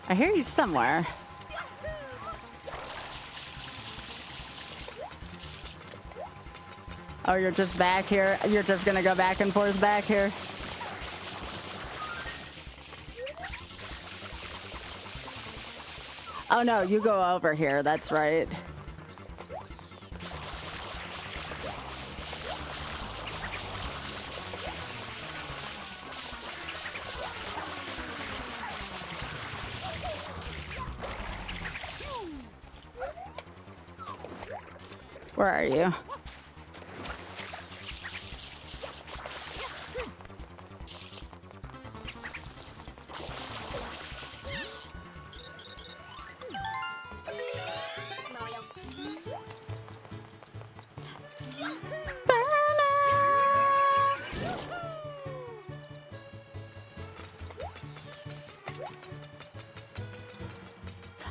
I hear you somewhere. Oh, you're just back here? You're just gonna go back and forth back here? Oh no, you go over here, that's right. Where are you?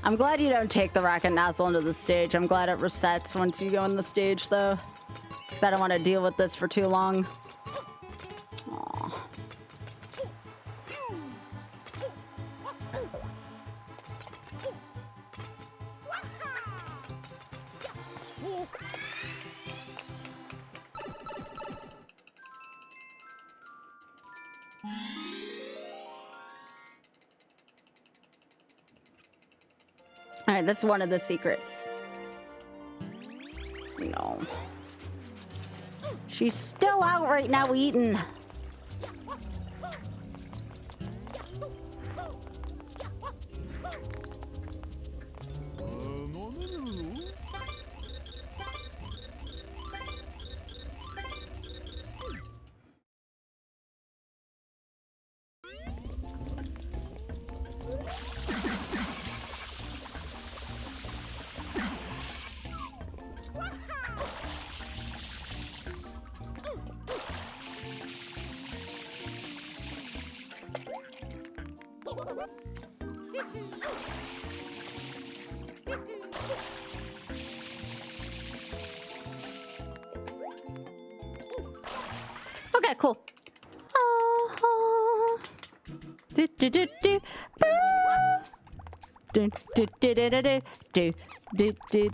I'm glad you don't take the rocket nozzle into the stage. I'm glad it resets once you go in the stage, though. Because I don't want to deal with this for too long. Aw. All right, that's one of the secrets. No. She's still out right now eating. Okay, cool. Do, do, do, do. Boo. Do, do, do, do, do, do, do, do, do.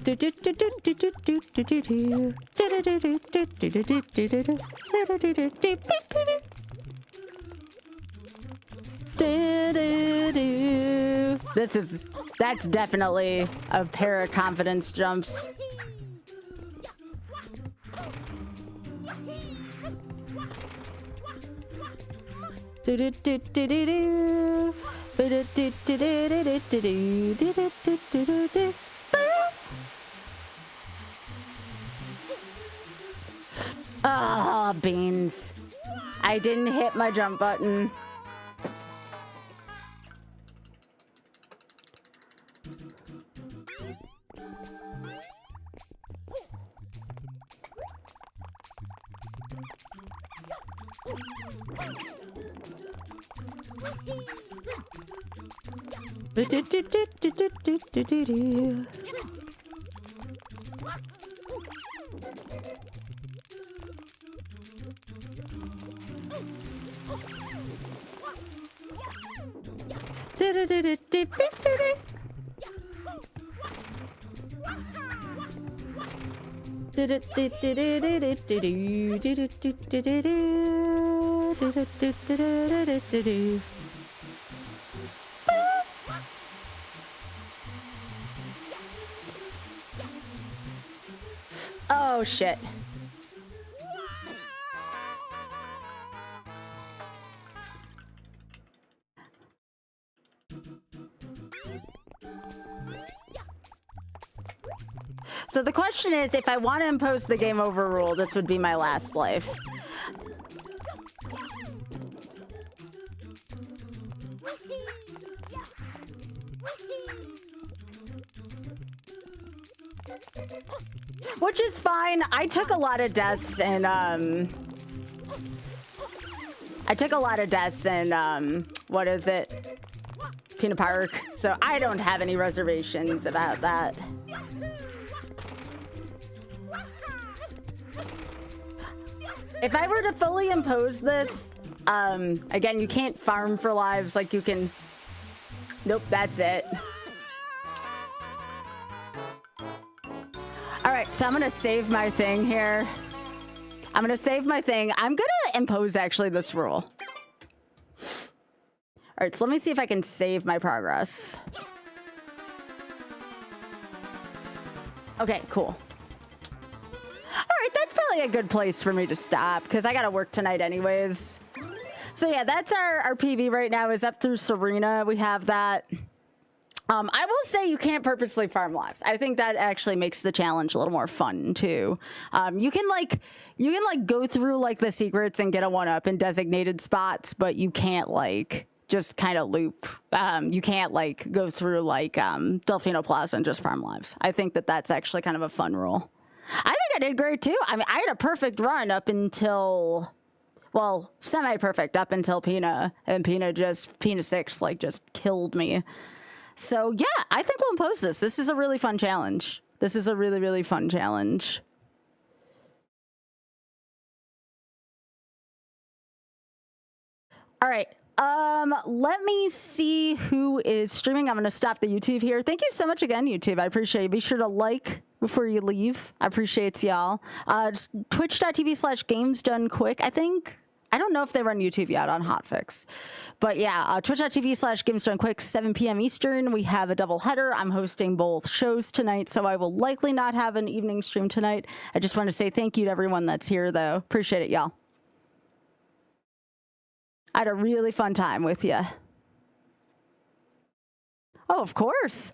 Do, do, do, do, do, do, do, do, do, do. Do, do, do, do, do, do, do, do, do, do, do. Do, do, do, do, beep, beep, beep. Do, do, do. That's definitely a pair of confidence jumps. Do, do, do, do, do, do. Do, do, do, do, do, do, do, do, do, do, do, do, do. Ah, beans. I didn't hit my jump button. Do, do, do, do, do, do, do, do, do. Do, do, do, do, do, beep, do, do. Do, do, do, do, do, do, do, do, do, do, do, do, do, do. Do, do, do, do, do, do, do, do. Oh shit. So the question is, if I want to impose the game over rule, this would be my last life. Which is fine. I took a lot of deaths in what is it? Peanut Park. So I don't have any reservations about that. If I were to fully impose this, again, you can't farm for lives like you can. Nope, that's it. All right, so I'm gonna save my thing here. I'm gonna save my thing. I'm gonna impose actually this rule. All right, so let me see if I can save my progress. Okay, cool. All right, that's probably a good place for me to stop because I gotta work tonight anyways. So yeah, that's our PB right now is up through Serena. We have that. I will say you can't purposely farm lives. I think that actually makes the challenge a little more fun too. You can go through like the secrets and get a 1-up in designated spots, but you can't like just kind of loop. You can't like go through like Delfino Plaza and just farm lives. I think that that's actually kind of a fun rule. I think I did great too. I mean, I had a perfect run up until, well, semi-perfect up until Pina, and Pina 6 like just killed me. So yeah, I think we'll impose this. This is a really fun challenge. This is a really, really fun challenge. All right. Let me see who is streaming. I'm going to stop the YouTube here. Thank you so much again, YouTube. I appreciate it. Be sure to like before you leave. I appreciate y'all. Twitch.tv/gamesdonequick. I don't know if they run YouTube yet on Hotfix. But yeah, twitch.tv/gamesdonequick, 7 p.m. Eastern. We have a double header. I'm hosting both shows tonight, so I will likely not have an evening stream tonight. I just want to say thank you to everyone that's here, though. Appreciate it, y'all. I had a really fun time with you. Oh, of course.